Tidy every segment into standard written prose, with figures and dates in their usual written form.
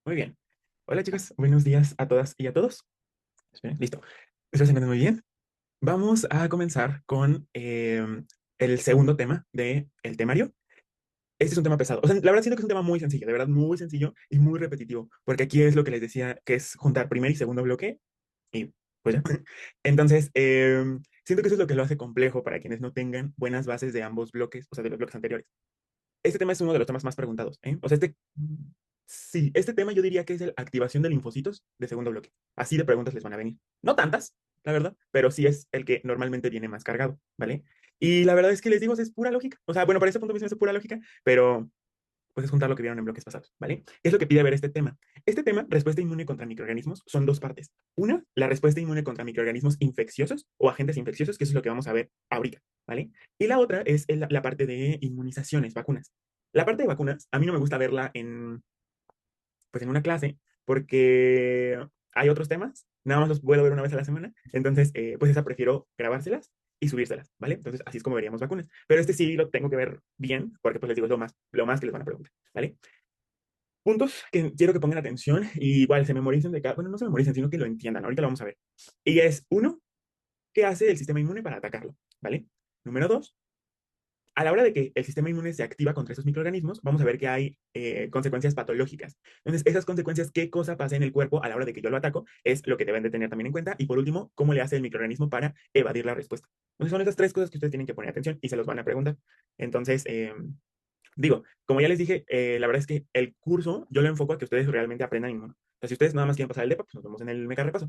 Muy bien. Hola chicos, buenos días a todas y a todos. Esperen, listo. Espero se encuentren muy bien. Vamos a comenzar con el segundo tema del temario. Este es un tema pesado. O sea, la verdad siento que es un tema muy sencillo, de verdad muy sencillo y muy repetitivo, porque aquí es lo que les decía, que es juntar primer y segundo bloque y pues ya. Entonces, siento que eso es lo que lo hace complejo para quienes no tengan buenas bases de ambos bloques, o sea, de los bloques anteriores. Este tema es uno de los temas más preguntados, ¿eh? O sea, sí, este tema yo diría que es la activación de linfocitos de segundo bloque. Así de preguntas les van a venir. No tantas, la verdad, pero sí es el que normalmente viene más cargado, ¿vale? Y la verdad es que les digo, es pura lógica. O sea, bueno, para este punto me es pura lógica, pero pues es juntar lo que vieron en bloques pasados, ¿vale? ¿Qué es lo que pide ver este tema? Este tema, respuesta inmune contra microorganismos, son dos partes. Una, la respuesta inmune contra microorganismos infecciosos o agentes infecciosos, que eso es lo que vamos a ver ahorita, ¿vale? Y la otra es la parte de inmunizaciones, vacunas. La parte de vacunas, a mí no me gusta verla pues en una clase, porque hay otros temas, nada más los puedo ver una vez a la semana, entonces, pues esa prefiero grabárselas y subírselas, ¿vale? Entonces, así es como veríamos vacunas. Pero este sí lo tengo que ver bien, porque pues les digo, es lo más que les van a preguntar, ¿vale? Puntos que quiero que pongan atención y igual se memoricen de cada, bueno, no se memoricen, sino que lo entiendan, ahorita lo vamos a ver. Y es, uno, ¿qué hace el sistema inmune para atacarlo? ¿Vale? Número dos, a la hora de que el sistema inmune se activa contra esos microorganismos, vamos a ver que hay consecuencias patológicas. Entonces, esas consecuencias, qué cosa pasa en el cuerpo a la hora de que yo lo ataco, es lo que deben de tener también en cuenta. Y por último, cómo le hace el microorganismo para evadir la respuesta. Entonces, son esas tres cosas que ustedes tienen que poner atención y se los van a preguntar. Entonces, digo, como ya les dije, la verdad es que el curso yo lo enfoco a que ustedes realmente aprendan inmuno. O sea, si ustedes nada más quieren pasar el DEPA, pues nos vemos en el mega repaso.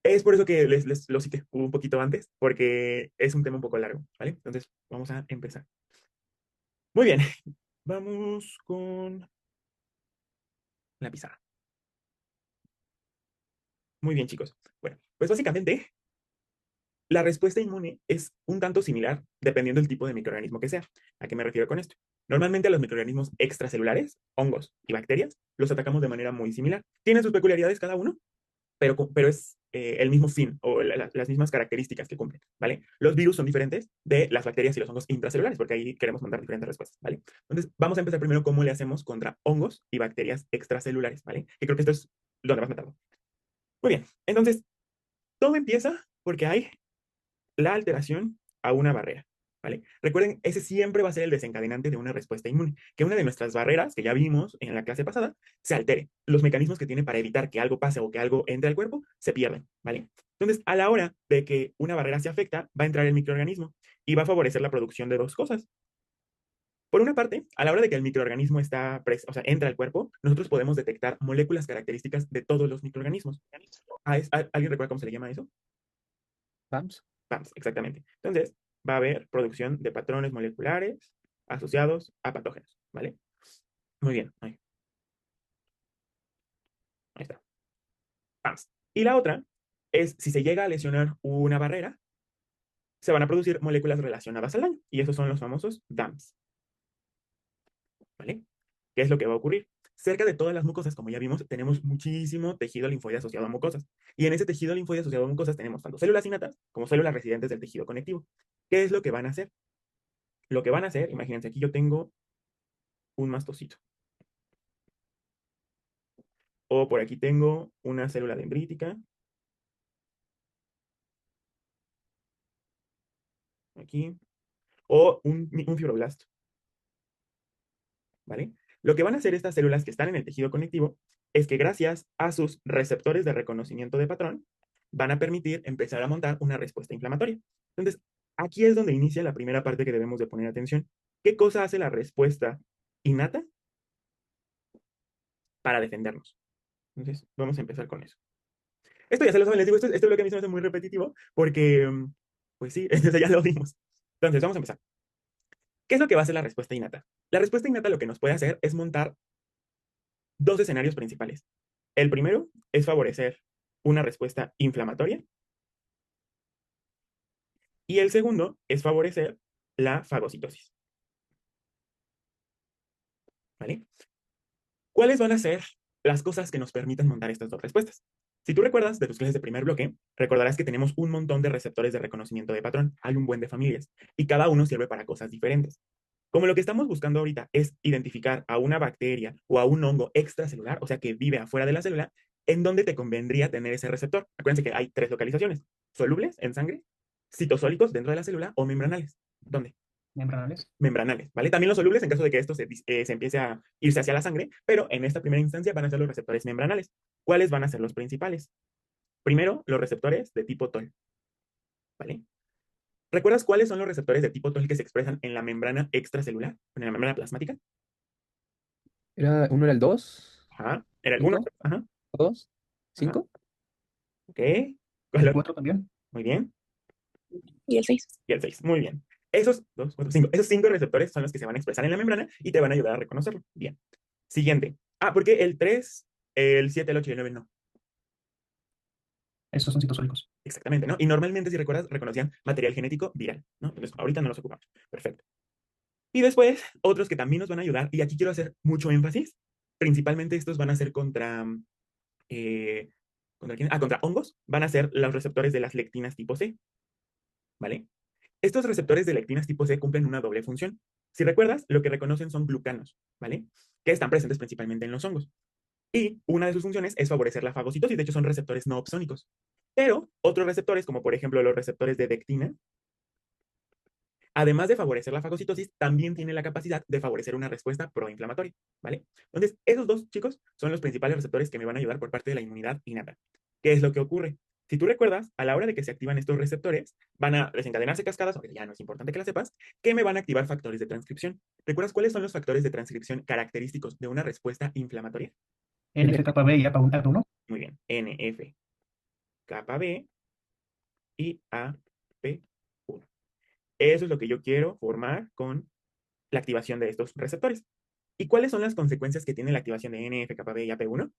Es por eso que les lo cité un poquito antes, porque es un tema un poco largo, ¿vale? Entonces, vamos a empezar. Muy bien, vamos con la pizarra. Muy bien, chicos. Bueno, pues básicamente la respuesta inmune es un tanto similar dependiendo del tipo de microorganismo que sea. ¿A qué me refiero con esto? Normalmente a los microorganismos extracelulares, hongos y bacterias, los atacamos de manera muy similar. Tienen sus peculiaridades cada uno, pero es el mismo fin o las mismas características que cumplen, ¿vale? Los virus son diferentes de las bacterias y los hongos intracelulares, porque ahí queremos montar diferentes respuestas, ¿vale? Entonces, vamos a empezar primero cómo le hacemos contra hongos y bacterias extracelulares, ¿vale? Que creo que esto es donde más me tardo. Muy bien, entonces, todo empieza porque hay la alteración a una barrera, ¿vale? Recuerden, ese siempre va a ser el desencadenante de una respuesta inmune, que una de nuestras barreras, que ya vimos en la clase pasada, se altere. Los mecanismos que tiene para evitar que algo pase o que algo entre al cuerpo se pierden, ¿vale? Entonces, a la hora de que una barrera se afecta, va a entrar el microorganismo y va a favorecer la producción de dos cosas. Por una parte, a la hora de que el microorganismo o sea, entra al cuerpo, nosotros podemos detectar moléculas características de todos los microorganismos. ¿Alguien recuerda cómo se le llama eso? Vamos. PAMS, exactamente. Entonces, va a haber producción de patrones moleculares asociados a patógenos, ¿vale? Muy bien, ahí está. PAMS. Y la otra es, si se llega a lesionar una barrera, se van a producir moléculas relacionadas al daño, y esos son los famosos DAMs, ¿vale? ¿Qué es lo que va a ocurrir? Cerca de todas las mucosas, como ya vimos, tenemos muchísimo tejido linfoide asociado a mucosas. Y en ese tejido linfoide asociado a mucosas tenemos tanto células innatas como células residentes del tejido conectivo. ¿Qué es lo que van a hacer? Lo que van a hacer, imagínense, aquí yo tengo un mastocito. O por aquí tengo una célula dendrítica, aquí, o un fibroblasto, ¿vale? Lo que van a hacer estas células que están en el tejido conectivo es que gracias a sus receptores de reconocimiento de patrón, van a permitir empezar a montar una respuesta inflamatoria. Entonces, aquí es donde inicia la primera parte que debemos de poner atención. ¿Qué cosa hace la respuesta innata para defendernos? Entonces, vamos a empezar con eso. Esto ya se lo saben, les digo, esto es lo que a mí se me hace muy repetitivo, porque, pues sí, ya lo vimos. Entonces, vamos a empezar. ¿Qué es lo que va a hacer la respuesta innata? La respuesta innata lo que nos puede hacer es montar dos escenarios principales. El primero es favorecer una respuesta inflamatoria y el segundo es favorecer la fagocitosis. ¿Vale? ¿Cuáles van a ser las cosas que nos permiten montar estas dos respuestas? Si tú recuerdas de tus clases de primer bloque, recordarás que tenemos un montón de receptores de reconocimiento de patrón. Hay un buen de familias y cada uno sirve para cosas diferentes. Como lo que estamos buscando ahorita es identificar a una bacteria o a un hongo extracelular, o sea, que vive afuera de la célula, ¿en dónde te convendría tener ese receptor? Acuérdense que hay tres localizaciones: solubles en sangre, citosólicos dentro de la célula o membranales. ¿Dónde? Membranales. Membranales, ¿vale? También los solubles en caso de que esto se empiece a irse hacia la sangre, pero en esta primera instancia van a ser los receptores membranales. ¿Cuáles van a ser los principales? Primero, los receptores de tipo TOL, ¿vale? ¿Recuerdas cuáles son los receptores de tipo TOL que se expresan en la membrana extracelular, en la membrana plasmática? Uno era el 2, Ajá, era el 1, 5, ajá, 2, ajá, 5, ok. ¿Cuál el otro? 4 también. Muy bien. Y el 6. Y el 6, muy bien. Esos 2, 4, 5, esos 5 receptores son los que se van a expresar en la membrana y te van a ayudar a reconocerlo. Bien. Siguiente. Ah, porque el 3, el 7, el 8 y el 9 no. Esos son citosólicos. Exactamente, ¿no? Y normalmente, si recuerdas, reconocían material genético viral, ¿no? Entonces, ahorita no los ocupamos. Perfecto. Y después, otros que también nos van a ayudar, y aquí quiero hacer mucho énfasis, principalmente estos van a ser eh, ¿contra quién? Ah, contra hongos, van a ser los receptores de las lectinas tipo C, ¿vale? Estos receptores de lectinas tipo C cumplen una doble función. Si recuerdas, lo que reconocen son glucanos, ¿vale? Que están presentes principalmente en los hongos. Y una de sus funciones es favorecer la fagocitosis, de hecho son receptores no opsónicos. Pero otros receptores, como por ejemplo los receptores de dectina, además de favorecer la fagocitosis, también tiene la capacidad de favorecer una respuesta proinflamatoria, ¿vale? Entonces, esos dos, chicos, son los principales receptores que me van a ayudar por parte de la inmunidad innata. ¿Qué es lo que ocurre? Si tú recuerdas, a la hora de que se activan estos receptores, van a desencadenarse cascadas, aunque ya no es importante que las sepas, que me van a activar factores de transcripción. ¿Recuerdas cuáles son los factores de transcripción característicos de una respuesta inflamatoria? NF-κB y AP1. Muy bien, NF, kappa B y AP1. Eso es lo que yo quiero formar con la activación de estos receptores. ¿Y cuáles son las consecuencias que tiene la activación de NF-κB y AP1?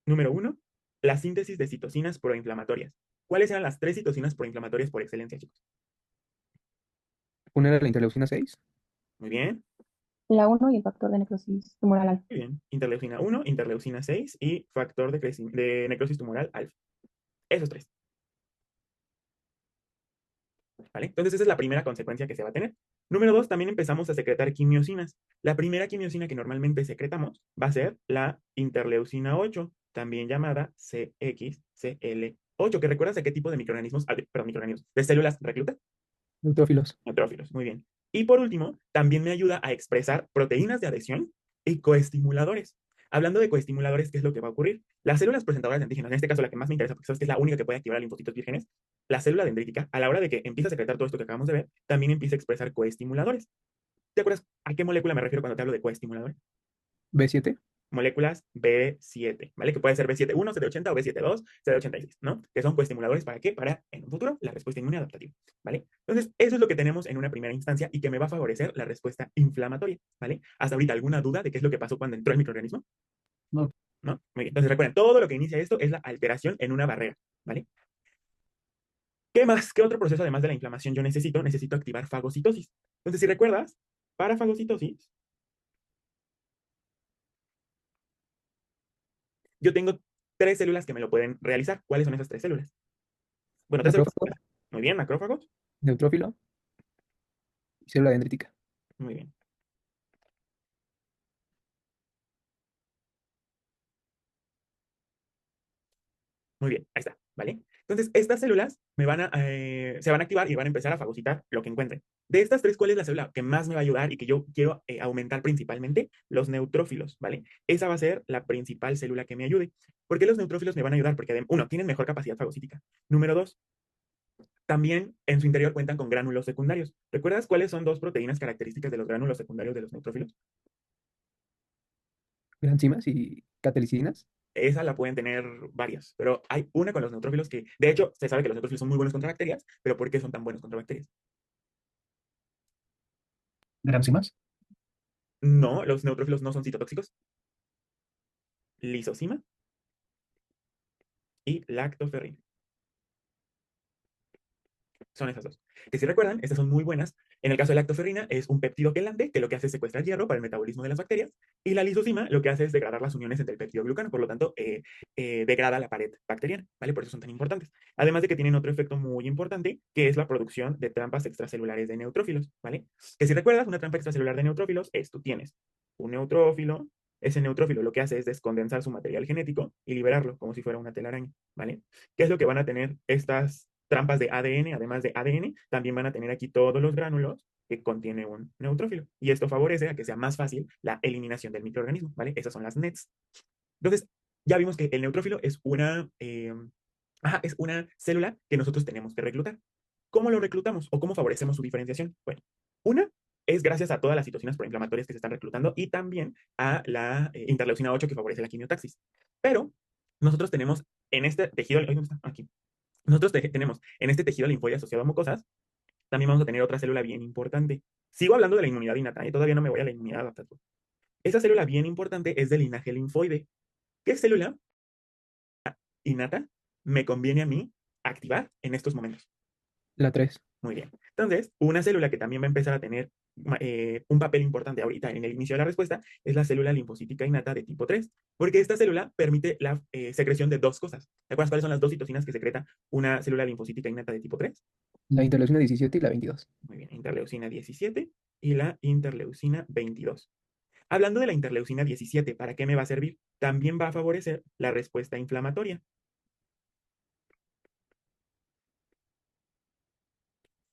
Número uno, la síntesis de citocinas proinflamatorias. ¿Cuáles eran las tres citocinas proinflamatorias por excelencia, chicos? Una era la interleucina 6. Muy bien, La uno y el factor de necrosis tumoral alfa. muy bien. Interleucina 1, interleucina 6 y factor de necrosis tumoral alfa. Esos tres, ¿vale? Entonces esa es la primera consecuencia que se va a tener. Número dos, también empezamos a secretar quimiosinas. La primera quimiosina que normalmente secretamos va a ser la interleucina 8, también llamada CXCL8, que recuerdas de qué tipo de microorganismos, perdón, microorganismos, de células recluta. Neutrófilos. Neutrófilos, muy bien. Y por último, también me ayuda a expresar proteínas de adhesión y coestimuladores. Hablando de coestimuladores, ¿qué es lo que va a ocurrir? Las células presentadoras de antígenos, en este caso la que más me interesa, porque sabes que es la única que puede activar a linfocitos vírgenes, la célula dendrítica, a la hora de que empieza a secretar todo esto que acabamos de ver, también empieza a expresar coestimuladores. ¿Te acuerdas a qué molécula me refiero cuando te hablo de coestimuladores? B7. Moléculas B7, ¿vale? Que puede ser B7-1, CD80 o B7-2, CD86, ¿no? Que son coestimuladores, ¿para qué? Para, en un futuro, la respuesta inmune adaptativa, ¿vale? Entonces, eso es lo que tenemos en una primera instancia y que me va a favorecer la respuesta inflamatoria, ¿vale? Hasta ahorita, ¿alguna duda de qué es lo que pasó cuando entró el microorganismo? No. ¿No? Muy bien. Entonces, recuerden, todo lo que inicia esto es la alteración en una barrera, ¿vale? ¿Qué más? ¿Qué otro proceso, además de la inflamación, yo necesito? Necesito activar fagocitosis. Entonces, si recuerdas, para fagocitosis, yo tengo tres células que me lo pueden realizar. ¿Cuáles son esas tres células? Bueno, tres células. Macrófago, Muy bien, macrófagos. neutrófilo y célula dendrítica. Muy bien. Muy bien, ahí está, ¿vale? Entonces, estas células se van a activar y van a empezar a fagocitar lo que encuentren. De estas tres, ¿cuál es la célula que más me va a ayudar y que yo quiero aumentar principalmente? Los neutrófilos, ¿vale? Esa va a ser la principal célula que me ayude. ¿Por qué los neutrófilos me van a ayudar? Porque, uno, tienen mejor capacidad fagocítica. Número dos, también en su interior cuentan con gránulos secundarios. ¿Recuerdas cuáles son dos proteínas características de los gránulos secundarios de los neutrófilos? Enzimas y catalicinas. Esa la pueden tener varias, pero hay una con los neutrófilos que, de hecho, se sabe que los neutrófilos son muy buenos contra bacterias, pero ¿por qué son tan buenos contra bacterias? Gramcimas. No, los neutrófilos no son citotóxicos. Lisozima y lactoferrina. Son esas dos. Que si recuerdan, estas son muy buenas En el caso de la lactoferrina, es un péptido quelante que lo que hace es secuestrar hierro para el metabolismo de las bacterias, y la lisozima lo que hace es degradar las uniones entre el péptido glucano, por lo tanto, degrada la pared bacteriana, ¿vale? Por eso son tan importantes. Además de que tienen otro efecto muy importante, que es la producción de trampas extracelulares de neutrófilos, ¿vale? Que si recuerdas, una trampa extracelular de neutrófilos es, tú tienes un neutrófilo, ese neutrófilo lo que hace es descondensar su material genético y liberarlo como si fuera una telaraña, ¿vale? ¿Qué es lo que van a tener estas trampas de ADN? Además de ADN, también van a tener aquí todos los gránulos que contiene un neutrófilo. Y esto favorece a que sea más fácil la eliminación del microorganismo, ¿vale? Esas son las NETs. Entonces, ya vimos que el neutrófilo es una célula que nosotros tenemos que reclutar. ¿Cómo lo reclutamos o cómo favorecemos su diferenciación? Bueno, una es gracias a todas las citocinas proinflamatorias que se están reclutando y también a la interleucina 8 que favorece la quimiotaxis. Pero nosotros tenemos en este tejido, ¿dónde está? Aquí. Nosotros tenemos en este tejido linfoide asociado a mucosas, también vamos a tener otra célula bien importante. Sigo hablando de la inmunidad innata, y todavía no me voy a la inmunidad adaptativa. Esa célula bien importante es del linaje linfoide. ¿Qué célula innata me conviene a mí activar en estos momentos? La 3. Muy bien. Entonces, una célula que también va a empezar a tener un papel importante ahorita en el inicio de la respuesta es la célula linfocítica innata de tipo 3, porque esta célula permite la secreción de dos cosas. ¿Te acuerdas cuáles son las dos citocinas que secreta una célula linfocítica innata de tipo 3? La interleucina 17 y la 22. Muy bien, interleucina 17 y la interleucina 22. Hablando de la interleucina 17, ¿para qué me va a servir? También va a favorecer la respuesta inflamatoria.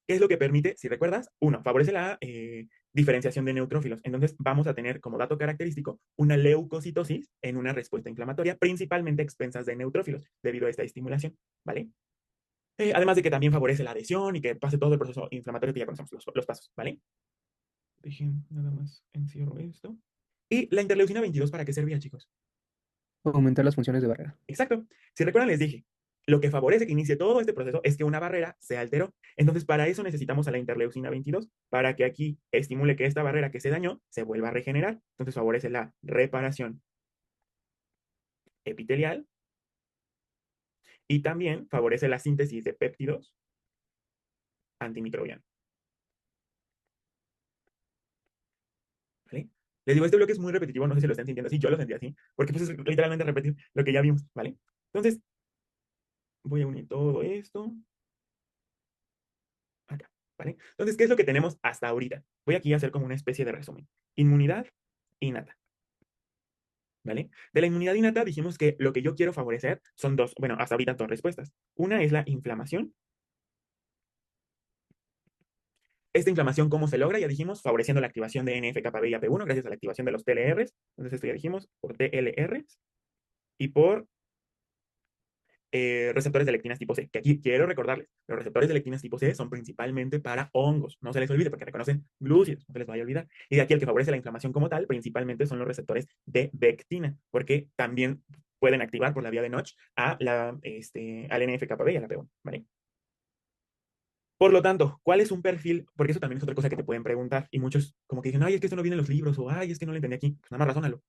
¿Qué es lo que permite? Si recuerdas, uno, favorece la diferenciación de neutrófilos. Entonces vamos a tener como dato característico una leucocitosis en una respuesta inflamatoria, principalmente a expensas de neutrófilos, debido a esta estimulación, ¿vale? Además de que también favorece la adhesión y que pase todo el proceso inflamatorio que ya conocemos los pasos, ¿vale? Dejen nada más encierro esto. ¿Y la interleucina 22 para qué servía, chicos? Aumentar las funciones de barrera. Exacto. Si recuerdan, les dije, lo que favorece que inicie todo este proceso es que una barrera se alteró. Entonces, para eso necesitamos a la interleucina 22, para que aquí estimule que esta barrera que se dañó se vuelva a regenerar. Entonces, favorece la reparación epitelial y también favorece la síntesis de péptidos antimicrobianos. ¿Vale? Les digo, este bloque es muy repetitivo, no sé si lo están sintiendo así, yo lo sentí así, porque pues es literalmente repetir lo que ya vimos, ¿vale? Entonces, voy a unir todo esto acá, ¿vale? Entonces, ¿qué es lo que tenemos hasta ahorita? Voy aquí a hacer como una especie de resumen. Inmunidad innata, ¿vale? De la inmunidad innata dijimos que lo que yo quiero favorecer son dos, bueno, hasta ahorita dos respuestas. Una es la inflamación. Esta inflamación, ¿cómo se logra? Ya dijimos, favoreciendo la activación de NF-κB y AP1 gracias a la activación de los TLRs. Entonces, esto ya dijimos, por TLRs y por receptores de lectinas tipo C, que aquí quiero recordarles, los receptores de lectinas tipo C son principalmente para hongos, no se les olvide porque reconocen glúcidos, no se les vaya a olvidar. Y de aquí el que favorece la inflamación como tal, principalmente son los receptores de vectina, porque también pueden activar por la vía de Notch al NF-κB y a la P1, ¿vale? Por lo tanto, ¿cuál es un perfil? Porque eso también es otra cosa que te pueden preguntar y muchos como que dicen, ay, es que esto no viene en los libros o ay, es que no lo entendí aquí. Pues nada más razónalo.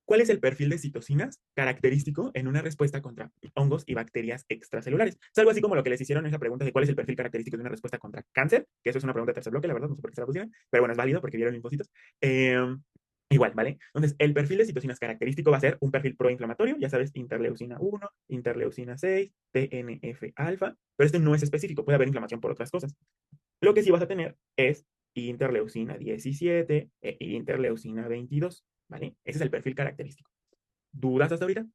¿Cuál es el perfil de citocinas característico en una respuesta contra hongos y bacterias extracelulares? Es algo así como lo que les hicieron esa pregunta de cuál es el perfil característico de una respuesta contra cáncer, que eso es una pregunta de tercer bloque, la verdad, no sé por qué se la pusieron, pero bueno, es válido porque vieron linfocitos. Igual, ¿vale? Entonces, el perfil de citocinas característico va a ser un perfil proinflamatorio, ya sabes, interleucina 1, interleucina 6, TNF-alfa, pero este no es específico, puede haber inflamación por otras cosas. Lo que sí vas a tener es interleucina 17 e interleucina 22, ¿vale? Ese es el perfil característico. ¿Dudas hasta ahorita?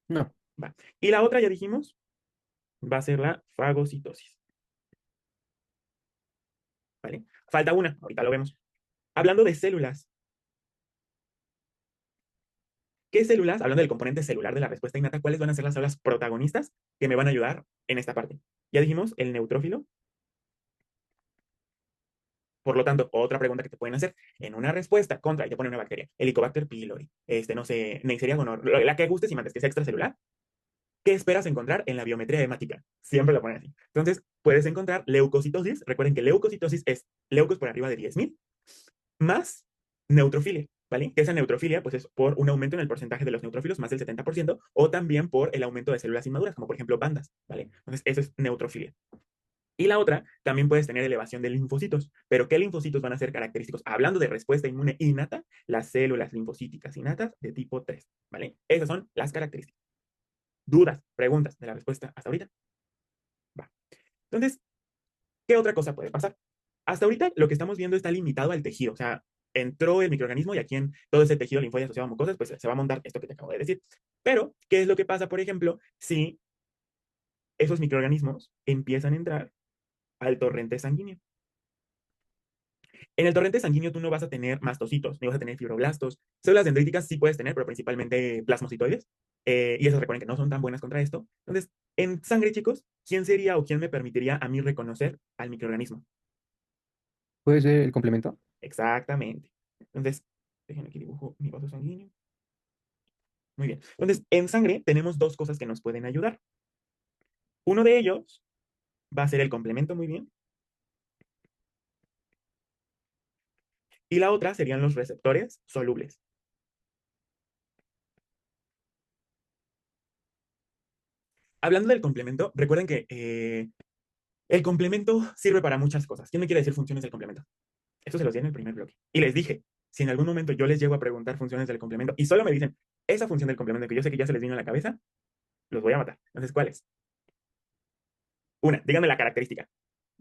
No. Va. Y la otra, ya dijimos, va a ser la fagocitosis. ¿Vale? Falta una, ahorita lo vemos. Hablando de células, ¿qué células, hablando del componente celular de la respuesta innata, cuáles van a ser las células protagonistas que me van a ayudar en esta parte? Ya dijimos el neutrófilo. Por lo tanto, otra pregunta que te pueden hacer en una respuesta contra, y te pone una bacteria, Helicobacter pylori, no sé, Neisseria gonorrhoeae, la que gustes y mandes, que sea extracelular. ¿Qué esperas encontrar en la biometría hemática? Siempre lo ponen así. Entonces, puedes encontrar leucocitosis. Recuerden que leucocitosis es leucos por arriba de 10.000 más neutrofilia, ¿vale? Que esa neutrofilia, pues es por un aumento en el porcentaje de los neutrófilos, más del 70%, o también por el aumento de células inmaduras, como por ejemplo bandas, ¿vale? Entonces, eso es neutrofilia. Y la otra, también puedes tener elevación de linfocitos. ¿Pero qué linfocitos van a ser característicos? Hablando de respuesta inmune innata, las células linfocíticas innatas de tipo 3, ¿vale? Esas son las características. ¿Dudas, preguntas de la respuesta hasta ahorita? Va. Entonces, ¿qué otra cosa puede pasar? Hasta ahorita lo que estamos viendo está limitado al tejido, o sea, entró el microorganismo y aquí en todo ese tejido linfoide asociado a mucosas, pues se va a montar esto que te acabo de decir. Pero, ¿qué es lo que pasa, por ejemplo, si esos microorganismos empiezan a entrar al torrente sanguíneo? En el torrente sanguíneo tú no vas a tener mastocitos, ni vas a tener fibroblastos. Células dendríticas sí puedes tener, pero principalmente plasmocitoides. Y esas recuerden que no son tan buenas contra esto. Entonces, en sangre, chicos, ¿quién sería o quién me permitiría a mí reconocer al microorganismo? ¿Puede ser el complemento? Exactamente. Entonces, déjenme aquí dibujo mi vaso sanguíneo. Muy bien. Entonces, en sangre tenemos dos cosas que nos pueden ayudar. Uno de ellos va a ser el complemento, muy bien. Y la otra serían los receptores solubles. Hablando del complemento, recuerden que el complemento sirve para muchas cosas. ¿Quién me quiere decir funciones del complemento? Eso se los di en el primer bloque. Y les dije, si en algún momento yo les llego a preguntar funciones del complemento y solo me dicen esa función del complemento que yo sé que ya se les vino a la cabeza, los voy a matar. Entonces, ¿cuál es? Una, díganme la característica,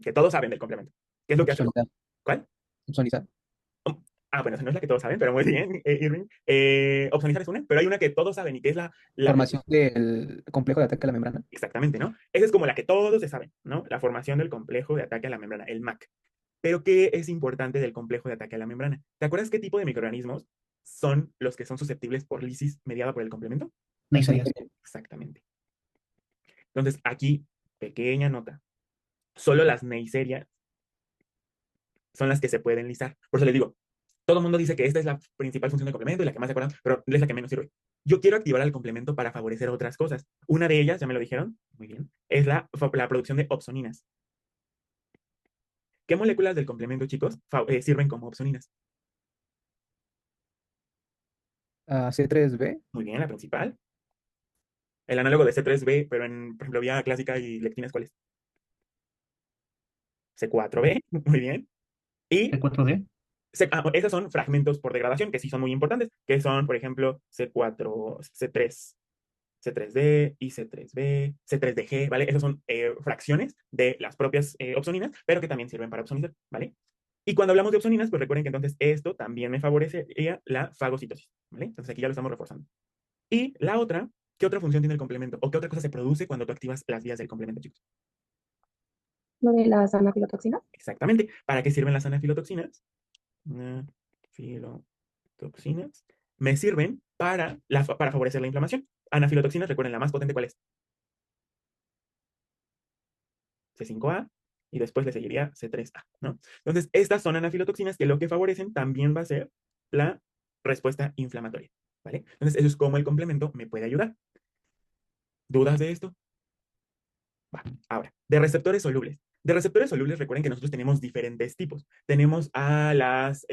que todos saben del complemento. ¿Qué es lo que hace? Opsonizar. ¿Cuál? Opsonizar. Bueno, esa no es la que todos saben, pero muy bien, Irving. Opsonizar es una, pero hay una que todos saben y que es la Formación del complejo de ataque a la membrana. exactamente, ¿no? Esa es como la que todos se saben, ¿no? La formación del complejo de ataque a la membrana, el MAC. Pero, ¿qué es importante del complejo de ataque a la membrana? ¿Te acuerdas qué tipo de microorganismos son los que son susceptibles por lisis mediada por el complemento? Neiserias. Exactamente. Entonces, aquí, pequeña nota. Solo las neiserias son las que se pueden lisar. Por eso les digo, todo el mundo dice que esta es la principal función del complemento y la que más se acuerdan, pero es la que menos sirve. Yo quiero activar el complemento para favorecer otras cosas. Una de ellas, ya me lo dijeron, muy bien, es la producción de opsoninas. ¿Qué moléculas del complemento, chicos, sirven como opsoninas? C3b. Muy bien, la principal. El análogo de C3b, pero en, por ejemplo, vía clásica y lectinas, ¿cuál es? C4b, muy bien. Y C4d. esas son fragmentos por degradación, que sí son muy importantes, que son, por ejemplo, C4, C3, C3D y C3B, C3DG, ¿vale? Esas son fracciones de las propias opsoninas, pero que también sirven para opsonizar, ¿vale? Y cuando hablamos de opsoninas, pues recuerden que entonces esto también me favorecería la fagocitosis, ¿vale? Entonces aquí ya lo estamos reforzando. Y la otra, ¿qué otra función tiene el complemento? ¿O qué otra cosa se produce cuando tú activas las vías del complemento, chicos? Lo de las anafilotoxinas. Exactamente. ¿Para qué sirven las anafilotoxinas? Filotoxinas me sirven para favorecer la inflamación. Anafilotoxinas, recuerden, la más potente, ¿cuál es? C5A y después le seguiría C3A, ¿no? Entonces, estas son anafilotoxinas que lo que favorecen también va a ser la respuesta inflamatoria, ¿vale? Entonces, eso es como el complemento me puede ayudar. ¿Dudas de esto? Va, ahora, de receptores solubles. De receptores solubles, recuerden que nosotros tenemos diferentes tipos. Tenemos a las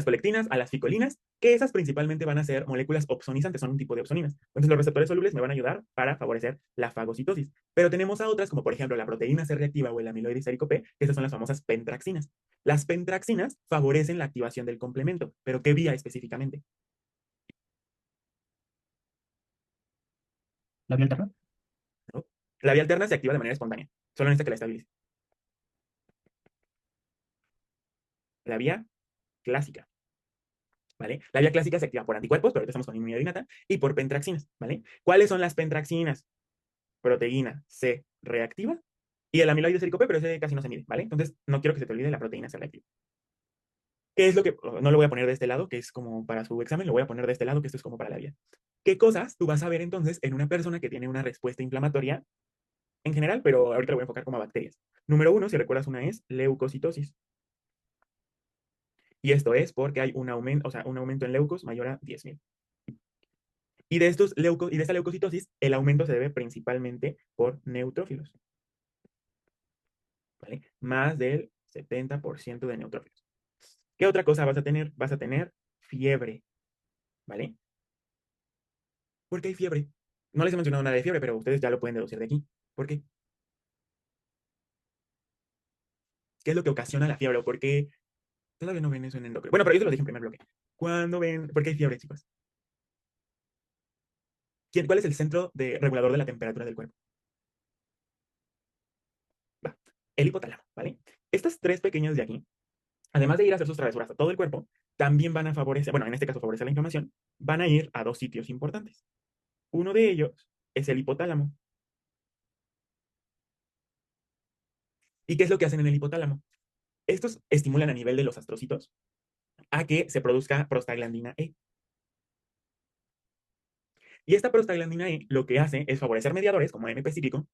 colectinas, a las ficolinas, que esas principalmente van a ser moléculas opsonizantes, son un tipo de opsoninas. Entonces, los receptores solubles me van a ayudar para favorecer la fagocitosis. Pero tenemos a otras, como por ejemplo la proteína C reactiva o el amiloide isérico P, que esas son las famosas pentraxinas. Las pentraxinas favorecen la activación del complemento, pero ¿qué vía específicamente? ¿La vía alterna? ¿No? La vía alterna se activa de manera espontánea, solo necesita que la estabilice. La vía clásica, ¿vale? La vía clásica se activa por anticuerpos, pero ahorita estamos con inmunidad innata, y por pentraxinas, ¿vale? ¿Cuáles son las pentraxinas? Proteína C reactiva y el amiloide isérico P, pero ese casi no se mide, ¿vale? Entonces, no quiero que se te olvide la proteína C reactiva. ¿Qué es lo que, no lo voy a poner de este lado, que es como para su examen, lo voy a poner de este lado, que esto es como para la vía? ¿Qué cosas tú vas a ver entonces en una persona que tiene una respuesta inflamatoria en general, pero ahorita lo voy a enfocar como a bacterias? Número uno, si recuerdas una es leucocitosis. Y esto es porque hay un aumento, o sea, un aumento en leucos mayor a 10.000. Y de esta leucocitosis, el aumento se debe principalmente por neutrófilos, ¿vale? Más del 70% de neutrófilos. ¿Qué otra cosa vas a tener? Vas a tener fiebre, ¿vale? ¿Por qué hay fiebre? No les he mencionado nada de fiebre, pero ustedes ya lo pueden deducir de aquí. ¿Por qué? ¿Qué es lo que ocasiona la fiebre? ¿O por qué todavía no ven eso en endocrino? Bueno, pero yo te lo dije en primer bloque. ¿Cuándo ven? ¿Por qué hay fiebre, chicos? ¿Cuál es el centro regulador de la temperatura del cuerpo? Va, el hipotálamo, ¿vale? Estas tres pequeñas de aquí, además de ir a hacer sus travesuras a todo el cuerpo, también van a favorecer, bueno, en este caso favorecer la inflamación, van a ir a dos sitios importantes. Uno de ellos es el hipotálamo. ¿Y qué es lo que hacen en el hipotálamo? Estos estimulan a nivel de los astrocitos a que se produzca prostaglandina E. Y esta prostaglandina E lo que hace es favorecer mediadores como AMP cíclico,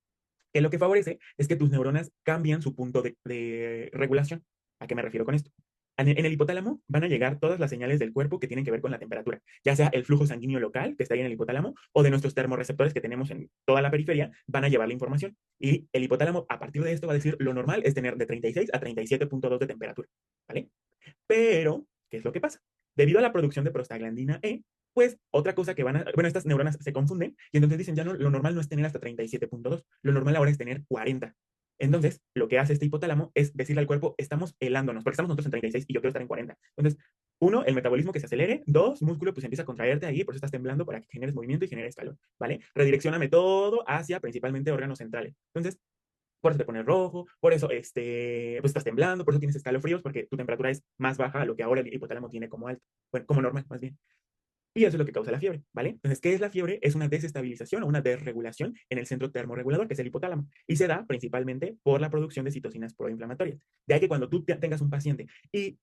que lo que favorece es que tus neuronas cambian su punto de regulación. ¿A qué me refiero con esto? En el hipotálamo van a llegar todas las señales del cuerpo que tienen que ver con la temperatura, ya sea el flujo sanguíneo local que está ahí en el hipotálamo o de nuestros termorreceptores que tenemos en toda la periferia, van a llevar la información. Y el hipotálamo, a partir de esto, va a decir lo normal es tener de 36 a 37.2 de temperatura. ¿Vale? Pero, ¿qué es lo que pasa? Debido a la producción de prostaglandina E, pues otra cosa que van a, bueno, estas neuronas se confunden y entonces dicen, ya no, lo normal no es tener hasta 37.2, lo normal ahora es tener 40. Entonces, lo que hace este hipotálamo es decirle al cuerpo, estamos helándonos, porque estamos nosotros en 36 y yo quiero estar en 40. Entonces, uno, el metabolismo que se acelere, dos, músculo pues empieza a contraerte ahí, por eso estás temblando para que generes movimiento y generes calor, ¿vale? Redireccioname todo hacia principalmente órganos centrales. Entonces, por eso te pones rojo, por eso pues estás temblando, por eso tienes escalofríos, porque tu temperatura es más baja a lo que ahora el hipotálamo tiene como alto, bueno, como normal, más bien. Y eso es lo que causa la fiebre, ¿vale? Entonces, ¿qué es la fiebre? Es una desestabilización o una desregulación en el centro termorregulador, que es el hipotálamo, y se da principalmente por la producción de citocinas proinflamatorias. De ahí que cuando tú tengas un paciente y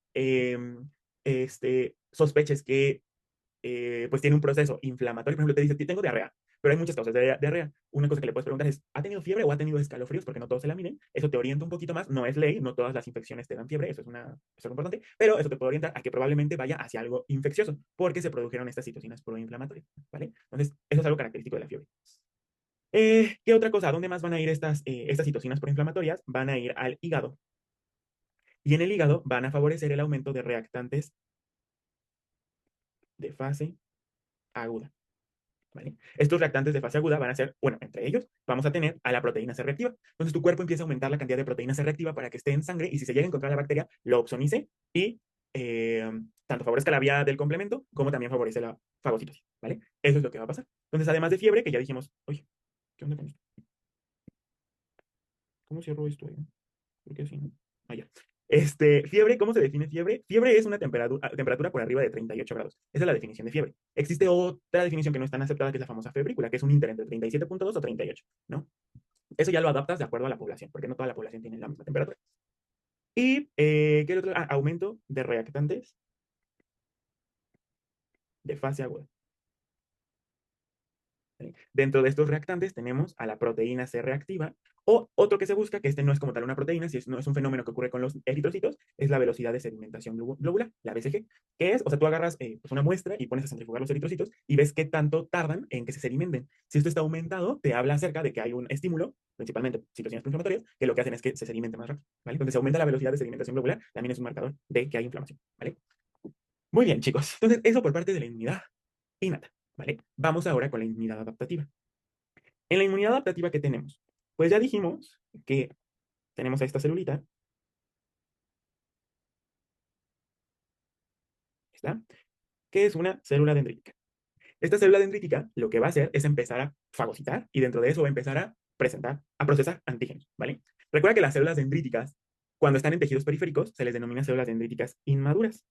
sospeches que pues tiene un proceso inflamatorio. Por ejemplo, te dice, tengo diarrea, pero hay muchas causas de diarrea. Una cosa que le puedes preguntar es, ¿ha tenido fiebre o ha tenido escalofríos? Porque no todos se la miden. Eso te orienta un poquito más. No es ley, no todas las infecciones te dan fiebre, eso es algo importante, pero eso te puede orientar a que probablemente vaya hacia algo infeccioso, porque se produjeron estas citocinas proinflamatorias, ¿vale? Entonces, eso es algo característico de la fiebre. ¿Qué otra cosa? ¿A dónde más van a ir estas citocinas proinflamatorias? Van a ir al hígado. Y en el hígado van a favorecer el aumento de reactantes de fase aguda. ¿Vale? Estos reactantes de fase aguda van a ser, bueno, entre ellos vamos a tener a la proteína C reactiva. Entonces tu cuerpo empieza a aumentar la cantidad de proteína C reactiva para que esté en sangre y si se llega a encontrar la bacteria, lo opsonice y tanto favorezca la vía del complemento como también favorece la fagocitosis. ¿Vale? Eso es lo que va a pasar. Entonces, además de fiebre, que ya dijimos, oye, ¿qué onda con esto? ¿Cómo cierro esto? ¿Por qué así, no? Ah, ya. Fiebre, ¿cómo se define fiebre? Fiebre es una temperatura por arriba de 38 grados. Esa es la definición de fiebre. Existe otra definición que no es tan aceptada, que es la famosa febrícula, que es un inter entre 37.2 o 38, ¿no? Eso ya lo adaptas de acuerdo a la población, porque no toda la población tiene la misma temperatura. Y, ¿qué es otro? Aumento de reactantes de fase aguda. ¿Vale? Dentro de estos reactantes tenemos a la proteína C reactiva o otro que se busca, que este no es como tal una proteína, si no es un fenómeno que ocurre con los eritrocitos, es la velocidad de sedimentación globular, la BCG, que es, o sea, tú agarras pues una muestra y pones a centrifugar los eritrocitos y ves qué tanto tardan en que se sedimenten. Si esto está aumentado, te habla acerca de que hay un estímulo, principalmente citocinas inflamatorias, que lo que hacen es que se sedimente más rápido, ¿vale? Entonces, se aumenta la velocidad de sedimentación globular, también es un marcador de que hay inflamación, ¿vale? Muy bien, chicos. Entonces, eso por parte de la inmunidad innata, ¿vale? Vamos ahora con la inmunidad adaptativa. En la inmunidad adaptativa, ¿qué tenemos? Pues ya dijimos que tenemos a esta celulita, ¿está? Que es una célula dendrítica. Esta célula dendrítica lo que va a hacer es empezar a fagocitar y dentro de eso va a empezar a presentar, a procesar antígenos, ¿vale? Recuerda que las células dendríticas, cuando están en tejidos periféricos, se les denomina células dendríticas inmaduras.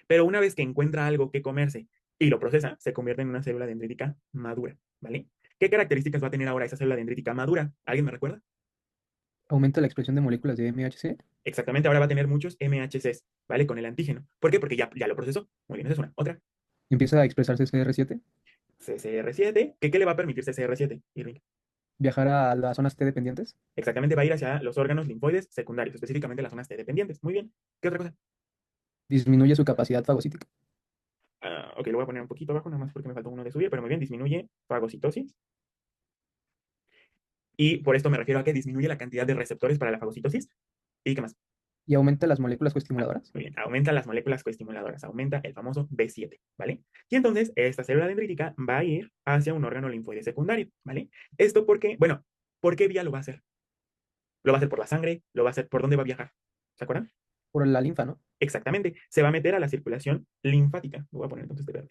Pero una vez que encuentra algo que comerse y lo procesa, se convierte en una célula dendrítica madura, ¿vale? ¿Qué características va a tener ahora esa célula dendrítica madura? ¿Alguien me recuerda? Aumenta la expresión de moléculas de MHC Exactamente, ahora va a tener muchos MHCs, ¿vale? Con el antígeno. ¿Por qué? Porque ya lo procesó. Muy bien, esa es una. Otra, y empieza a expresarse CR7, CCR7. ¿Qué le va a permitir CCR7? Irving? viajar a las zonas T dependientes, Exactamente, va a ir hacia los órganos linfoides secundarios, específicamente las zonas T dependientes. Muy bien. ¿Qué otra cosa? disminuye su capacidad fagocítica. Ok, lo voy a poner un poquito abajo, nada más porque me faltó uno de subir, pero muy bien, disminuye fagocitosis. Y por esto me refiero a que disminuye la cantidad de receptores para la fagocitosis. ¿Y qué más? Y aumenta las moléculas coestimuladoras. Muy bien, aumenta las moléculas coestimuladoras, aumenta el famoso B7, ¿vale? Y entonces esta célula dendrítica va a ir hacia un órgano linfoide secundario, ¿vale? Esto porque, bueno, ¿por qué vía lo va a hacer? Lo va a hacer por la sangre, lo va a hacer por dónde va a viajar. ¿Se acuerdan? Por la linfa, ¿no? Exactamente. Se va a meter a la circulación linfática. Lo voy a poner entonces de verde.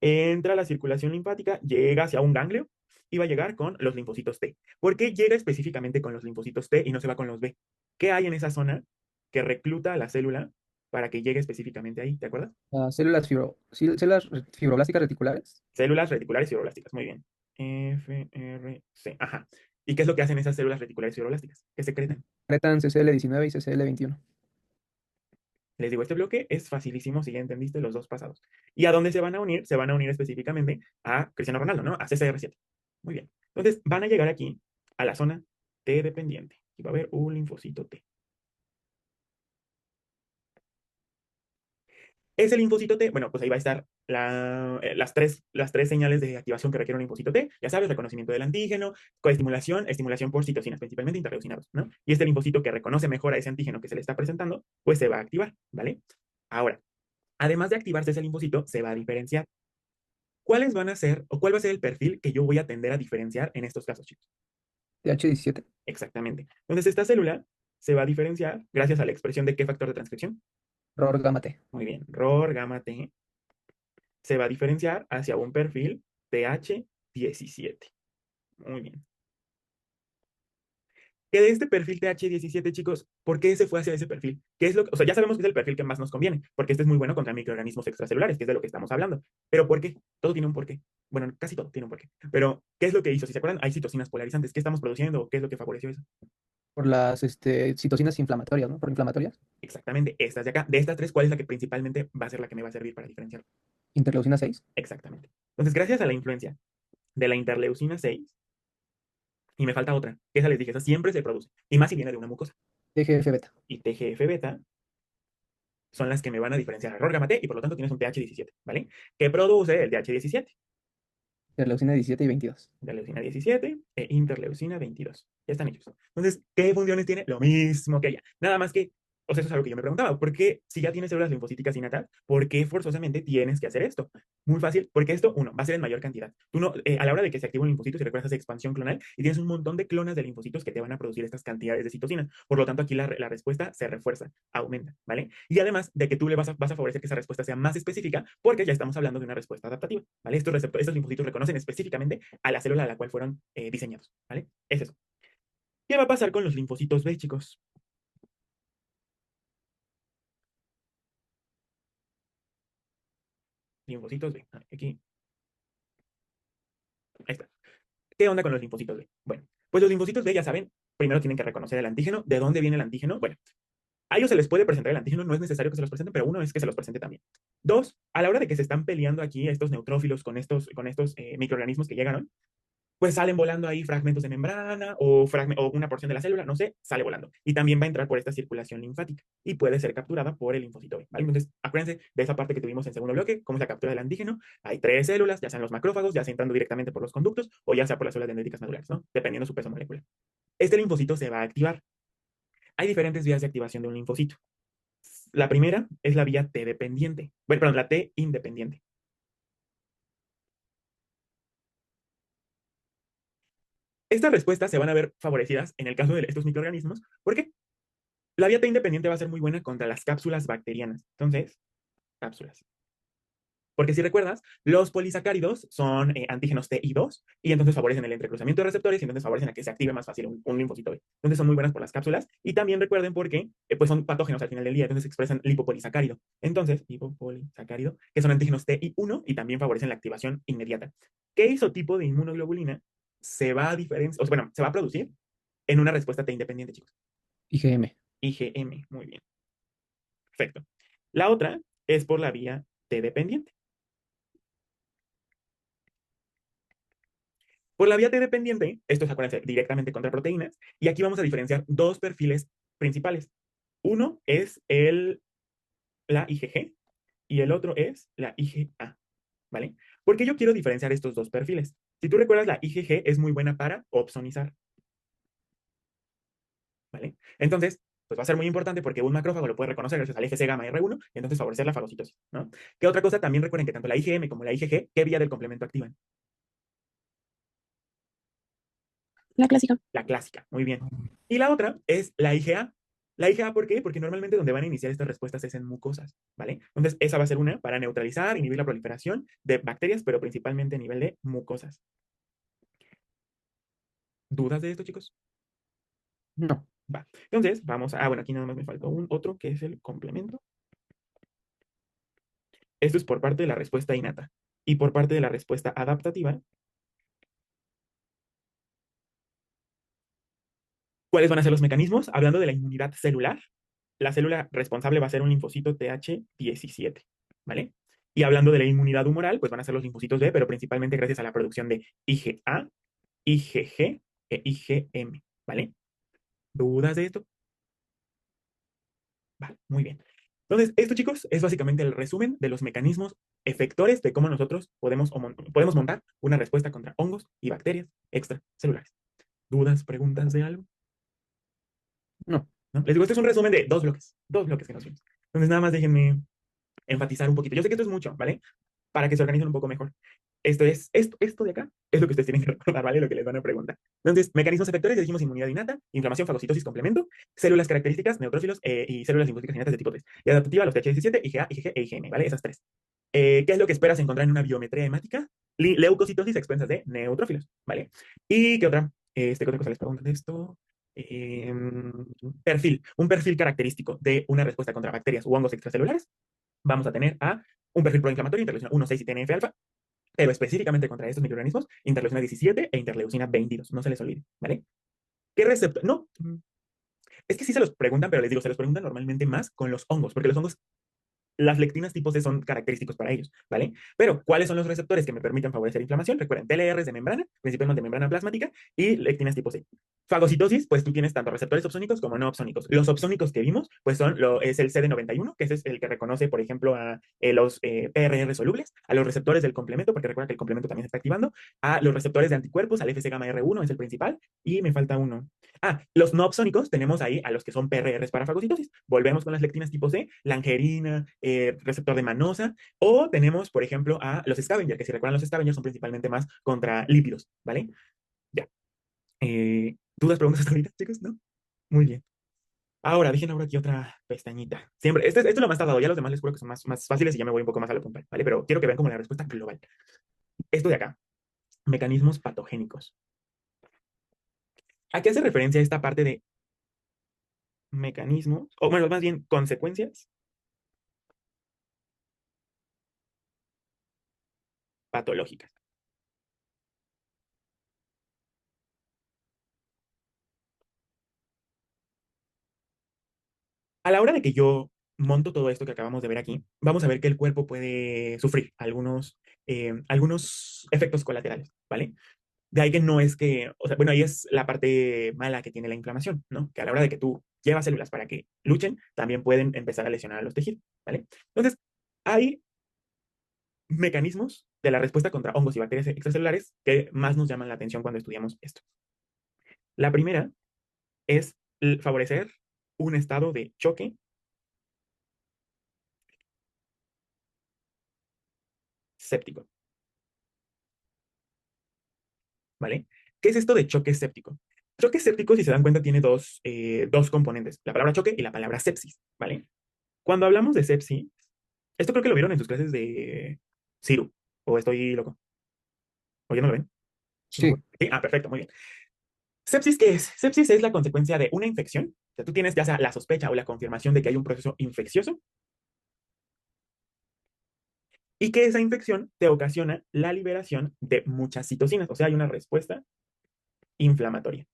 Entra a la circulación linfática, llega hacia un ganglio y va a llegar con los linfocitos T. ¿Por qué llega específicamente con los linfocitos T y no se va con los B? ¿Qué hay en esa zona que recluta a la célula para que llegue específicamente ahí? ¿Te acuerdas? Las células fibroblásticas reticulares Células reticulares fibroblásticas. Muy bien. FRC. Ajá. ¿Y qué es lo que hacen esas células reticulares fibroblásticas? ¿Qué secretan? secretan CCL19 y CCL21. Les digo, este bloque es facilísimo si ya entendiste los dos pasados. ¿Y a dónde se van a unir? Se van a unir específicamente a Cristiano Ronaldo, ¿no? A CCR7. Muy bien. Entonces van a llegar aquí a la zona T dependiente. Y va a haber un linfocito T. Ese linfocito T, bueno, pues ahí va a estar las tres señales de activación que requiere un linfocito T. Ya sabes, reconocimiento del antígeno, coestimulación, estimulación por citocinas, principalmente interleucinados, ¿no? Y este linfocito que reconoce mejor a ese antígeno que se le está presentando, pues se va a activar, ¿vale? Ahora, además de activarse ese linfocito, se va a diferenciar. ¿Cuáles van a ser o cuál va a ser el perfil que yo voy a tender a diferenciar en estos casos, chicos? TH17. Exactamente. Entonces, esta célula se va a diferenciar gracias a la expresión de qué factor de transcripción. ROR gamma T. Muy bien. ROR gamma T se va a diferenciar hacia un perfil TH17. Muy bien. Que de este perfil TH17, chicos, ¿por qué se fue hacia ese perfil? ¿Qué es lo que, o sea, ya sabemos que es el perfil que más nos conviene, porque este es muy bueno contra microorganismos extracelulares, que es de lo que estamos hablando. Pero ¿por qué? Todo tiene un porqué. Bueno, casi todo tiene un porqué. Pero, ¿qué es lo que hizo? Si se acuerdan, hay citocinas polarizantes. ¿Qué estamos produciendo? ¿Qué es lo que favoreció eso? Por las citocinas inflamatorias, ¿no? Por inflamatorias. Exactamente, estas de acá. De estas tres, ¿cuál es la que principalmente va a ser la que me va a servir para diferenciar? Interleucina 6. Exactamente. Entonces, gracias a la influencia de la interleucina 6, y me falta otra, que esa les dije, esa siempre se produce, y más si viene de una mucosa. TGF beta. Y TGF beta son las que me van a diferenciar error gamma T y por lo tanto tienes un TH17, ¿vale? ¿Qué produce el TH17? Interleucina 17 y 22. Interleucina 17 e interleucina 22. Ya están hechos. Entonces, ¿qué funciones tiene? Lo mismo que ella. Nada más que, o sea, eso es algo que yo me preguntaba. ¿Por qué, si ya tienes células linfocíticas innatadas, por qué forzosamente tienes que hacer esto? Muy fácil, porque esto, uno, va a ser en mayor cantidad. Tú no, a la hora de que se activa un linfocito, si recuerdas esa expansión clonal, y tienes un montón de clonas de linfocitos que te van a producir estas cantidades de citocinas. Por lo tanto, aquí la respuesta se refuerza, aumenta, ¿vale? Y además de que tú le vas a favorecer que esa respuesta sea más específica, porque ya estamos hablando de una respuesta adaptativa, ¿vale? Estos linfocitos reconocen específicamente a la célula a la cual fueron diseñados, ¿vale? Es eso. ¿Qué va a pasar con los linfocitos B, chicos? Linfocitos B. Aquí. Ahí está. ¿Qué onda con los linfocitos B? Bueno, pues los linfocitos B, ya saben, primero tienen que reconocer el antígeno. ¿De dónde viene el antígeno? Bueno, a ellos se les puede presentar el antígeno, no es necesario que se los presenten, pero uno es que se los presente también. Dos, a la hora de que se están peleando aquí estos neutrófilos con estos microorganismos que llegaron, pues salen volando ahí fragmentos de membrana o una porción de la célula, no sé, sale volando. Y también va a entrar por esta circulación linfática y puede ser capturada por el linfocito B, ¿vale? Entonces, acuérdense de esa parte que tuvimos en segundo bloque, cómo es la captura del antígeno. Hay tres células, ya sean los macrófagos, ya sea entrando directamente por los conductos o ya sea por las células dendríticas medulares, ¿no? Dependiendo su peso molecular. Este linfocito se va a activar. Hay diferentes vías de activación de un linfocito. La primera es la vía T dependiente. Bueno, perdón, la T independiente. Estas respuestas se van a ver favorecidas en el caso de estos microorganismos. ¿Por qué? La vía T independiente va a ser muy buena contra las cápsulas bacterianas. Entonces, cápsulas. Porque si recuerdas, los polisacáridos son antígenos T y 2 y entonces favorecen el entrecruzamiento de receptores y entonces favorecen a que se active más fácil un linfocito B. Entonces son muy buenas por las cápsulas y también recuerden porque pues son patógenos al final del día, entonces expresan lipopolisacárido. Entonces, lipopolisacárido, que son antígenos T y 1 y también favorecen la activación inmediata. ¿Qué isotipo de inmunoglobulina se va a diferenciar, o sea, bueno, se va a producir en una respuesta T independiente, chicos? IgM. IgM, muy bien. Perfecto. La otra es por la vía T dependiente. Por la vía T dependiente, esto es, acuérdense, directamente contra proteínas, y aquí vamos a diferenciar dos perfiles principales. Uno es la IgG y el otro es la IgA, ¿vale? Porque yo quiero diferenciar estos dos perfiles. Si tú recuerdas, la IgG es muy buena para opsonizar, ¿vale? Entonces, pues va a ser muy importante porque un macrófago lo puede reconocer gracias al IgC gamma R1 y entonces favorecer la fagocitosis, ¿no? ¿Qué otra cosa? También recuerden que tanto la IgM como la IgG, ¿qué vía del complemento activan? La clásica. La clásica, muy bien. Y la otra es la IgA. La IgA, ¿por qué? Porque normalmente donde van a iniciar estas respuestas es en mucosas, ¿vale? Entonces, esa va a ser una para neutralizar, inhibir la proliferación de bacterias, pero principalmente a nivel de mucosas. ¿Dudas de esto, chicos? No. Va. Entonces, vamos a... Ah, bueno, aquí nada más me faltó un otro que es el complemento. Esto es por parte de la respuesta innata. Y por parte de la respuesta adaptativa, ¿cuáles van a ser los mecanismos? Hablando de la inmunidad celular, la célula responsable va a ser un linfocito TH17, ¿vale? Y hablando de la inmunidad humoral, pues van a ser los linfocitos B, pero principalmente gracias a la producción de IgA, IgG e IgM, ¿vale? ¿Dudas de esto? Vale, muy bien. Entonces, esto, chicos, es básicamente el resumen de los mecanismos efectores de cómo nosotros podemos montar una respuesta contra hongos y bacterias extracelulares. ¿Dudas, preguntas de algo? No. ¿No? Les digo, este es un resumen de dos bloques que nos vimos. Entonces, nada más déjenme enfatizar un poquito. Yo sé que esto es mucho, ¿vale? Para que se organicen un poco mejor. Esto de acá es lo que ustedes tienen que recordar, ¿vale? Lo que les van a preguntar. Entonces, mecanismos efectores, ya dijimos inmunidad innata, inflamación, fagocitosis, complemento, células características, neutrófilos y células linfóticas innatas de tipo 3. Y adaptativa, los TH17, IgA, IgG e IgM, ¿vale? Esas tres. ¿Qué es lo que esperas encontrar en una biometría hemática? Leucocitosis a expensas de neutrófilos, ¿vale? ¿Y qué otra? ¿Qué otra cosa les preguntan de esto? Eh, un perfil característico de una respuesta contra bacterias u hongos extracelulares. Vamos a tener a un perfil proinflamatorio, interleucina 1,6 y TNF-alfa, pero específicamente contra estos microorganismos, interleucina 17 e interleucina 22. No se les olvide, ¿vale? ¿Qué receptor? No, es que sí se los preguntan, pero les digo, se los preguntan normalmente más con los hongos, porque los hongos las lectinas tipo C son característicos para ellos, ¿vale? Pero, ¿cuáles son los receptores que me permiten favorecer inflamación? Recuerden, TLRs de membrana, principalmente membrana plasmática, y lectinas tipo C. Fagocitosis, pues tú tienes tanto receptores opsónicos como no opsónicos. Los opsónicos que vimos, pues es el CD91, que ese es el que reconoce, por ejemplo, a los PRR solubles, a los receptores del complemento, porque recuerda que el complemento también se está activando, a los receptores de anticuerpos, al FC gamma R1 es el principal, y me falta uno. Ah, los no opsónicos tenemos ahí a los que son PRRs para fagocitosis. Volvemos con las lectinas tipo C, langerina, receptor de manosa, o tenemos, por ejemplo, a los scavenger, que si recuerdan los scavengers son principalmente más contra lípidos, ¿vale? Ya. ¿Dudas, preguntas hasta ahorita, chicos? ¿No? Muy bien. Ahora, dejen ahora aquí otra pestañita. Siempre, esto es lo más tardado, ya los demás les juro que son más fáciles y ya me voy un poco más a lo puntual, ¿vale? Pero quiero que vean como la respuesta global. Esto de acá, mecanismos patogénicos. ¿A qué hace referencia esta parte de mecanismos, o bueno, más bien consecuencias patológicas? A la hora de que yo monto todo esto que acabamos de ver aquí, vamos a ver que el cuerpo puede sufrir algunos efectos colaterales, ¿vale? De ahí que no es que, o sea, bueno, ahí es la parte mala que tiene la inflamación, ¿no? Que a la hora de que tú llevas células para que luchen, también pueden empezar a lesionar a los tejidos, ¿vale? Entonces, hay mecanismos de la respuesta contra hongos y bacterias extracelulares que más nos llaman la atención cuando estudiamos esto. La primera es favorecer un estado de choque séptico, ¿vale? ¿Qué es esto de choque séptico? Choque séptico, si se dan cuenta, tiene dos componentes, la palabra choque y la palabra sepsis, ¿vale? Cuando hablamos de sepsis, esto creo que lo vieron en sus clases de Ciru, o estoy loco, o ya no lo ven. No me Sí. acuerdo. Sí, perfecto, muy bien. ¿Sepsis qué es? Sepsis es la consecuencia de una infección. O sea, tú tienes ya sea la sospecha o la confirmación de que hay un proceso infeccioso y que esa infección te ocasiona la liberación de muchas citocinas, o sea, hay una respuesta inflamatoria,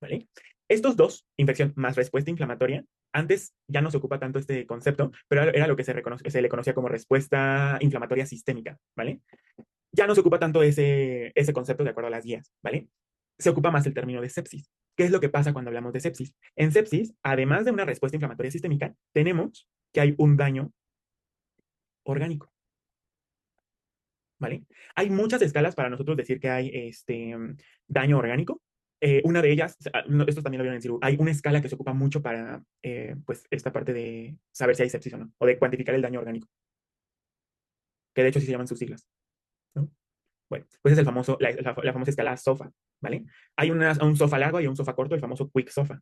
¿vale? Estos dos, infección más respuesta inflamatoria, antes ya no se ocupa tanto este concepto, pero era lo que se le conocía como respuesta inflamatoria sistémica, ¿vale? Ya no se ocupa tanto ese concepto de acuerdo a las guías, ¿vale? Se ocupa más el término de sepsis. ¿Qué es lo que pasa cuando hablamos de sepsis? En sepsis, además de una respuesta inflamatoria sistémica, tenemos que hay un daño orgánico, ¿vale? Hay muchas escalas para nosotros decir que hay daño orgánico. Una de ellas, esto también lo vieron en Ciru, hay una escala que se ocupa mucho para pues, esta parte de saber si hay sepsis o no, o de cuantificar el daño orgánico, que de hecho sí se llaman sus siglas, ¿no? Bueno, pues es el famoso, la famosa escala SOFA, ¿vale? Hay un SOFA largo y un SOFA corto, el famoso Quick SOFA,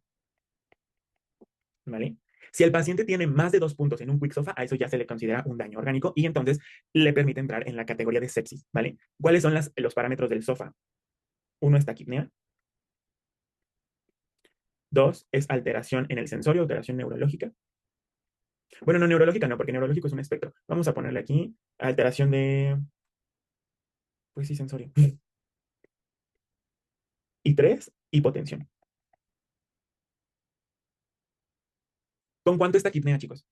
¿vale? Si el paciente tiene más de 2 puntos en un Quick SOFA, a eso ya se le considera un daño orgánico y entonces le permite entrar en la categoría de sepsis, ¿vale? ¿Cuáles son los parámetros del SOFA? Uno es taquipnea. Dos es alteración en el sensorio, alteración neurológica. Bueno, no neurológica, no, porque neurológico es un espectro. Vamos a ponerle aquí alteración de, pues sí, sensorio. Y tres, hipotensión. ¿Con cuánto está taquipnea, chicos?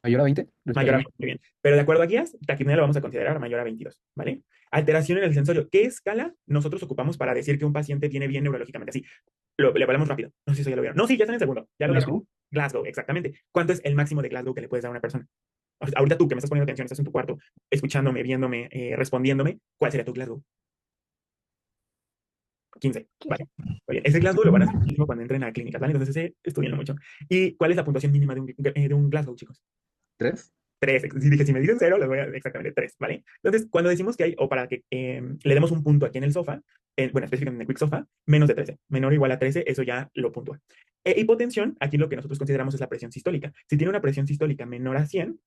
¿Mayor a 20? Mayor a Respiratorio. 20, muy bien. Pero de acuerdo a guías, taquipnea lo vamos a considerar mayor a 22, ¿vale? Alteración en el sensorio. ¿Qué escala nosotros ocupamos para decir que un paciente viene bien neurológicamente? Así, le hablamos rápido. No sé si eso ya lo vieron. No, sí, ya está en el segundo. Ya lo vieron. ¿Glasgow? Glasgow, exactamente. ¿Cuánto es el máximo de Glasgow que le puedes dar a una persona? Ahorita tú que me estás poniendo atención, estás en tu cuarto, escuchándome, viéndome, respondiéndome, ¿cuál sería tu Glasgow? 15, ¿vale? 15. Oye, ese Glasgow lo van a hacer muchísimo cuando entren a clínicas, ¿vale? Entonces, ese estudienlo mucho. ¿Y cuál es la puntuación mínima de un Glasgow, chicos? ¿3? 3. Si dije, si me dicen 0, les voy a exactamente 3, ¿vale? Entonces, cuando decimos que hay, o para que le demos un punto aquí en el sofá, bueno, específicamente en el Quick Sofa, menos de 13. Menor o igual a 13, eso ya lo puntúa. Hipotensión, aquí lo que nosotros consideramos es la presión sistólica. Si tiene una presión sistólica menor a 100,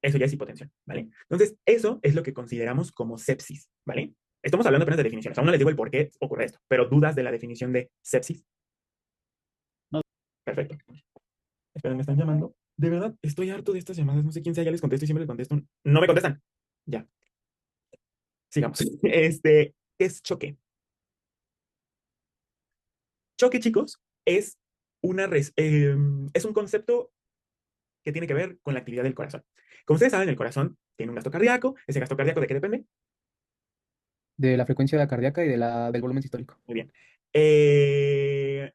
eso ya es hipotensión, ¿vale? Entonces, eso es lo que consideramos como sepsis, ¿vale? Estamos hablando apenas de definiciones. Aún no les digo el por qué ocurre esto, pero dudas de la definición de sepsis. No. Perfecto. Esperen, me están llamando. De verdad, estoy harto de estas llamadas. No sé quién sea, ya les contesto y siempre les contesto. No me contestan. Ya, sigamos. ¿Qué es choque? Choque, chicos, es un concepto que tiene que ver con la actividad del corazón. Como ustedes saben, el corazón tiene un gasto cardíaco. ¿Ese gasto cardíaco de qué depende? De la frecuencia cardíaca y del volumen sistólico. Muy bien. Eh,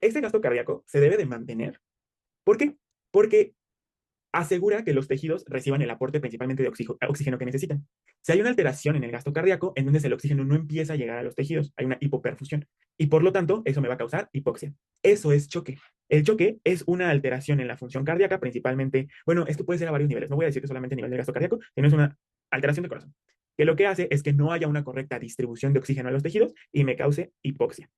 Este gasto cardíaco se debe de mantener. ¿Por qué? Porque asegura que los tejidos reciban el aporte principalmente de oxígeno que necesitan. Si hay una alteración en el gasto cardíaco, entonces el oxígeno no empieza a llegar a los tejidos, hay una hipoperfusión y por lo tanto eso me va a causar hipoxia. Eso es choque. El choque es una alteración en la función cardíaca, principalmente, bueno, esto puede ser a varios niveles, no voy a decir que solamente a nivel del gasto cardíaco, sino es una alteración del corazón, que lo que hace es que no haya una correcta distribución de oxígeno a los tejidos y me cause hipoxia.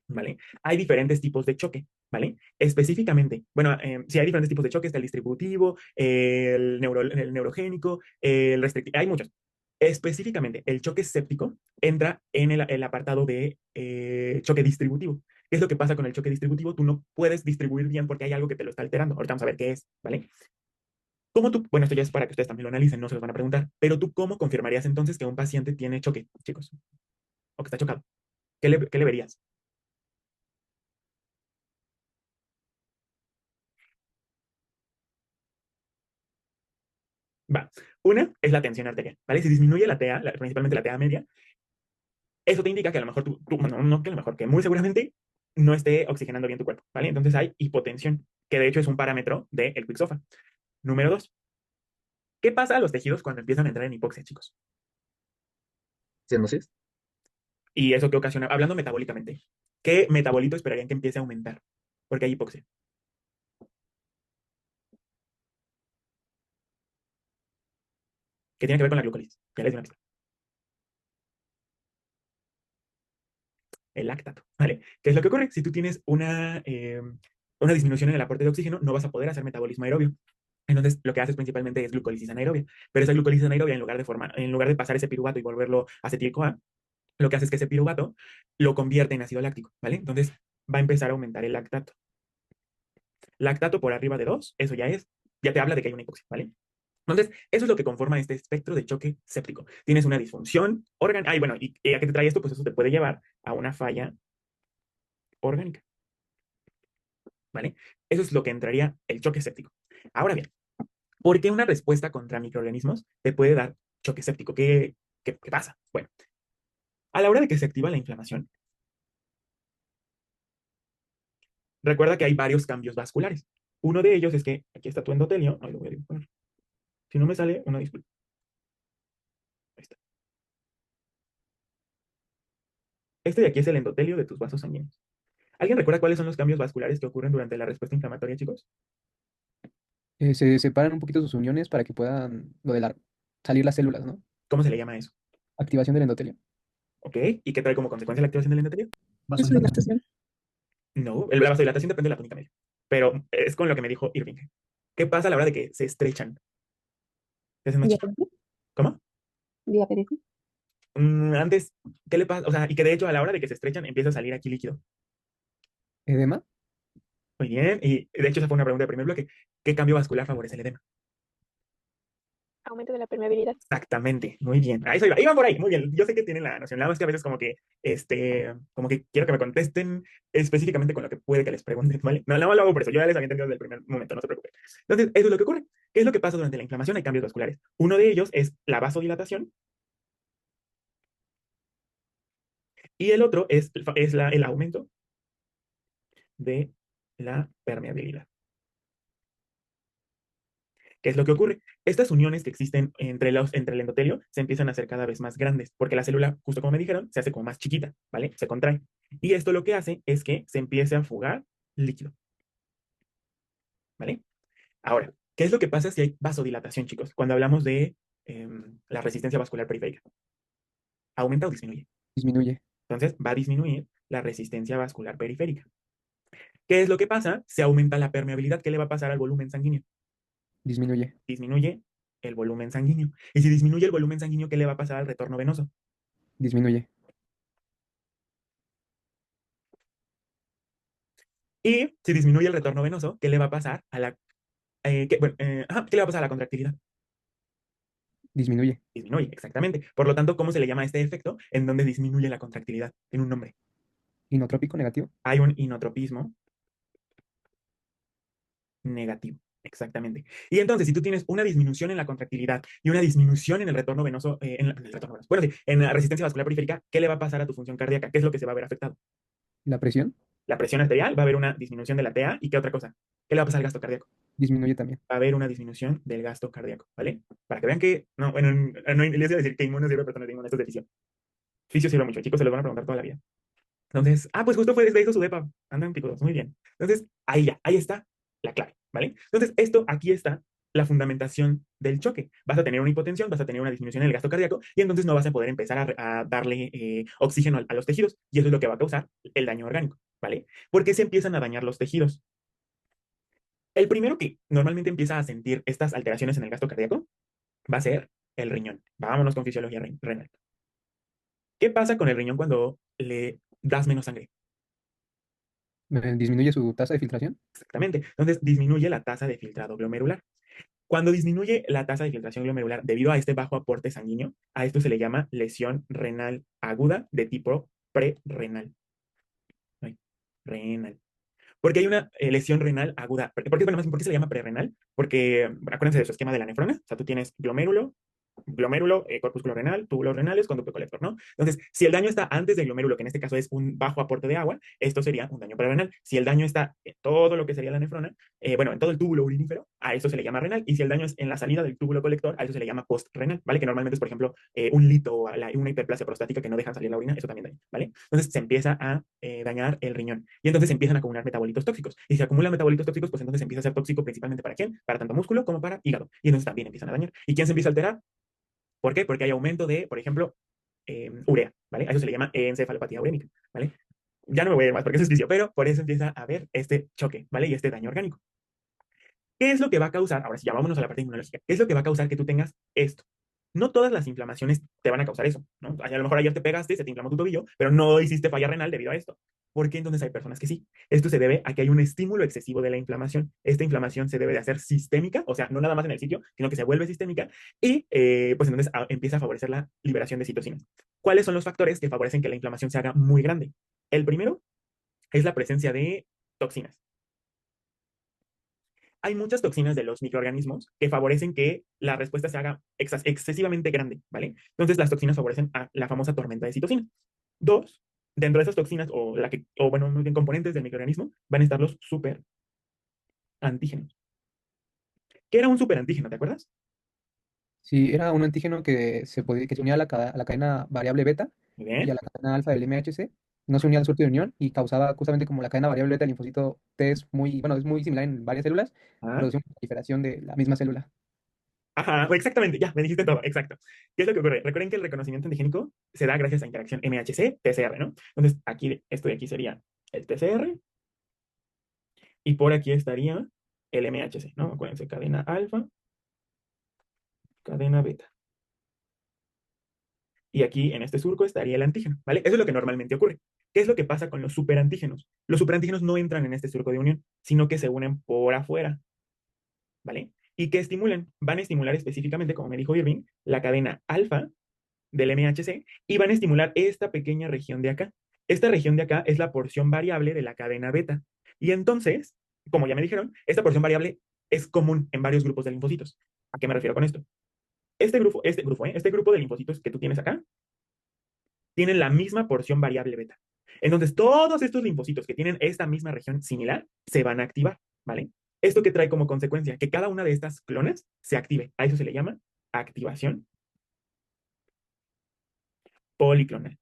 ¿Vale? Hay diferentes tipos de choque, ¿vale? Específicamente, bueno, sí hay diferentes tipos de choque, está el distributivo, el neurogénico, el restrictivo, hay muchos. Específicamente, el choque séptico entra en el apartado de choque distributivo. ¿Qué es lo que pasa con el choque distributivo? Tú no puedes distribuir bien porque hay algo que te lo está alterando. Ahorita vamos a ver qué es, ¿vale? ¿Cómo tú, bueno, esto ya es para que ustedes también lo analicen, no se los van a preguntar, pero tú cómo confirmarías entonces que un paciente tiene choque, chicos? O que está chocado. ¿Qué le verías? Va. Una es la tensión arterial, ¿vale? Si disminuye la TA, principalmente la TA media, eso te indica que a lo mejor bueno, no que a lo mejor, que muy seguramente no esté oxigenando bien tu cuerpo, ¿vale? Entonces hay hipotensión, que de hecho es un parámetro del Quicksofa. Número dos, ¿qué pasa a los tejidos cuando empiezan a entrar en hipoxia, chicos? ¿Cianosis? Y eso que ocasiona, hablando metabólicamente, ¿qué metabolito esperarían que empiece a aumentar? Porque hay hipoxia. ¿Qué tiene que ver con la glucólisis? Ya les di una pista. El lactato, ¿vale? ¿Qué es lo que ocurre? Si tú tienes una disminución en el aporte de oxígeno, no vas a poder hacer metabolismo aerobio. Entonces, lo que haces principalmente es glucólisis anaerobia. Pero esa glucólisis anaerobia, en lugar de pasar ese piruvato y volverlo acetil-CoA, lo que hace es que ese piruvato lo convierte en ácido láctico, ¿vale? Entonces, va a empezar a aumentar el lactato. Lactato por arriba de 2, eso ya te habla de que hay una hipoxia, ¿vale? Entonces, eso es lo que conforma este espectro de choque séptico. Tienes una disfunción orgánica. Bueno, ¿y a qué te trae esto? Pues eso te puede llevar a una falla orgánica, ¿vale? Eso es lo que entraría el choque séptico. Ahora bien, ¿por qué una respuesta contra microorganismos te puede dar choque séptico? ¿Qué pasa? Bueno, a la hora de que se activa la inflamación, recuerda que hay varios cambios vasculares. Uno de ellos es que aquí está tu endotelio. No, lo voy a dibujar. Si no me sale, una disculpa. Ahí está. Este de aquí es el endotelio de tus vasos sanguíneos. ¿Alguien recuerda cuáles son los cambios vasculares que ocurren durante la respuesta inflamatoria, chicos? Se separan un poquito sus uniones para que puedan lo del árbol. salir las células, ¿no? ¿Cómo se le llama a eso? Activación del endotelio. ¿Ok? ¿Y qué trae como consecuencia la activación del endotelio? Vasodilatación. Vasodilatación. No, la vasodilatación depende de la túnica media, pero es con lo que me dijo Irving. ¿Qué pasa a la hora de que se estrechan? Se hacen más chiquitos. Diabetes. ¿Cómo? Diabetes. Antes, ¿qué le pasa? O sea, y que de hecho a la hora de que se estrechan empieza a salir aquí líquido. Edema. Muy bien, y de hecho esa fue una pregunta de primer bloque. ¿Qué cambio vascular favorece el edema? Aumento de la permeabilidad. Exactamente, muy bien. Ahí iba, iban por ahí, muy bien. Yo sé que tienen la noción, nada más que a veces como que quiero que me contesten específicamente con lo que puede que les pregunten, ¿vale? No, no lo hago por eso, yo ya les había entendido desde el primer momento, no se preocupen. Entonces, eso es lo que ocurre. ¿Qué es lo que pasa durante la inflamación? Hay cambios vasculares. Uno de ellos es la vasodilatación y el otro es el aumento de la permeabilidad. ¿Qué es lo que ocurre? Estas uniones que existen entre el endotelio se empiezan a hacer cada vez más grandes, porque la célula, justo como me dijeron, se hace como más chiquita, ¿vale? Se contrae. Y esto lo que hace es que se empiece a fugar líquido, ¿vale? Ahora, ¿qué es lo que pasa si hay vasodilatación, chicos? Cuando hablamos de la resistencia vascular periférica, ¿aumenta o disminuye? Disminuye. Entonces, va a disminuir la resistencia vascular periférica. ¿Qué es lo que pasa? Se aumenta la permeabilidad. ¿Qué le va a pasar al volumen sanguíneo? Disminuye. Disminuye el volumen sanguíneo. Y si disminuye el volumen sanguíneo, ¿qué le va a pasar al retorno venoso? Disminuye. Y si disminuye el retorno venoso, ¿qué le va a pasar a la, ¿qué le va a pasar a la contractilidad? Disminuye. Disminuye, exactamente. Por lo tanto, ¿cómo se le llama a este efecto en donde disminuye la contractilidad? En un nombre. Inotrópico negativo. Hay un inotropismo negativo. Exactamente. Y entonces, si tú tienes una disminución en la contractilidad y una disminución en el retorno venoso, en el retorno venoso, bueno, sí, en la resistencia vascular periférica, ¿qué le va a pasar a tu función cardíaca? ¿Qué es lo que se va a ver afectado? La presión. La presión arterial, va a haber una disminución de la TA y ¿qué otra cosa? ¿Qué le va a pasar al gasto cardíaco? Disminuye también. Va a haber una disminución del gasto cardíaco, ¿vale? Para que vean que, no, bueno, no les iba a decir que inmuno sirve, pero no es inmuno, esto es de fisión. Fisio sirve mucho, chicos, se los van a preguntar toda la vida. Entonces, pues justo fue desde eso su depa, andan picudos, muy bien. Entonces, ahí ya, ahí está la clave, ¿vale? Entonces, aquí está la fundamentación del choque. Vas a tener una hipotensión, vas a tener una disminución en el gasto cardíaco y entonces no vas a poder empezar a darle oxígeno a los tejidos y eso es lo que va a causar el daño orgánico, ¿vale? ¿Por qué se empiezan a dañar los tejidos? El primero que normalmente empieza a sentir estas alteraciones en el gasto cardíaco va a ser el riñón. Vámonos con fisiología renal. ¿Qué pasa con el riñón cuando le das menos sangre? Disminuye su tasa de filtración. Exactamente. Entonces disminuye la tasa de filtrado glomerular. Cuando disminuye la tasa de filtración glomerular debido a este bajo aporte sanguíneo, a esto se le llama lesión renal aguda de tipo prerrenal. Ay, renal. Porque hay una lesión renal aguda. ¿Por qué se le llama prerrenal? Porque acuérdense de su esquema de la nefrona. O sea, tú tienes glomérulo, corpúsculo renal, túbulos renales, conducto colector, ¿no? Entonces, si el daño está antes del glomérulo, que en este caso es un bajo aporte de agua, esto sería un daño prerenal. Si el daño está en todo lo que sería la nefrona, bueno, en todo el túbulo urinífero, a eso se le llama renal. Y si el daño es en la salida del túbulo colector, a eso se le llama postrenal, ¿vale? Que normalmente es, por ejemplo, un lito o una hiperplasia prostática que no deja salir la orina, eso también daña, ¿vale? Entonces se empieza a dañar el riñón y entonces se empiezan a acumular metabolitos tóxicos. Y si se acumulan metabolitos tóxicos, pues entonces empieza a ser tóxico principalmente para quién? Para tanto músculo como para hígado. Y entonces también empiezan a dañar. ¿Y quién se empieza a alterar? ¿Por qué? Porque hay aumento de, por ejemplo, urea, ¿vale? A eso se le llama encefalopatía urémica, ¿vale? Ya no me voy a ir más porque eso es vicio, pero por eso empieza a haber este choque, ¿vale? Y este daño orgánico. ¿Qué es lo que va a causar? Ahora sí, ya vámonos a la parte inmunológica. ¿Qué es lo que va a causar que tú tengas esto? No todas las inflamaciones te van a causar eso, ¿no? A lo mejor ayer te pegaste, se te inflamó tu tobillo, pero no hiciste falla renal debido a esto. ¿Por qué entonces hay personas que sí? Esto se debe a que hay un estímulo excesivo de la inflamación. Esta inflamación se debe de hacer sistémica, o sea, no nada más en el sitio, sino que se vuelve sistémica y pues entonces empieza a favorecer la liberación de citocinas. ¿Cuáles son los factores que favorecen que la inflamación se haga muy grande? El primero es la presencia de toxinas. Hay muchas toxinas de los microorganismos que favorecen que la respuesta se haga excesivamente grande, ¿vale? Entonces las toxinas favorecen a la famosa tormenta de citocina. Dos, dentro de esas toxinas o bueno, muy bien, componentes del microorganismo van a estar los superantígenos. ¿Qué era un superantígeno? ¿Te acuerdas? Sí, era un antígeno que se unía a a la cadena variable beta Muy y a bien. la cadena alfa del MHC. No se unía al suerte de unión y causaba justamente como la cadena variable beta del linfocito T es muy, bueno, es muy similar en varias células, Ah, producción por proliferación de la misma célula. Ajá, exactamente, ya, me dijiste todo, exacto. ¿Qué es lo que ocurre? Recuerden que el reconocimiento antigénico se da gracias a interacción MHC-TCR, ¿no? Entonces, aquí, esto de aquí sería el TCR y por aquí estaría el MHC, ¿no? Acuérdense, cadena alfa, cadena beta. Y aquí en este surco estaría el antígeno, ¿vale? Eso es lo que normalmente ocurre. ¿Qué es lo que pasa con los superantígenos? Los superantígenos no entran en este surco de unión, sino que se unen por afuera, ¿vale? ¿Y qué estimulan? Van a estimular específicamente, como me dijo Irving, la cadena alfa del MHC y van a estimular esta pequeña región de acá. Esta región de acá es la porción variable de la cadena beta. Y entonces, como ya me dijeron, esta porción variable es común en varios grupos de linfocitos. ¿A qué me refiero con esto? Este grupo de linfocitos que tú tienes acá, tienen la misma porción variable beta. Entonces, todos estos linfocitos que tienen esta misma región similar se van a activar, ¿vale? ¿Esto que trae como consecuencia? Que cada una de estas clones se active. A eso se le llama activación policlonal.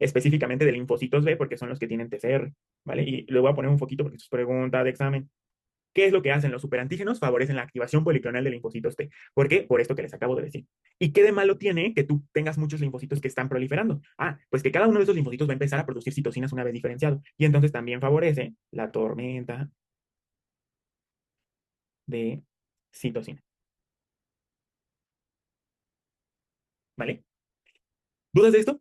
Específicamente de linfocitos B, porque son los que tienen TCR, ¿vale? Y le voy a poner un foquito porque esto es pregunta de examen. ¿Qué es lo que hacen los superantígenos? Favorecen la activación policlonal de linfocitos T. ¿Por qué? Por esto que les acabo de decir. ¿Y qué de malo tiene que tú tengas muchos linfocitos que están proliferando? Ah, pues que cada uno de esos linfocitos va a empezar a producir citocinas una vez diferenciado. Y entonces también favorece la tormenta de citocina. ¿Vale? ¿Dudas de esto?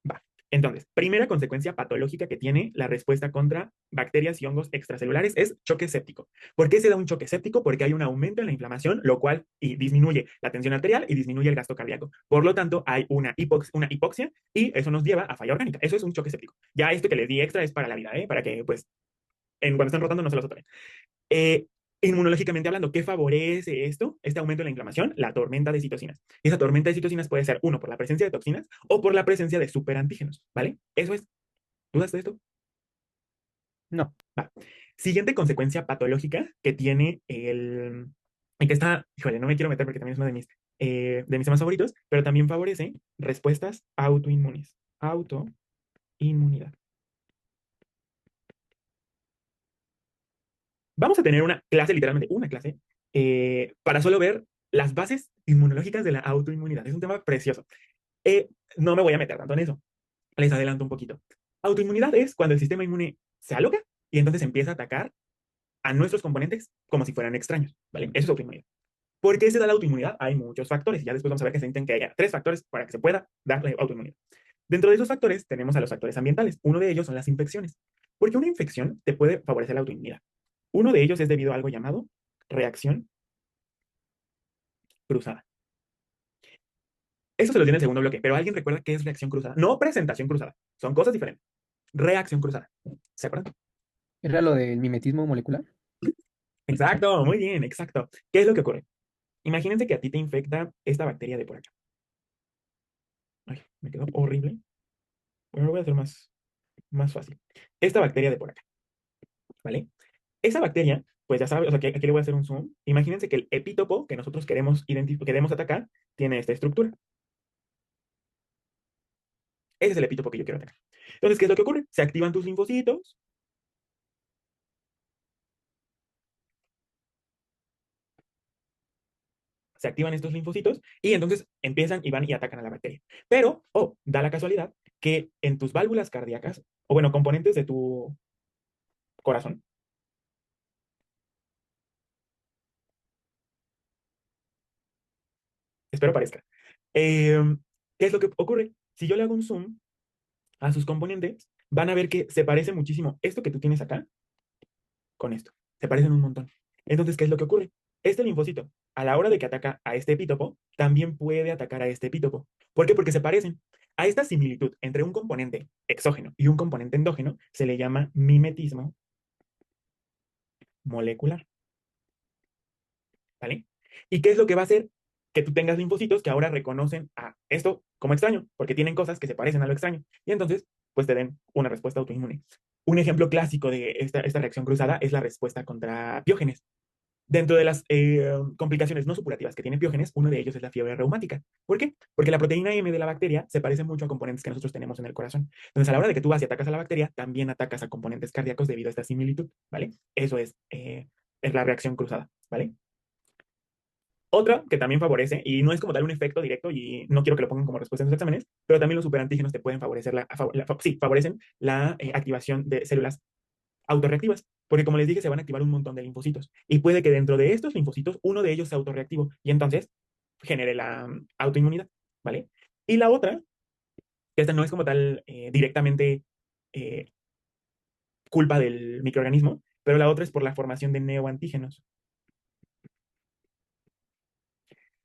Va. Entonces, primera consecuencia patológica que tiene la respuesta contra bacterias y hongos extracelulares es choque séptico. ¿Por qué se da un choque séptico? Porque hay un aumento en la inflamación, lo cual disminuye la tensión arterial y disminuye el gasto cardíaco. Por lo tanto, hay una hipoxia y eso nos lleva a falla orgánica. Eso es un choque séptico. Ya esto que les di extra es para la vida, ¿eh? Para que, pues, cuando están rotando no se los atoren. Eh, Inmunológicamente hablando, ¿qué favorece esto? Este aumento de la inflamación, la tormenta de citocinas. Y esa tormenta de citocinas puede ser, uno, por la presencia de toxinas o por la presencia de superantígenos, ¿vale? Eso es. ¿Dudas de esto? No. Va. Siguiente consecuencia patológica que tiene y que está, híjole, no me quiero meter porque también es uno de mis temas favoritos, pero también favorece respuestas autoinmunes. Autoinmunidad. Vamos a tener una clase, literalmente una clase, para solo ver las bases inmunológicas de la autoinmunidad. Es un tema precioso. Eh, no me voy a meter tanto en eso. Les adelanto un poquito. Autoinmunidad es cuando el sistema inmune se aloca y entonces empieza a atacar a nuestros componentes como si fueran extraños, ¿vale? Eso es autoinmunidad. ¿Por qué se da la autoinmunidad? Hay muchos factores y ya después vamos a ver que se necesitan que haya 3 factores para que se pueda dar la autoinmunidad. Dentro de esos factores tenemos a los factores ambientales. Uno de ellos son las infecciones. Porque una infección te puede favorecer la autoinmunidad. Uno de ellos es debido a algo llamado reacción cruzada. Eso se lo tiene el segundo bloque, pero ¿alguien recuerda qué es reacción cruzada? No presentación cruzada, son cosas diferentes. Reacción cruzada. ¿Se acuerdan? ¿Era lo del mimetismo molecular? Exacto, muy bien, exacto. ¿Qué es lo que ocurre? Imagínense que a ti te infecta esta bacteria de por acá. Ay, me quedó horrible. Bueno, lo voy a hacer más fácil. Esta bacteria de por acá, ¿vale? Esa bacteria, pues ya sabes, o sea, que aquí le voy a hacer un zoom. Imagínense que el epítopo que nosotros queremos atacar tiene esta estructura. Ese es el epítopo que yo quiero atacar. Entonces, ¿qué es lo que ocurre? Se activan tus linfocitos. Se activan estos linfocitos y entonces empiezan y van y atacan a la bacteria. Pero, da la casualidad que en tus válvulas cardíacas, o bueno, componentes de tu corazón, espero parezca. ¿Qué es lo que ocurre? Si yo le hago un zoom a sus componentes, van a ver que se parece muchísimo esto que tú tienes acá con esto. Se parecen un montón. Entonces, ¿qué es lo que ocurre? Este linfocito, a la hora de que ataca a este epítopo, también puede atacar a este epítopo. ¿Por qué? Porque se parecen. A esta similitud entre un componente exógeno y un componente endógeno se le llama mimetismo molecular. ¿Vale? ¿Y qué es lo que va a hacer? Que tú tengas linfocitos que ahora reconocen a esto como extraño, porque tienen cosas que se parecen a lo extraño. Y entonces, pues te den una respuesta autoinmune. Un ejemplo clásico de esta reacción cruzada es la respuesta contra piógenes. Dentro de las complicaciones no supurativas que tiene Piógenes, uno de ellos es la fiebre reumática. ¿Por qué? Porque la proteína M de la bacteria se parece mucho a componentes que nosotros tenemos en el corazón. Entonces, a la hora de que tú vas y atacas a la bacteria, también atacas a componentes cardíacos debido a esta similitud, ¿vale? Eso es es la reacción cruzada, ¿vale? Otra que también favorece, y no es como tal un efecto directo, y no quiero que lo pongan como respuesta en sus exámenes, pero también los superantígenos te pueden favorecer sí, favorecen la activación de células autorreactivas, porque como les dije, se van a activar un montón de linfocitos, y puede que dentro de estos linfocitos uno de ellos sea autorreactivo, y entonces genere la autoinmunidad, ¿vale? Y la otra, que esta no es como tal directamente eh, culpa del microorganismo, pero la otra es por la formación de neoantígenos.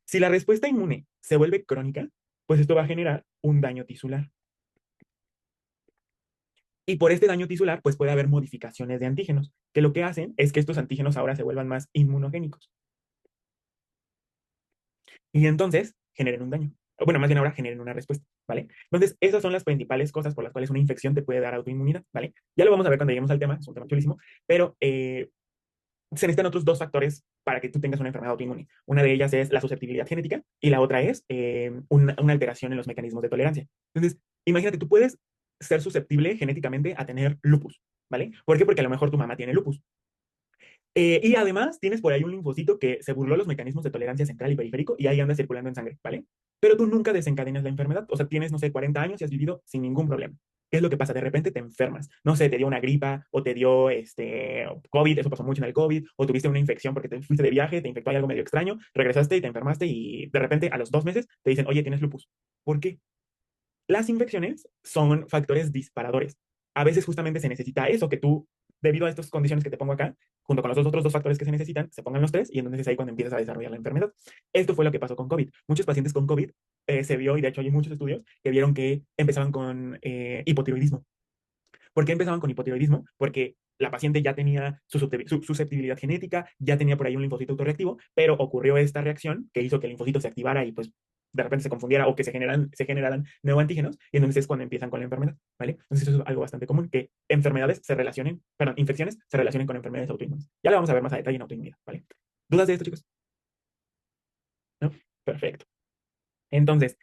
Si la respuesta inmune se vuelve crónica, pues esto va a generar un daño tisular. Y por este daño tisular, pues puede haber modificaciones de antígenos, que lo que hacen es que estos antígenos ahora se vuelvan más inmunogénicos. Y entonces generen un daño. Bueno, más bien ahora generen una respuesta, ¿vale? Entonces, esas son las principales cosas por las cuales una infección te puede dar autoinmunidad, ¿vale? Ya lo vamos a ver cuando lleguemos al tema, es un tema chulísimo, pero se necesitan otros dos factores para que tú tengas una enfermedad autoinmune. Una de ellas es la susceptibilidad genética y la otra es una alteración en los mecanismos de tolerancia. Entonces, imagínate, tú puedes ser susceptible genéticamente a tener lupus, ¿vale? ¿Por qué? Porque a lo mejor tu mamá tiene lupus. Y además tienes por ahí un linfocito que se burló los mecanismos de tolerancia central y periférico y ahí anda circulando en sangre, ¿vale? Pero tú nunca desencadenas la enfermedad. O sea, tienes, no sé, 40 años y has vivido sin ningún problema. ¿Qué es lo que pasa? De repente te enfermas. No sé, te dio una gripa o te dio COVID, eso pasó mucho en el COVID, o tuviste una infección porque te fuiste de viaje, te infectó algo medio extraño, regresaste y te enfermaste y de repente a los 2 meses te dicen, oye, tienes lupus. ¿Por qué? Las infecciones son factores disparadores. A veces justamente se necesita eso, que tú, debido a estas condiciones que te pongo acá, junto con los otros dos factores que se necesitan, se pongan los tres y entonces es ahí cuando empiezas a desarrollar la enfermedad. Esto fue lo que pasó con COVID. Muchos pacientes con COVID se vio, y de hecho hay muchos estudios que vieron que empezaban con hipotiroidismo. ¿Por qué empezaban con hipotiroidismo? Porque la paciente ya tenía su susceptibilidad genética, ya tenía por ahí un linfocito autorreactivo, pero ocurrió esta reacción que hizo que el linfocito se activara y pues de repente se confundiera o que se generaran neoantígenos y entonces es cuando empiezan con la enfermedad, ¿vale? Entonces eso es algo bastante común, que enfermedades se relacionen, perdón, infecciones se relacionen con enfermedades autoinmunes. Ya lo vamos a ver más a detalle en autoinmunidad, ¿vale? ¿Dudas de esto, chicos? ¿No? Perfecto. Entonces,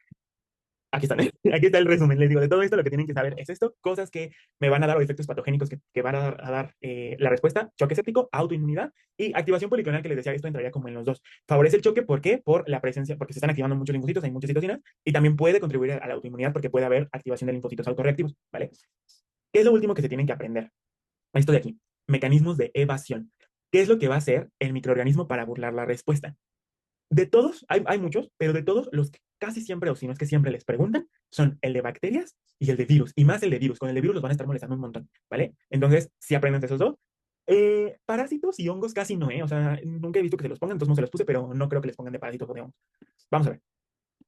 aquí está, aquí está el resumen. Les digo, de todo esto lo que tienen que saber es esto, cosas que me van a dar o efectos patogénicos que van a dar la respuesta, choque séptico, autoinmunidad y activación policlonal, que les decía, esto entraría como en los dos. Favorece el choque, ¿por qué? Por la presencia, porque se están activando muchos linfocitos, hay muchas citocinas, y también puede contribuir a la autoinmunidad porque puede haber activación de linfocitos autorreactivos, ¿vale? ¿Qué es lo último que se tienen que aprender? Esto de aquí, mecanismos de evasión. ¿Qué es lo que va a hacer el microorganismo para burlar la respuesta? De todos, hay muchos, pero de todos, los que casi siempre, o si no es que siempre les preguntan, son el de bacterias y el de virus, y más el de virus. Con el de virus los van a estar molestando un montón, ¿vale? Entonces, si aprenden de esos dos. Parásitos y hongos casi no, ¿eh? O sea, nunca he visto que se los pongan, entonces no se los puse, pero no creo que les pongan de parásitos o de hongos. Vamos a ver.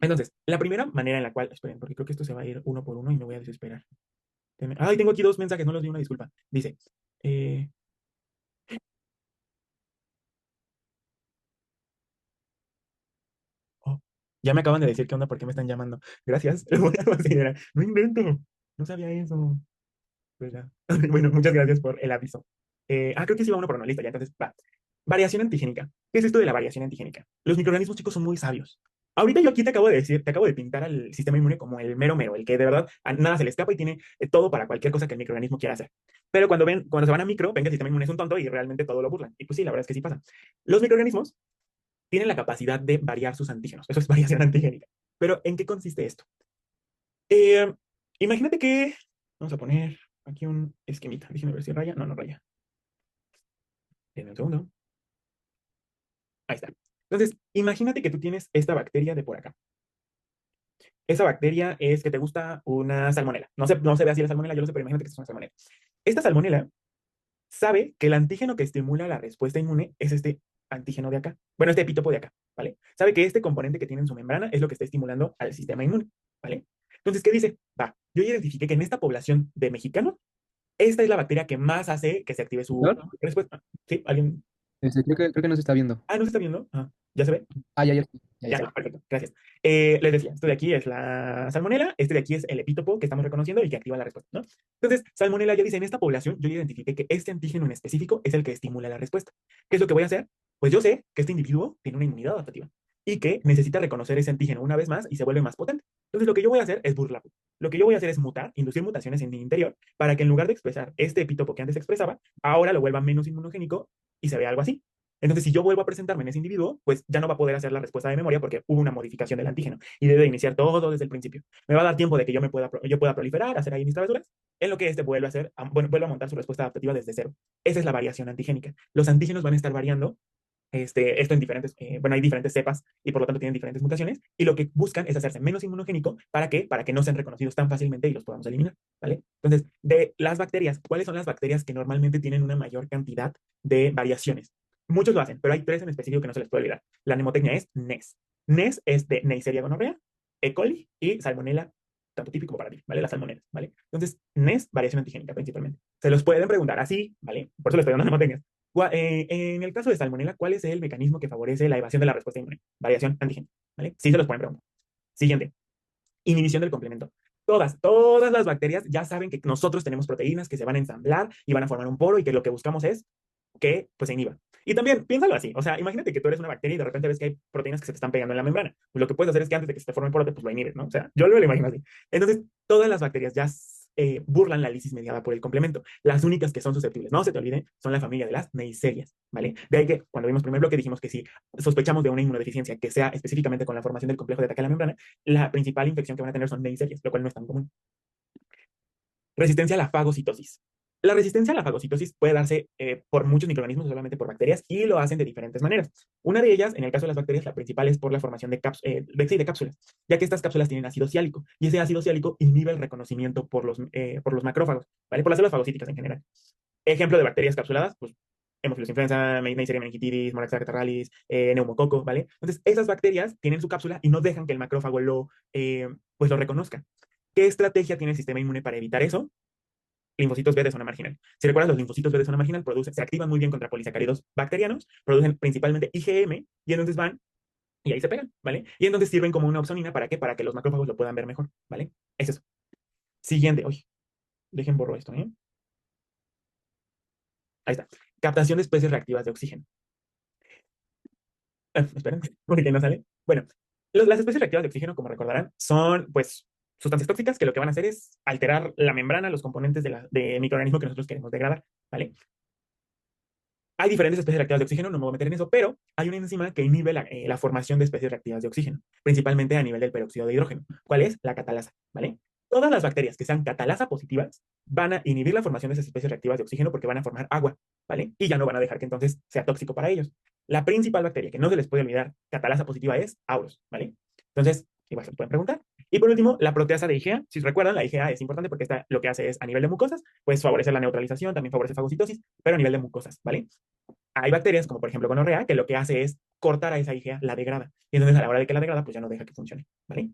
Entonces, la primera manera en la cual, esperen, porque creo que esto se va a ir uno por uno y me voy a desesperar. Ay, tengo aquí dos mensajes, no los di, una disculpa. Dice, eh, oh, ya me acaban de decir qué onda, por qué me están llamando. Gracias, lo voy a considerar. No invento, no sabía eso. ¿Verdad? Bueno, muchas gracias por el aviso. Creo que sí va uno por una lista ya, entonces va. Variación antigénica. ¿Qué es esto de la variación antigénica? Los microorganismos, chicos, son muy sabios. Ahorita yo aquí te acabo de decir, te acabo de pintar al sistema inmune como el mero mero, el que de verdad a nada se le escapa y tiene todo para cualquier cosa que el microorganismo quiera hacer. Pero cuando se van a micro, ven que el sistema inmune es un tonto y realmente todo lo burlan. Y pues sí, la verdad es que sí pasa. Los microorganismos tienen la capacidad de variar sus antígenos. Eso es variación antigénica. Pero ¿en qué consiste esto? Eh, Imagínate que, vamos a poner aquí un esquemita. Déjenme ver si raya. No, no raya. Denme un segundo. Ahí está. Entonces, imagínate que tú tienes esta bacteria de por acá. Esa bacteria es que te gusta una salmonela. No se ve así la salmonela, yo lo sé, pero imagínate que es una salmonela. Esta salmonela sabe que el antígeno que estimula la respuesta inmune es este antígeno de acá. Bueno, este epítopo de acá, ¿vale? Sabe que este componente que tiene en su membrana es lo que está estimulando al sistema inmune, ¿vale? Entonces, ¿qué dice? Va, yo identifiqué que en esta población de mexicanos, esta es la bacteria que más hace que se active su Doctor, respuesta. ¿Sí? ¿Alguien? creo que no se está viendo. ¿No se está viendo? ¿Ya se ve? Ah, ya Ya, está. perfecto, gracias. Les decía, esto de aquí es la salmonela, este de aquí es el epítopo que estamos reconociendo y que activa la respuesta, ¿no? Entonces, salmonela ya dice, en esta población yo identifiqué que este antígeno en específico es el que estimula la respuesta. ¿Qué es lo que voy a hacer? Pues yo sé que este individuo tiene una inmunidad adaptativa y que necesita reconocer ese antígeno una vez más y se vuelve más potente. Entonces, lo que yo voy a hacer es burlarlo. Lo que yo voy a hacer es mutar, inducir mutaciones en mi interior para que en lugar de expresar este epítopo que antes expresaba, ahora lo vuelva menos inmunogénico y se vea algo así. Entonces, si yo vuelvo a presentarme en ese individuo, pues ya no va a poder hacer la respuesta de memoria porque hubo una modificación del antígeno y debe iniciar todo desde el principio. Me va a dar tiempo de que yo pueda proliferar, hacer ahí mis travesuras, en lo que este vuelve a hacer, bueno, vuelve a montar su respuesta adaptativa desde cero. Esa es la variación antigénica. Los antígenos van a estar variando esto en diferentes, bueno, hay diferentes cepas y por lo tanto tienen diferentes mutaciones y lo que buscan es hacerse menos inmunogénico. ¿Para qué? Para que no sean reconocidos tan fácilmente y los podamos eliminar, ¿vale? Entonces, de las bacterias, ¿cuáles son las bacterias que normalmente tienen una mayor cantidad de variaciones? Muchos lo hacen, pero hay tres en específico que no se les puede olvidar. La mnemotecnia es NES. NES es de Neisseria gonorrea, E. coli y Salmonella, tanto típico como parático, ¿vale? Las salmonelas, ¿vale? Entonces, NES, variación antigénica principalmente. Se los pueden preguntar así, ¿vale? Por eso les estoy dando mnemotecnias. En el caso de Salmonella, ¿cuál es el mecanismo que favorece la evasión de la respuesta inmune? Variación antigénica, ¿vale? Sí se los pueden preguntar. Siguiente, inhibición del complemento. Todas las bacterias ya saben que nosotros tenemos proteínas que se van a ensamblar y van a formar un poro y que lo que buscamos es que pues se inhiba. Y también, piénsalo así, o sea, imagínate que tú eres una bacteria y de repente ves que hay proteínas que se te están pegando en la membrana. Pues lo que puedes hacer es que antes de que se te forme el porote, pues lo inhibes, ¿no? O sea, yo lo imagino así. Entonces, todas las bacterias ya burlan la lisis mediada por el complemento. Las únicas que son susceptibles, no se te olvide, son la familia de las neiserias, ¿vale? De ahí que cuando vimos primer bloque dijimos que si sospechamos de una inmunodeficiencia que sea específicamente con la formación del complejo de ataque a la membrana, la principal infección que van a tener son neiserias, lo cual no es tan común. Resistencia a la fagocitosis. La resistencia a la fagocitosis puede darse por muchos microorganismos, no solamente por bacterias, y lo hacen de diferentes maneras. Una de ellas, en el caso de las bacterias, la principal es por la formación de cápsulas, ya que estas cápsulas tienen ácido ciálico, y ese ácido ciálico inhibe el reconocimiento por los macrófagos, ¿vale? Por las células fagocíticas en general. Ejemplo de bacterias capsuladas, pues Haemophilus influenza, Neisseria meningitidis, Moraxia catarrhalis, neumococo, ¿vale? Entonces, esas bacterias tienen su cápsula y no dejan que el macrófago pues lo reconozca. ¿Qué estrategia tiene el sistema inmune para evitar eso? Linfocitos B de zona marginal. Si recuerdas, los linfocitos B de zona marginal se activan muy bien contra polisacáridos bacterianos, producen principalmente IgM y entonces van y ahí se pegan, ¿vale? Y entonces sirven como una opsonina, ¿para qué? Para que los macrófagos lo puedan ver mejor, ¿vale? Es eso. Siguiente, oye, dejen borro esto, ¿eh? Ahí está. Captación de especies reactivas de oxígeno. Esperen, porque no sale. Bueno, las especies reactivas de oxígeno, como recordarán, son pues sustancias tóxicas que lo que van a hacer es alterar la membrana, los componentes de microorganismo que nosotros queremos degradar, ¿vale? Hay diferentes especies reactivas de oxígeno, no me voy a meter en eso, pero hay una enzima que inhibe la formación de especies reactivas de oxígeno, principalmente a nivel del peróxido de hidrógeno. ¿Cuál es? La catalasa, ¿vale? Todas las bacterias que sean catalasa positivas van a inhibir la formación de esas especies reactivas de oxígeno porque van a formar agua, ¿vale? Y ya no van a dejar que entonces sea tóxico para ellos. La principal bacteria que no se les puede olvidar catalasa positiva es Auros, ¿vale? Entonces, igual se pueden preguntar. Y por último, la proteasa de IgA. Si recuerdan, la IgA es importante porque esta lo que hace es, a nivel de mucosas, pues favorecer la neutralización, también favorece fagocitosis, pero a nivel de mucosas, ¿vale? Hay bacterias, como por ejemplo gonorrea, que lo que hace es cortar a esa IgA, la degrada. Y entonces a la hora de que la degrada, pues ya no deja que funcione, ¿vale?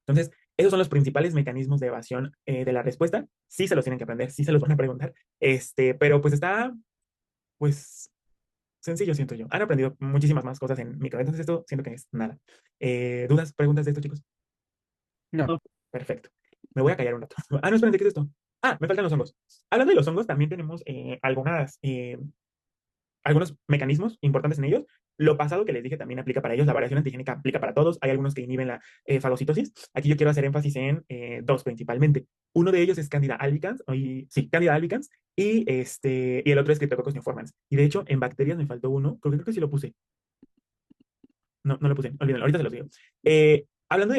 Entonces, esos son los principales mecanismos de evasión de la respuesta. Sí se los tienen que aprender, sí se los van a preguntar. Pero pues está, pues, sencillo, siento yo. Han aprendido muchísimas más cosas en micro, entonces esto siento que es nada. ¿Dudas, preguntas de esto, chicos? No. Perfecto. Me voy a callar un rato. Ah, no, esperen, ¿qué es esto? Ah, me faltan los hongos. Hablando de los hongos, también tenemos algunos mecanismos importantes en ellos. Lo pasado que les dije también aplica para ellos, la variación antigénica aplica para todos. Hay algunos que inhiben la fagocitosis. Aquí yo quiero hacer énfasis en dos principalmente. Uno de ellos es Candida albicans, sí, Candida albicans, y el otro es Cryptococcus neoformans. Y de hecho, en bacterias me faltó uno, creo que sí lo puse. No, no lo puse, olvídenlo, ahorita se los digo. Hablando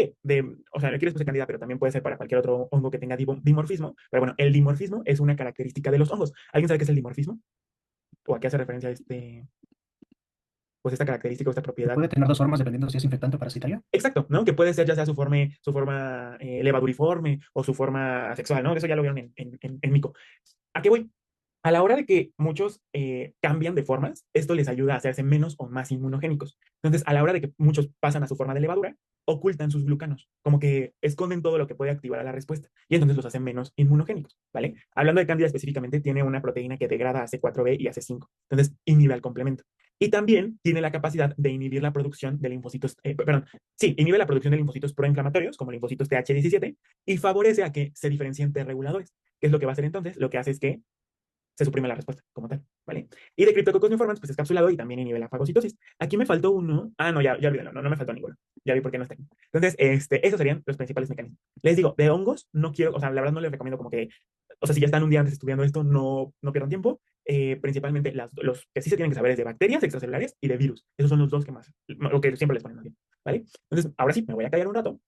o sea, aquí les puse Candida, pero también puede ser para cualquier otro hongo que tenga dimorfismo. Pero bueno, el dimorfismo es una característica de los hongos. ¿Alguien sabe qué es el dimorfismo? ¿O a qué hace referencia pues esta característica o esta propiedad? Puede tener dos formas dependiendo si es infectante o parasitario. Exacto, ¿no? Que puede ser ya sea su forma levaduriforme o su forma asexual, ¿no? Eso ya lo vieron en mico. ¿A qué voy? A la hora de que muchos cambian de formas, esto les ayuda a hacerse menos o más inmunogénicos. Entonces, a la hora de que muchos pasan a su forma de levadura, ocultan sus glucanos, como que esconden todo lo que puede activar a la respuesta y entonces los hacen menos inmunogénicos, ¿vale? Hablando de Cándida específicamente, tiene una proteína que degrada a C4b y a C5, entonces inhibe al complemento. Y también tiene la capacidad de inhibir la producción de linfocitos, perdón, sí, inhibe la producción de linfocitos proinflamatorios, como linfocitos TH17, y favorece a que se diferencien T reguladores. ¿Qué es lo que va a hacer entonces? Lo que hace es que se suprime la respuesta como tal, ¿vale? Y de Cryptococcus neoformans, pues es capsulado y también inhibe la fagocitosis. Aquí me faltó uno. Ah, no, ya olvídalo, no me faltó ninguno. Ya vi por qué no está aquí. Entonces, esos serían los principales mecanismos. Les digo, de hongos no quiero, o sea, la verdad no les recomiendo como que o sea, si ya están un día antes estudiando esto, no pierdan tiempo. Principalmente los que sí se tienen que saber es de bacterias extracelulares y de virus. Esos son los dos que más, lo que siempre les ponen más bien, ¿vale? Entonces, ahora sí, me voy a callar un rato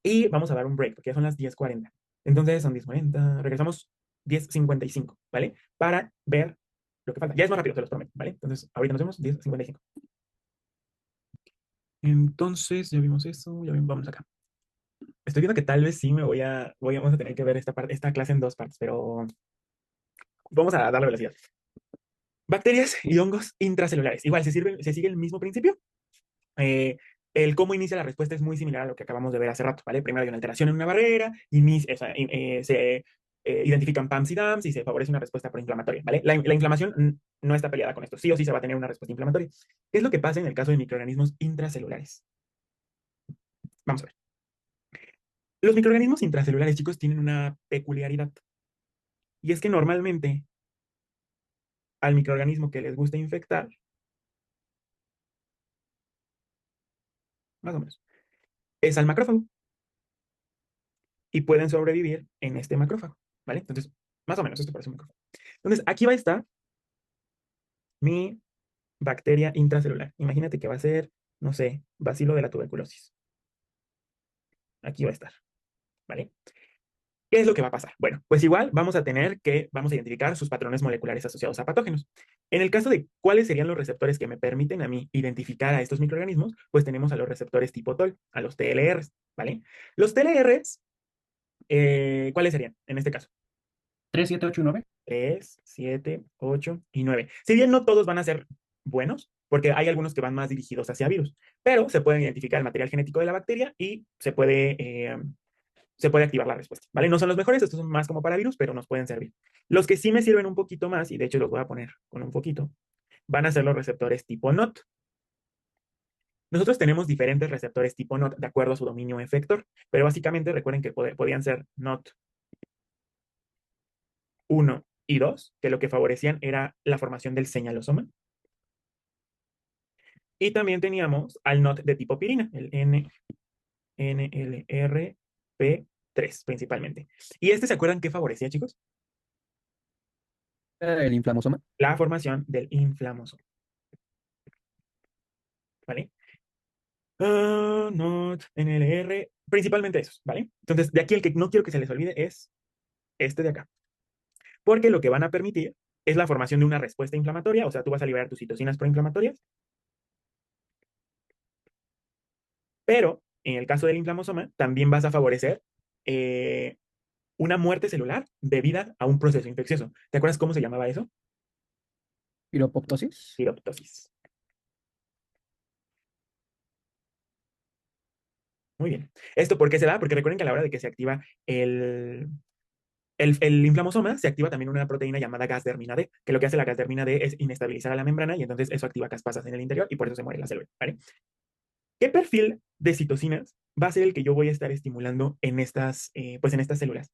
y vamos a dar un break, porque ya son las 10:40. Entonces, son 10:40, regresamos 10:55, ¿vale? Para ver lo que falta. Ya es más rápido, se los prometo, ¿vale? Entonces, ahorita nos vemos 10:55. Entonces, ya vimos eso, ya vimos, vamos acá. Estoy viendo que tal vez sí vamos a tener que ver esta clase en dos partes, pero vamos a darle velocidad. Bacterias y hongos intracelulares. Igual, se sigue el mismo principio. Eh, el cómo inicia la respuesta es muy similar a lo que acabamos de ver hace rato, ¿vale? Primero hay una alteración en una barrera, o sea, se identifican PAMS y DAMS y se favorece una respuesta proinflamatoria, ¿vale? La inflamación no está peleada con esto, sí o sí se va a tener una respuesta inflamatoria. ¿Qué es lo que pasa en el caso de microorganismos intracelulares? Vamos a ver. Los microorganismos intracelulares, chicos, tienen una peculiaridad y es que normalmente al microorganismo que les gusta infectar, más o menos, es al macrófago y pueden sobrevivir en este macrófago, ¿vale? Entonces, más o menos, esto parece un macrófago. Entonces, aquí va a estar mi bacteria intracelular. Imagínate que va a ser, no sé, bacilo de la tuberculosis. Aquí va a estar, ¿vale? ¿Qué es lo que va a pasar? Bueno, pues igual vamos a identificar sus patrones moleculares asociados a patógenos. En el caso de cuáles serían los receptores que me permiten a mí identificar a estos microorganismos, pues tenemos a los receptores tipo TOL, a los TLRs, ¿vale? Los TLRs, ¿cuáles serían en este caso? 3, 7, 8 y 9. 3, 7, 8 y 9. Si bien no todos van a ser buenos, porque hay algunos que van más dirigidos hacia virus, pero se puede identificar el material genético de la bacteria y se puede activar la respuesta, ¿vale? No son los mejores, estos son más como para virus, pero nos pueden servir. Los que sí me sirven un poquito más, y de hecho los voy a poner con un poquito, van a ser los receptores tipo NOT. Nosotros tenemos diferentes receptores tipo NOT de acuerdo a su dominio efector, pero básicamente recuerden que podían ser NOT 1 y 2, que lo que favorecían era la formación del señalosoma. Y también teníamos al NOT de tipo pirina, el NLRP3 principalmente. ¿Y este se acuerdan qué favorecía, chicos? El inflamosoma. La formación del inflamosoma, ¿vale? NOT, NLR, principalmente esos, ¿vale? Entonces, de aquí el que no quiero que se les olvide es este de acá, porque lo que van a permitir es la formación de una respuesta inflamatoria, o sea, tú vas a liberar tus citocinas proinflamatorias, pero en el caso del inflamosoma también vas a favorecer eh, una muerte celular debida a un proceso infeccioso. ¿Te acuerdas cómo se llamaba eso? Piropoptosis. Piroptosis. Muy bien. ¿Esto por qué se da? Porque recuerden que a la hora de que se activa el inflamosoma, se activa también una proteína llamada gasdermina D, que lo que hace la gasdermina D es inestabilizar a la membrana y entonces eso activa caspasas en el interior y por eso se muere la célula, ¿vale? ¿Qué perfil de citocinas va a ser el que yo voy a estar estimulando pues en estas células?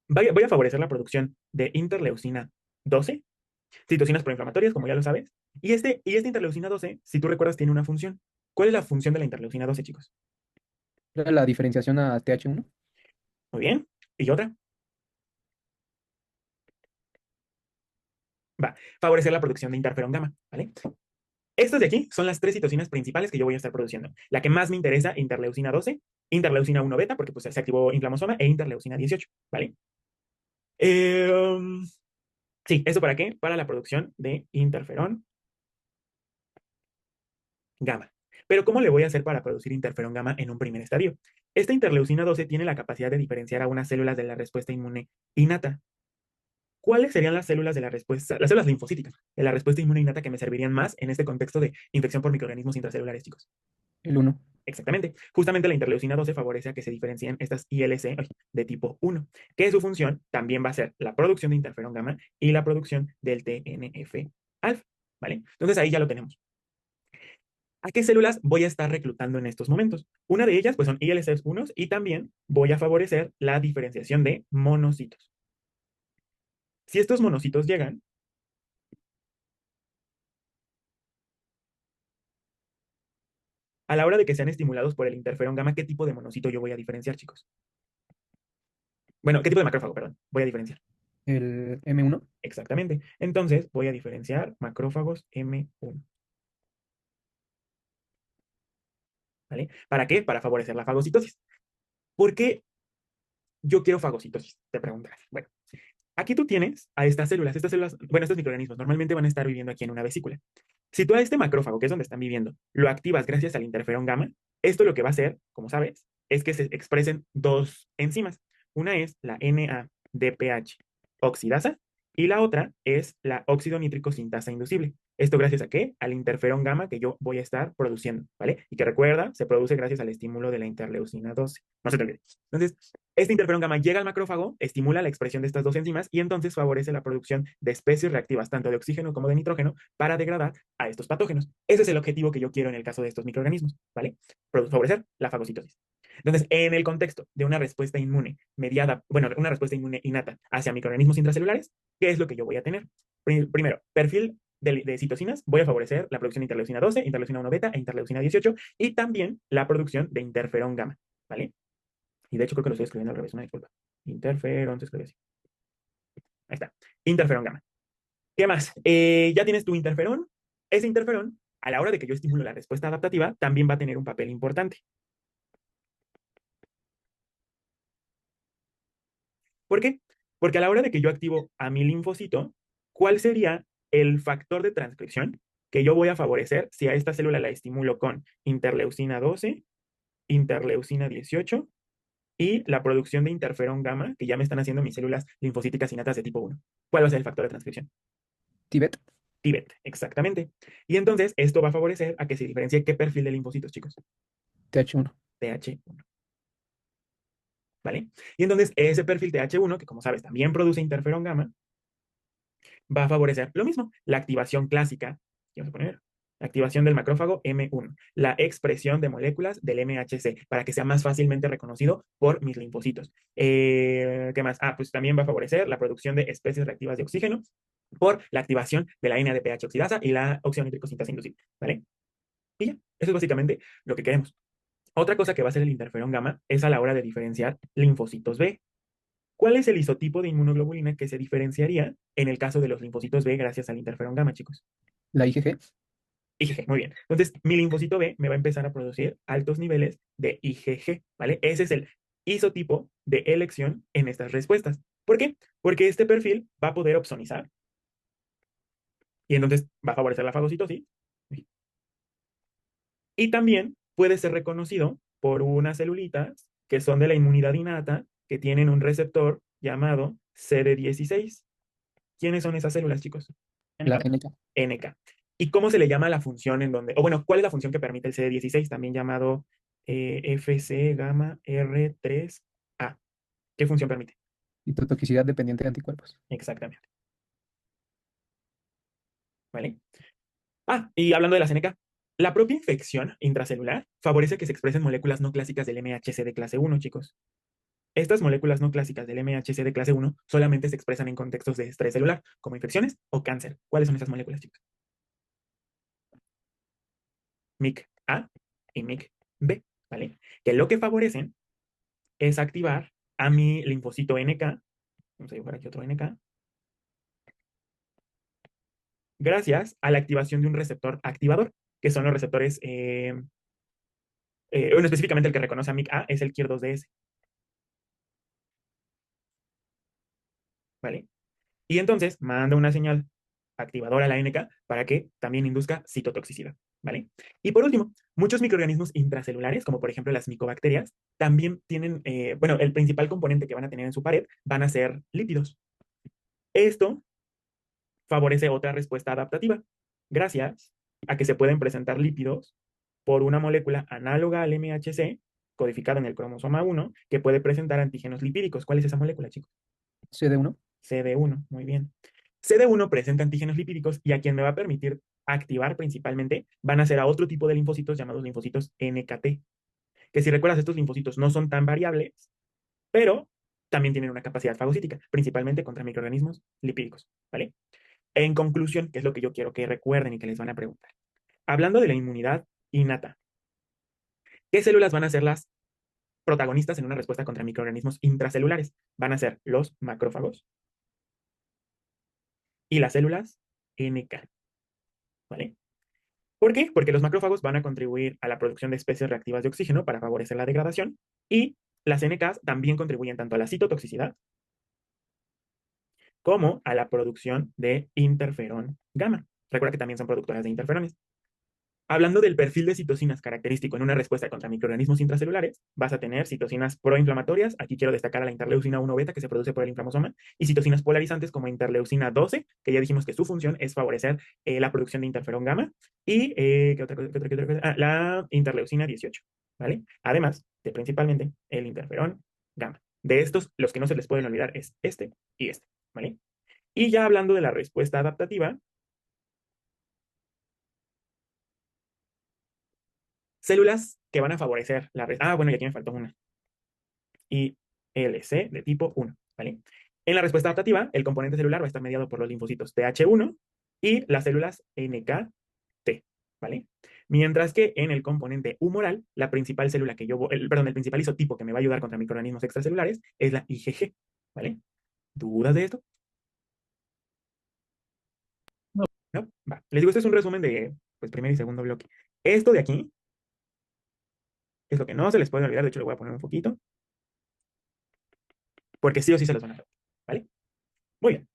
Voy a favorecer la producción de interleucina 12, citocinas proinflamatorias, como ya lo sabes, y esta interleucina 12, si tú recuerdas, tiene una función. ¿Cuál es la función de la interleucina 12, chicos? Era la diferenciación a TH1. Muy bien. ¿Y otra? Va, favorecer la producción de interferón gamma, ¿vale? Estas de aquí son las tres citocinas principales que yo voy a estar produciendo. La que más me interesa, interleucina 12, interleucina 1 beta, porque pues, se activó inflamosoma, e interleucina 18, ¿vale? Eh, sí, ¿eso para qué? Para la producción de interferón gamma. Pero ¿cómo le voy a hacer para producir interferón gamma en un primer estadio? Esta interleucina 12 tiene la capacidad de diferenciar a unas células de la respuesta inmune innata. ¿Cuáles serían las células de la respuesta, las células linfocíticas de la respuesta inmune innata que me servirían más en este contexto de infección por microorganismos intracelulares, chicos? El 1. Exactamente. Justamente la interleucina 12 favorece a que se diferencien estas ILC de tipo 1, que su función también va a ser la producción de interferón gamma y la producción del TNF alfa, ¿vale? Entonces ahí ya lo tenemos. ¿A qué células voy a estar reclutando en estos momentos? Una de ellas pues son ILCs 1 y también voy a favorecer la diferenciación de monocitos. Si estos monocitos llegan, a la hora de que sean estimulados por el interferón gamma, ¿qué tipo de monocito yo voy a diferenciar, chicos? Bueno, ¿qué tipo de macrófago? Perdón, voy a diferenciar. El M1. Exactamente. Entonces, voy a diferenciar macrófagos M1. ¿Vale? ¿Para qué? Para favorecer la fagocitosis. ¿Por qué yo quiero fagocitosis? Te preguntarás. Bueno, aquí tú tienes a estas células, bueno, estos microorganismos normalmente van a estar viviendo aquí en una vesícula. Si tú a este macrófago, que es donde están viviendo, lo activas gracias al interferón gamma, esto lo que va a hacer, como sabes, es que se expresen dos enzimas. Una es la NADPH oxidasa y la otra es la óxido nítrico sintasa inducible. ¿Esto gracias a qué? Al interferón gamma que yo voy a estar produciendo, ¿vale? Y que recuerda, se produce gracias al estímulo de la interleucina 12. No se te olvide. Entonces, este interferón gamma llega al macrófago, estimula la expresión de estas dos enzimas y entonces favorece la producción de especies reactivas tanto de oxígeno como de nitrógeno para degradar a estos patógenos. Ese es el objetivo que yo quiero en el caso de estos microorganismos, ¿vale? Favorecer la fagocitosis. Entonces, en el contexto de una respuesta inmune mediada, bueno, una respuesta inmune innata hacia microorganismos intracelulares, ¿qué es lo que yo voy a tener? Primero, perfil de citocinas, voy a favorecer la producción de interleucina 12, interleucina 1 beta e interleucina 18 y también la producción de interferón gamma, ¿vale? Y de hecho creo que lo estoy escribiendo al revés, una disculpa. Interferón, se escribe así. Ahí está. Interferón gamma. ¿Qué más? Ya tienes tu interferón. Ese interferón, a la hora de que yo estimulo la respuesta adaptativa, también va a tener un papel importante. ¿Por qué? Porque a la hora de que yo activo a mi linfocito, ¿cuál sería el factor de transcripción que yo voy a favorecer si a esta célula la estimulo con interleucina 12, interleucina 18 y la producción de interferón gamma que ya me están haciendo mis células linfocíticas innatas de tipo 1? ¿Cuál va a ser el factor de transcripción? Tibet. Tibet, exactamente. Y entonces esto va a favorecer a que se diferencie qué perfil de linfocitos, chicos. TH1. TH1. ¿Vale? Y entonces ese perfil TH1, que como sabes también produce interferón gamma, va a favorecer lo mismo, la activación clásica, vamos a poner, activación del macrófago M1, la expresión de moléculas del MHC, para que sea más fácilmente reconocido por mis linfocitos. ¿Qué más? Pues también va a favorecer la producción de especies reactivas de oxígeno por la activación de la NADPH oxidasa y la óxido nítrico sintasa inducible, ¿vale? Y ya, eso es básicamente lo que queremos. Otra cosa que va a hacer el interferón gamma es a la hora de diferenciar linfocitos B. ¿Cuál es el isotipo de inmunoglobulina que se diferenciaría en el caso de los linfocitos B gracias al interferón gamma, chicos? La IgG. IgG, muy bien. Entonces, mi linfocito B me va a empezar a producir altos niveles de IgG, ¿vale? Ese es el isotipo de elección en estas respuestas. ¿Por qué? Porque este perfil va a poder opsonizar y entonces va a favorecer la fagocitosis y también puede ser reconocido por unas celulitas que son de la inmunidad innata que tienen un receptor llamado CD16. ¿Quiénes son esas células, chicos? La NK. NK. ¿Y cómo se le llama la función en donde, o bueno, cuál es la función que permite el CD16, también llamado FC gamma R3A? ¿Qué función permite? Citotoxicidad dependiente de anticuerpos. Exactamente. ¿Vale? Y hablando de las NK, la propia infección intracelular favorece que se expresen moléculas no clásicas del MHC de clase 1, chicos. Estas moléculas no clásicas del MHC de clase 1 solamente se expresan en contextos de estrés celular, como infecciones o cáncer. ¿Cuáles son esas moléculas, chicos? MIC-A y MIC-B, ¿vale? Que lo que favorecen es activar a mi linfocito NK, vamos a dibujar aquí otro NK, gracias a la activación de un receptor activador, que son los receptores, bueno, específicamente el que reconoce a MIC-A es el KIR2DS, ¿vale? Y entonces manda una señal activadora a la NK para que también induzca citotoxicidad, ¿vale? Y por último, muchos microorganismos intracelulares, como por ejemplo las micobacterias, también tienen, bueno, el principal componente que van a tener en su pared van a ser lípidos. Esto favorece otra respuesta adaptativa, gracias a que se pueden presentar lípidos por una molécula análoga al MHC, codificada en el cromosoma 1, que puede presentar antígenos lipídicos. ¿Cuál es esa molécula, chicos? CD1. CD1, muy bien. CD1 presenta antígenos lipídicos y a quien me va a permitir activar principalmente van a ser a otro tipo de linfocitos llamados linfocitos NKT, que si recuerdas estos linfocitos no son tan variables, pero también tienen una capacidad fagocítica, principalmente contra microorganismos lipídicos, ¿vale? En conclusión, que es lo que yo quiero que recuerden y que les van a preguntar. Hablando de la inmunidad innata, ¿qué células van a ser las protagonistas en una respuesta contra microorganismos intracelulares van a ser los macrófagos y las células NK, ¿vale? ¿Por qué? Porque los macrófagos van a contribuir a la producción de especies reactivas de oxígeno para favorecer la degradación y las NKs también contribuyen tanto a la citotoxicidad como a la producción de interferón gamma. Recuerda que también son productoras de interferones. Hablando del perfil de citocinas característico en una respuesta contra microorganismos intracelulares, vas a tener citocinas proinflamatorias. Aquí quiero destacar a la interleucina 1 beta que se produce por el inflamosoma y citocinas polarizantes como interleucina 12, que ya dijimos que su función es favorecer la producción de interferón gamma y ¿qué otra cosa? ¿Qué otra cosa? La interleucina 18, ¿vale? Además de principalmente el interferón gamma. De estos, los que no se les pueden olvidar es este y este, ¿vale? Y ya hablando de la respuesta adaptativa, células que van a favorecer la... bueno, y aquí me faltó una. Y LC de tipo 1, ¿vale? En la respuesta adaptativa, el componente celular va a estar mediado por los linfocitos TH1 y las células NKT, ¿vale? Mientras que en el componente humoral, la principal célula que yo, perdón, el principal isotipo que me va a ayudar contra microorganismos extracelulares es la IgG, ¿vale? ¿Dudas de esto? ¿No? Va. Les digo, este es un resumen de, pues, primer y segundo bloque. Esto de aquí es lo que no se les puede olvidar, de hecho le voy a poner un poquito, porque sí o sí se los van a ver, ¿vale? Muy bien,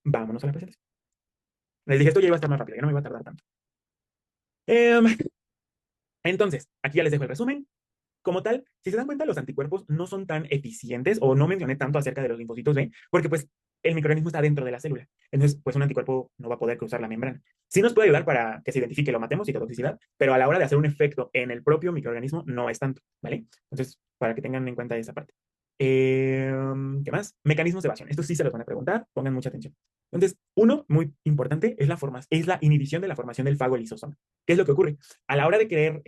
vámonos a la presentación. Les dije, esto ya iba a estar más rápido, ya no me iba a tardar tanto. Em, entonces, aquí ya les dejo el resumen. Como tal, si se dan cuenta, los anticuerpos no son tan eficientes o no mencioné tanto acerca de los linfocitos B, porque pues el microorganismo está dentro de la célula. Entonces, pues un anticuerpo no va a poder cruzar la membrana. Sí nos puede ayudar para que se identifique, lo matemos, citotoxicidad, pero a la hora de hacer un efecto en el propio microorganismo no es tanto, ¿vale? Entonces, para que tengan en cuenta esa parte. ¿Qué más? Mecanismos de evasión. Estos sí se los van a preguntar, pongan mucha atención. Entonces, uno muy importante es la inhibición de la formación del fagolisosoma. ¿Qué es lo que ocurre? A la hora de querer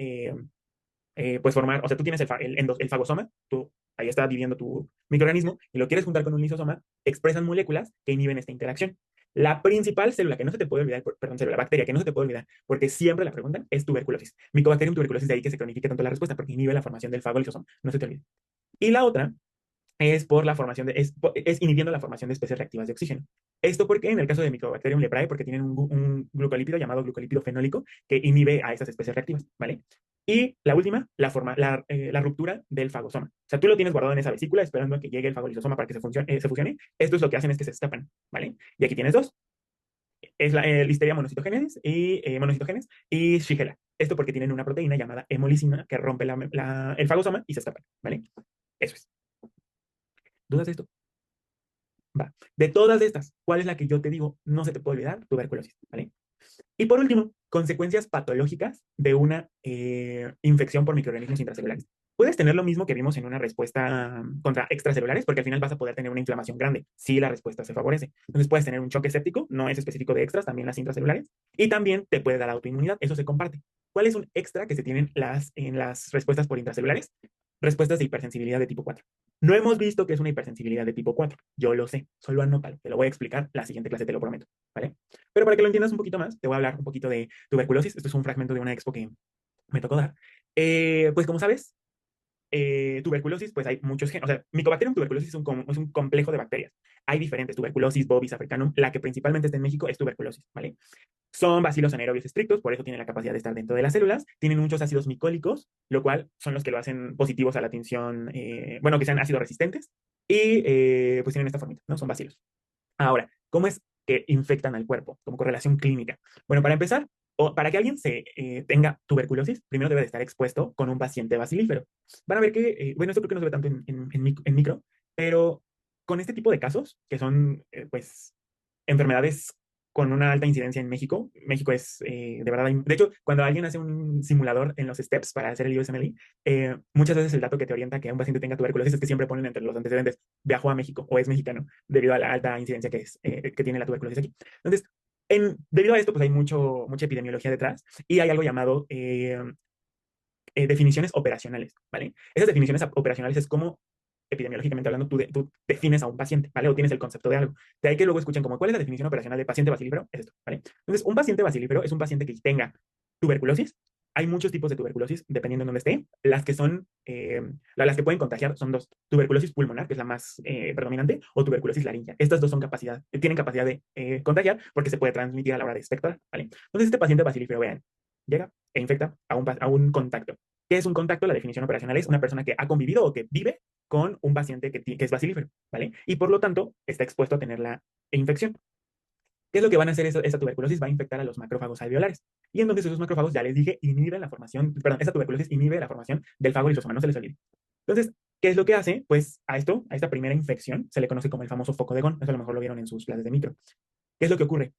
pues formar, o sea, tú tienes el fagosoma, tú ahí está viviendo tu microorganismo y lo quieres juntar con un lisosoma, expresan moléculas que inhiben esta interacción. La principal célula que no se te puede olvidar, perdón, célula, bacteria que no se te puede olvidar, porque siempre la preguntan, es tuberculosis. Mycobacterium tuberculosis, de ahí que se cronifique tanto la respuesta, porque inhibe la formación del fagolisosoma, no se te olvide. Y la otra es por la formación es inhibiendo la formación de especies reactivas de oxígeno. Esto porque en el caso de Mycobacterium leprae, porque tienen un glucolípido llamado glucolípido fenólico que inhibe a estas especies reactivas, ¿vale? Y la última, la ruptura del fagosoma. O sea, tú lo tienes guardado en esa vesícula esperando a que llegue el fagolisosoma para que se fusione. Esto es lo que hacen es que se escapan, ¿vale? Y aquí tienes dos. Es la Listeria monocitogenes y Shigella. Esto porque tienen una proteína llamada hemolicina que rompe el fagosoma y se escapan, ¿vale? Eso es. ¿Dudas de esto? Va. De todas estas, ¿cuál es la que yo te digo no se te puede olvidar? Tuberculosis, ¿vale? Y por último, consecuencias patológicas de una infección por microorganismos intracelulares. Puedes tener lo mismo que vimos en una respuesta contra extracelulares, porque al final vas a poder tener una inflamación grande si la respuesta se favorece. Entonces puedes tener un choque séptico, no es específico de extras, también las intracelulares, y también te puede dar autoinmunidad, eso se comparte. ¿Cuál es un extra que se tienen en las respuestas por intracelulares? Respuestas de hipersensibilidad de tipo 4. No hemos visto que es una hipersensibilidad de tipo 4. Yo lo sé, solo anótalo. Te lo voy a explicar la siguiente clase, te lo prometo, ¿vale? Pero para que lo entiendas un poquito más, te voy a hablar un poquito de tuberculosis. Esto es un fragmento de una expo que me tocó dar. Pues como sabes, tuberculosis, pues hay muchos genes. O sea, Mycobacterium tuberculosis es un complejo de bacterias. Hay diferentes, tuberculosis, bovis, africanum. La que principalmente está en México es tuberculosis, ¿vale? Son bacilos anaerobios estrictos, por eso tienen la capacidad de estar dentro de las células. Tienen muchos ácidos micólicos, lo cual son los que lo hacen positivos a la tinción, bueno, que sean ácidos resistentes. Y pues tienen esta formita, ¿no? Son bacilos. Ahora, ¿cómo es que infectan al cuerpo como correlación clínica? Bueno, para empezar, o para que alguien tenga tuberculosis, primero debe de estar expuesto con un paciente bacilífero. Van a ver que, bueno, esto creo que no se ve tanto en micro, pero con este tipo de casos, que son, pues, enfermedades con una alta incidencia en México. México es, de verdad, de hecho, cuando alguien hace un simulador en los STEPS para hacer el USMLE, muchas veces el dato que te orienta que un paciente tenga tuberculosis es que siempre ponen entre los antecedentes, viajó a México o es mexicano, debido a la alta incidencia que tiene la tuberculosis aquí. Entonces, debido a esto, pues hay mucha epidemiología detrás y hay algo llamado definiciones operacionales, ¿vale? Esas definiciones operacionales es como epidemiológicamente hablando, tú defines a un paciente, ¿vale? O tienes el concepto de algo. De ahí que luego escuchen como, ¿cuál es la definición operacional de paciente bacilífero? Es esto, ¿vale? Entonces, un paciente bacilífero es un paciente que tenga tuberculosis hay muchos tipos de tuberculosis, dependiendo de dónde esté. Las que son, las que pueden contagiar son dos: tuberculosis pulmonar, que es la más predominante, o tuberculosis laríngea. Estas dos tienen capacidad de contagiar porque se puede transmitir a la hora de expectorar, ¿vale? Entonces, este paciente bacilífero, vean, llega e infecta a un contacto. ¿Qué es un contacto? La definición operacional es una persona que ha convivido o que vive con un paciente que es bacilífero, ¿vale? Y por lo tanto, está expuesto a tener la infección. ¿Qué es lo que van a hacer esa tuberculosis? Va a infectar a los macrófagos alveolares. Y entonces esos macrófagos, ya les dije, inhiben la formación, perdón, esa tuberculosis inhibe la formación del fago lisosoma, no se les olvide. Entonces, ¿qué es lo que hace? Pues a esta primera infección, se le conoce como el famoso foco de Gón. Eso a lo mejor lo vieron en sus clases de micro. ¿Qué es lo que ocurre?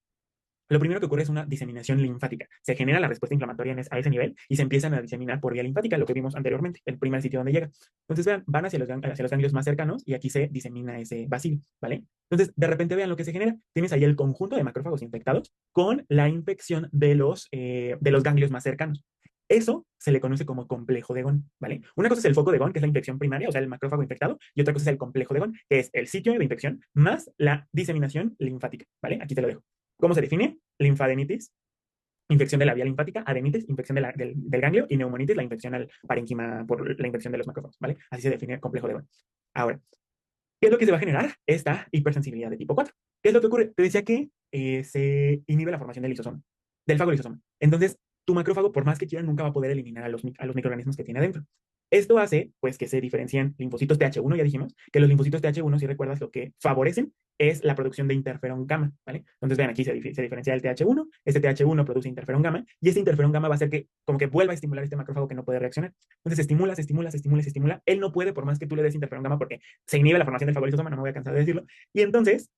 Lo primero que ocurre es una diseminación linfática. Se genera la respuesta inflamatoria a ese nivel y se empiezan a diseminar por vía linfática, lo que vimos anteriormente, el primer sitio donde llega. Entonces, vean, van hacia los ganglios más cercanos y aquí se disemina ese bacilo, ¿vale? Entonces, de repente, vean lo que se genera. Tienes ahí el conjunto de macrófagos infectados con la infección de los ganglios más cercanos. Eso se le conoce como complejo de Gón, ¿vale? Una cosa es el foco de Gón, que es la infección primaria, o sea, el macrófago infectado, y otra cosa es el complejo de Gón, que es el sitio de infección más la diseminación linfática, ¿vale? Aquí te lo dejo. ¿Cómo se define? Linfadenitis, infección de la vía linfática; adenitis, infección del ganglio; y neumonitis, la infección al parénquima por la infección de los macrófagos, ¿vale? Así se define el complejo de Gón. Ahora, ¿qué es lo que se va a generar? Esta hipersensibilidad de tipo 4. ¿Qué es lo que ocurre? Te decía que se inhibe la formación del lisosoma, del fago lisosoma. Entonces, tu macrófago, por más que quiera, nunca va a poder eliminar a los microorganismos que tiene adentro. Esto hace, pues, que se diferencien linfocitos TH1. Ya dijimos que los linfocitos TH1, si recuerdas, lo que favorecen es la producción de interferón gamma, ¿vale? Entonces, vean, aquí se diferencia el TH1. Este TH1 produce interferón gamma, y este interferón gamma va a hacer que, como que vuelva a estimular este macrófago que no puede reaccionar. Entonces, se estimula, se estimula, se estimula, se estimula. Él no puede, por más que tú le des interferón gamma, porque se inhibe la formación del fago lisosoma, no me voy a cansar de decirlo. Y entonces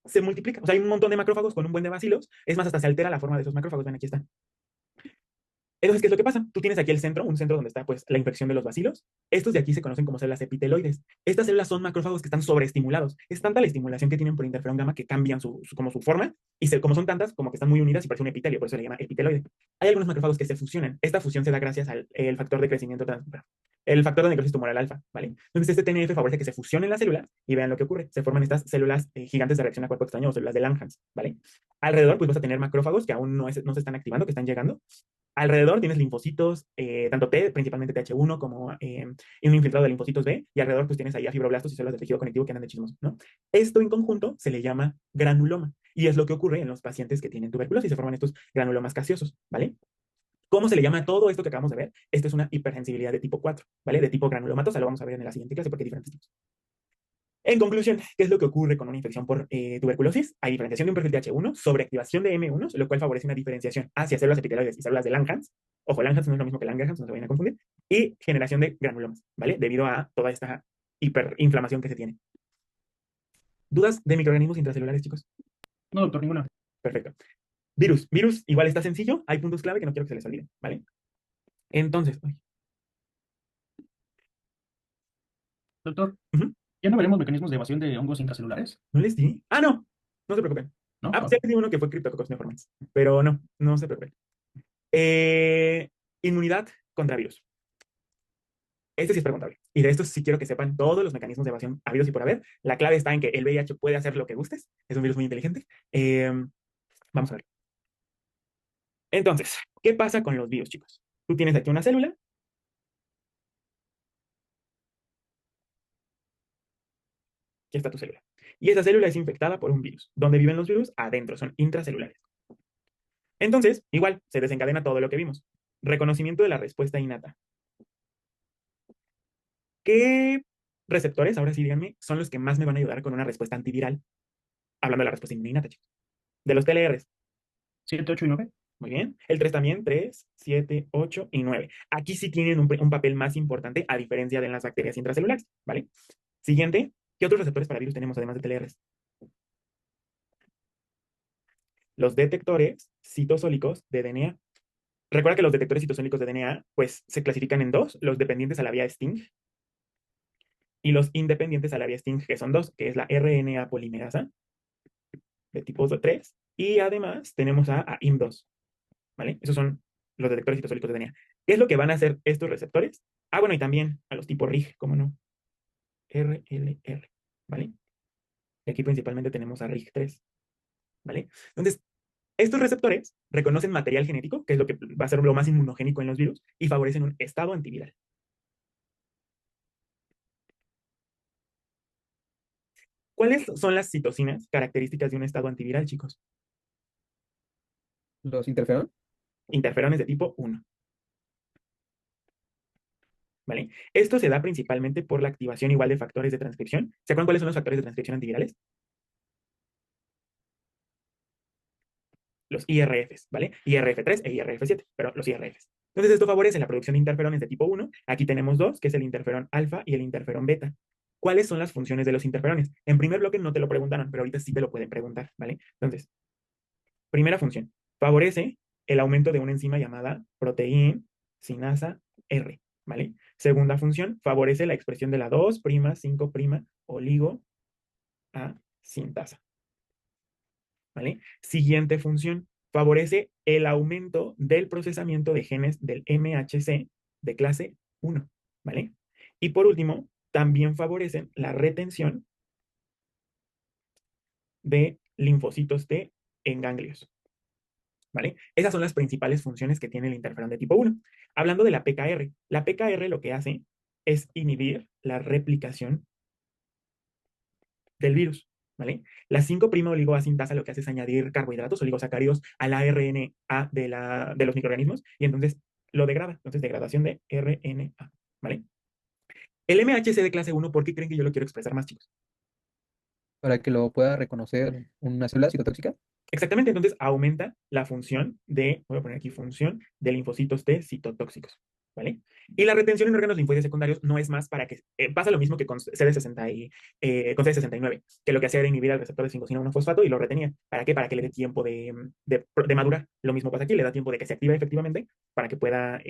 se multiplica. O sea, hay un montón de macrófagos con un buen de bacilos. Es más, hasta se altera la forma de esos macrófagos. Ven, aquí están. Entonces, ¿qué es lo que pasa? Tú tienes aquí el centro, un centro donde está, pues, la infección de los bacilos. Estos de aquí se conocen como células epiteloides. Estas células son macrófagos que están sobreestimulados. Es tanta la estimulación que tienen por interferón gamma que cambian como su forma, y como son tantas, como que están muy unidas y parece un epitelio, por eso se le llama epiteloide. Hay algunos macrófagos que se fusionan. Esta fusión se da gracias al el factor de crecimiento, el factor de necrosis tumoral alfa, ¿vale? Entonces, este TNF favorece que se fusionen las células y vean lo que ocurre. Se forman estas células gigantes de reacción a cuerpo extraño, o células de Langhans, ¿vale? Alrededor, pues vas a tener macrófagos que aún no se están activando, que están llegando. Alrededor tienes linfocitos, tanto T, principalmente TH1, como un infiltrado de linfocitos B, y alrededor pues tienes ahí a fibroblastos y células de tejido conectivo que andan de chismos, ¿no? Esto en conjunto se le llama granuloma, y es lo que ocurre en los pacientes que tienen tuberculosis. Se forman estos granulomas gaseosos, ¿vale? ¿Cómo se le llama a todo esto que acabamos de ver? Esto es una hipersensibilidad de tipo 4, ¿vale? De tipo granulomatosa, lo vamos a ver en la siguiente clase porque hay diferentes tipos. En conclusión, ¿qué es lo que ocurre con una infección por tuberculosis? Hay diferenciación de un perfil TH1, sobreactivación de M1, lo cual favorece una diferenciación hacia células epiteloides y células de Langhans. Ojo, Langhans no es lo mismo que Langerhans, no se vayan a confundir. Y generación de granulomas, ¿vale? Debido a toda esta hiperinflamación que se tiene. ¿Dudas de microorganismos intracelulares, chicos? No, doctor, ninguna. Perfecto. Virus. Virus igual está sencillo. Hay puntos clave que no quiero que se les olviden, ¿vale? Entonces, Doctor, ujú, ¿ya no veremos mecanismos de evasión de hongos intracelulares? ¿no les di? Ah, no. No se preocupen. ¿No? Ah, pues ya les di uno que fue Cryptococcus neoformans. Pero no, no se preocupen. Eh, Inmunidad contra virus. Este sí es preguntable. Y de esto sí quiero que sepan todos los mecanismos de evasión habidos y por haber. La clave está en que el VIH puede hacer lo que gustes. Es un virus muy inteligente. Vamos a ver. Entonces, ¿qué pasa con los virus, chicos? Tú tienes aquí una célula. Aquí está tu célula. Y esa célula es infectada por un virus. ¿Dónde viven los virus? Adentro, son intracelulares. Entonces, igual, se desencadena todo lo que vimos. Reconocimiento de la respuesta innata. ¿Qué receptores, ahora sí díganme, son los que más me van a ayudar con una respuesta antiviral? Hablando de la respuesta inmune innata, chicos. De los TLRs. 7, 8 y 9. Muy bien. El 3 también, 3, 7, 8 y 9. Aquí sí tienen un papel más importante, a diferencia de las bacterias intracelulares, ¿vale? Siguiente, ¿qué otros receptores para virus tenemos además de TLRs? Los detectores citosólicos de DNA. Recuerda que los detectores citosólicos de DNA, pues, se clasifican en dos: los dependientes a la vía Sting y los independientes a la vía Sting, que son dos, que es la RNA polimerasa de tipo 3, y además tenemos a IM2, ¿vale? Esos son los detectores citosólicos de DNA. ¿Qué es lo que van a hacer estos receptores? Ah, bueno, y también a los tipos RIG, ¿cómo no? RLR, ¿vale? Y aquí principalmente tenemos a RIG3, ¿vale? Entonces, Estos receptores reconocen material genético, que es lo que va a ser lo más inmunogénico en los virus, y favorecen un estado antiviral. ¿Cuáles son las citocinas características de un estado antiviral, chicos? Los interferón. Interferones de tipo 1, ¿vale? Esto se da principalmente por la activación igual de factores de transcripción. ¿Se acuerdan cuáles son los factores de transcripción antivirales? Los IRFs, ¿vale? IRF3 e IRF7, pero los IRFs. Entonces, esto favorece la producción de interferones de tipo 1. Aquí tenemos dos, que es el interferón alfa y el interferón beta. ¿Cuáles son las funciones de los interferones? En primer bloque no te lo preguntaron, pero ahorita sí te lo pueden preguntar, ¿vale? Entonces, primera función, favorece el aumento de una enzima llamada proteína sinasa R, ¿vale? Segunda función, favorece la expresión de la 2', 5' oligo a sintasa, ¿vale? Siguiente función, favorece el aumento del procesamiento de genes del MHC de clase 1, ¿vale? Y por último, también favorecen la retención de linfocitos T en ganglios, ¿vale? Esas son las principales funciones que tiene el interferón de tipo 1. Hablando de la PKR lo que hace es inhibir la replicación del virus, ¿vale? La 5' oligoasintasa lo que hace es añadir carbohidratos, oligosacáridos al ARNA de los microorganismos y entonces lo degrada. Entonces, degradación de RNA, ¿vale? El MHC de clase 1, ¿por qué creen que yo lo quiero expresar más, chicos? Para que lo pueda reconocer una célula citotóxica. Exactamente, entonces aumenta la función voy a poner aquí función de linfocitos T citotóxicos, ¿vale? Y la retención en órganos linfoides secundarios no es más para que, pasa lo mismo que con CD60 con CD69, que lo que hacía era inhibir al receptor de 5-1 fosfato y lo retenía. ¿Para qué? Para que le dé tiempo de madurar. Lo mismo pasa aquí, le da tiempo de que se active efectivamente para que pueda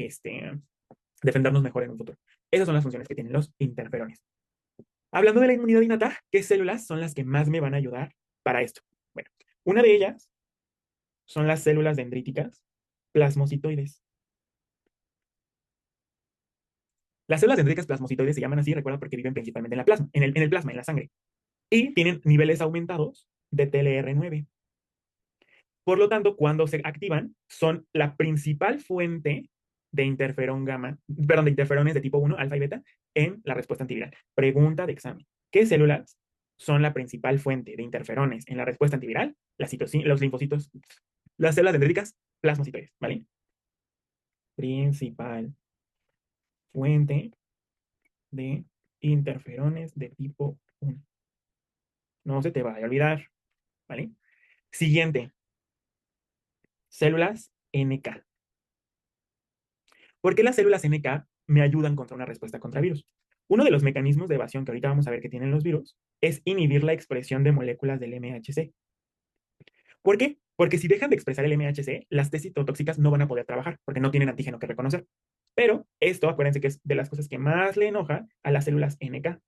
defendernos mejor en un futuro. Esas son las funciones que tienen los interferones. Hablando de la inmunidad innata, ¿qué células son las que más me van a ayudar para esto? Bueno, una de ellas son las células dendríticas plasmocitoides. Las células dendríticas plasmocitoides se llaman así, recuerda, porque viven principalmente en la plasma, en el plasma, en la sangre. Y tienen niveles aumentados de TLR9. Por lo tanto, cuando se activan, son la principal fuente de interferón gamma, perdón, de interferones de tipo 1, alfa y beta, en la respuesta antiviral. Pregunta de examen. ¿Qué células son la principal fuente de interferones en la respuesta antiviral? Los linfocitos, las células dendríticas plasmocitoides, ¿vale? Principal fuente de interferones de tipo 1. No se te vaya a olvidar, ¿vale? Siguiente, células NK. ¿Por qué las células NK me ayudan contra una respuesta contra virus? Uno de los mecanismos de evasión que ahorita vamos a ver que tienen los virus es inhibir la expresión de moléculas del MHC. ¿Por qué? Porque si dejan de expresar el MHC, las T citotóxicas no van a poder trabajar porque no tienen antígeno que reconocer. Pero esto, acuérdense que es de las cosas que más le enoja a las células NK.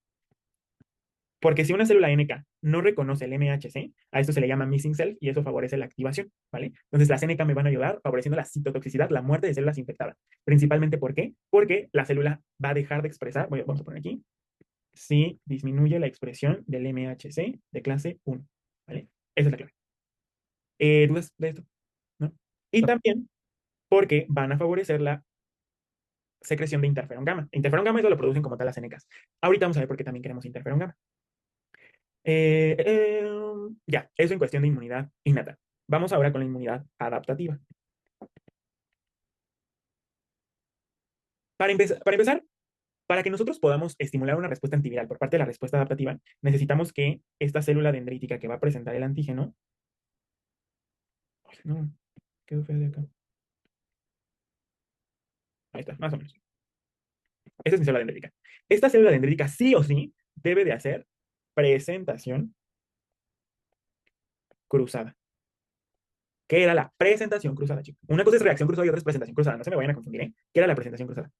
Porque si una célula NK no reconoce el MHC, a esto se le llama missing self y eso favorece la activación, ¿vale? Entonces las NK me van a ayudar favoreciendo la citotoxicidad, la muerte de células infectadas. Principalmente, ¿por qué? Porque la célula va a dejar de expresar, vamos a poner aquí, si disminuye la expresión del MHC de clase 1, ¿vale? Esa es la clave. ¿Dudas de esto? ¿No? Y No. también porque van a favorecer la secreción de interferón gamma. Interferón gamma eso lo producen como tal las NKs. Ahorita vamos a ver por qué también queremos interferón gamma. Ya, eso en cuestión de inmunidad innata. Vamos ahora con la inmunidad adaptativa. Para empezar, para que nosotros podamos estimular una respuesta antiviral por parte de la respuesta adaptativa, necesitamos que esta célula dendrítica que va a presentar el antígeno. Ay, no, quedó feo de acá. Ahí está, más o menos. Esta es mi célula dendrítica. Esta célula dendrítica sí o sí debe de hacer presentación cruzada. ¿Qué era la presentación cruzada, chicos? Una cosa es reacción cruzada y otra es presentación cruzada. No se me vayan a confundir, ¿eh? ¿Qué era la presentación cruzada?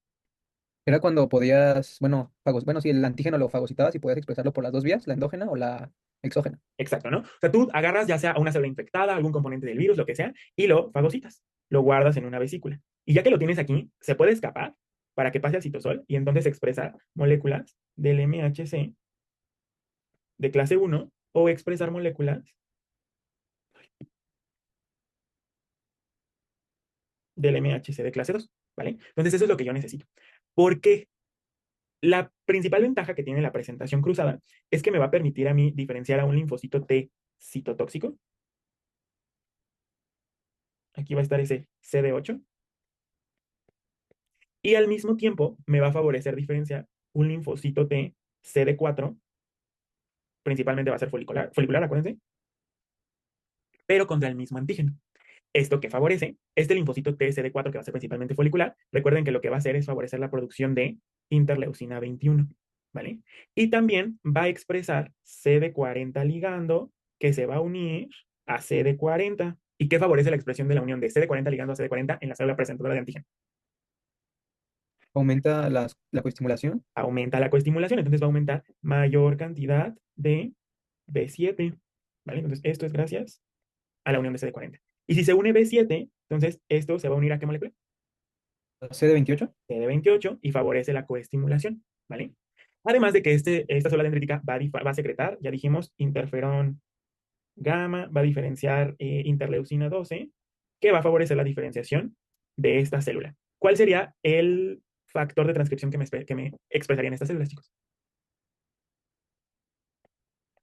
Era cuando podías, bueno, si el antígeno lo fagocitabas y podías expresarlo por las dos vías, la endógena o la exógena. Exacto, ¿no? O sea, tú agarras ya sea a una célula infectada, algún componente del virus, lo que sea, y lo fagocitas, lo guardas en una vesícula. Y ya que lo tienes aquí, se puede escapar para que pase al citosol y entonces expresar moléculas del MHC de clase 1 o expresar moléculas del MHC de clase 2, ¿vale? Entonces eso es lo que yo necesito. ¿Por qué? La principal ventaja que tiene la presentación cruzada es que me va a permitir a mí diferenciar a un linfocito T citotóxico. Aquí va a estar ese CD8. Y al mismo tiempo me va a favorecer diferenciar un linfocito T CD4, principalmente va a ser folicular, acuérdense, pero contra el mismo antígeno. Esto que favorece, este linfocito TSD4 que va a ser principalmente folicular, recuerden que lo que va a hacer es favorecer la producción de interleucina 21, ¿vale? Y también va a expresar CD40 ligando que se va a unir a CD40. ¿Y qué favorece la expresión de la unión de CD40 ligando a CD40 en la célula presentadora de antígeno? Aumenta la coestimulación. Aumenta la coestimulación, entonces va a aumentar mayor cantidad de B7, ¿vale? Entonces esto es gracias a la unión de CD40. Y si se une B7, entonces esto se va a unir a ¿qué molécula? CD28. CD28 y favorece la coestimulación, ¿vale? Además de que esta célula dendrítica va a secretar, ya dijimos, interferón gamma, va a diferenciar interleucina 12, que va a favorecer la diferenciación de esta célula. ¿Cuál sería el factor de transcripción que me expresaría en estas células, chicos?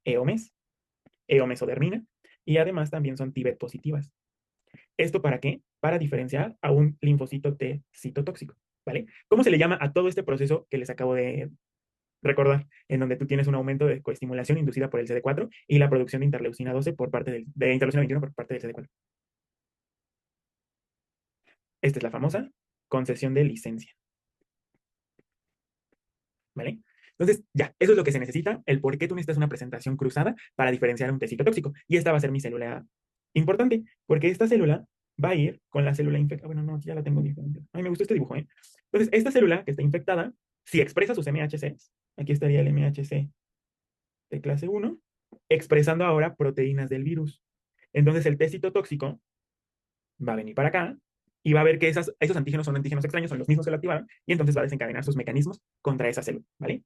EOMES, eomesodermina, y además también son TIBET positivas. ¿Esto para qué? Para diferenciar a un linfocito T citotóxico, ¿vale? ¿Cómo se le llama a todo este proceso que les acabo de recordar, en donde tú tienes un aumento de coestimulación inducida por el CD4 y la producción de interleucina 12 por parte de interleucina 21 por parte del CD4? Esta es la famosa concesión de licencia, ¿vale? Entonces, ya, eso es lo que se necesita, el por qué tú necesitas una presentación cruzada para diferenciar un tecito tóxico. Y esta va a ser mi célula importante, porque esta célula va a ir con la célula infectada. Bueno, no, aquí ya la tengo diferente. Ay, me gustó este dibujo, ¿eh? Entonces, esta célula que está infectada, si expresa sus MHCs, aquí estaría el MHC de clase 1, expresando ahora proteínas del virus. Entonces, el tecito tóxico va a venir para acá y va a ver que esos antígenos son antígenos extraños, son los mismos que lo activaron, y entonces va a desencadenar sus mecanismos contra esa célula, ¿vale?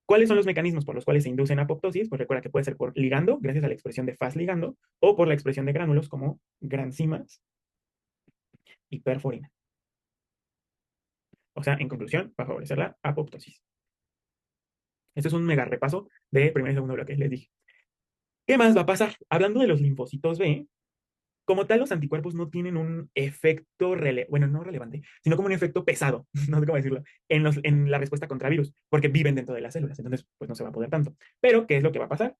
¿Cuáles son los mecanismos por los cuales se inducen apoptosis? Pues recuerda que puede ser por ligando, gracias a la expresión de Fas ligando, o por la expresión de gránulos como granzimas y perforina. O sea, en conclusión, va a favorecer la apoptosis. Este es un mega repaso de primer y segundo bloque, les dije. ¿Qué más va a pasar? Hablando de los linfocitos B, como tal, los anticuerpos no tienen un efecto, bueno, no relevante, sino como un efecto pesado, no sé cómo decirlo, en la respuesta contra virus, porque viven dentro de las células, entonces, pues no se va a poder tanto. Pero, ¿qué es lo que va a pasar?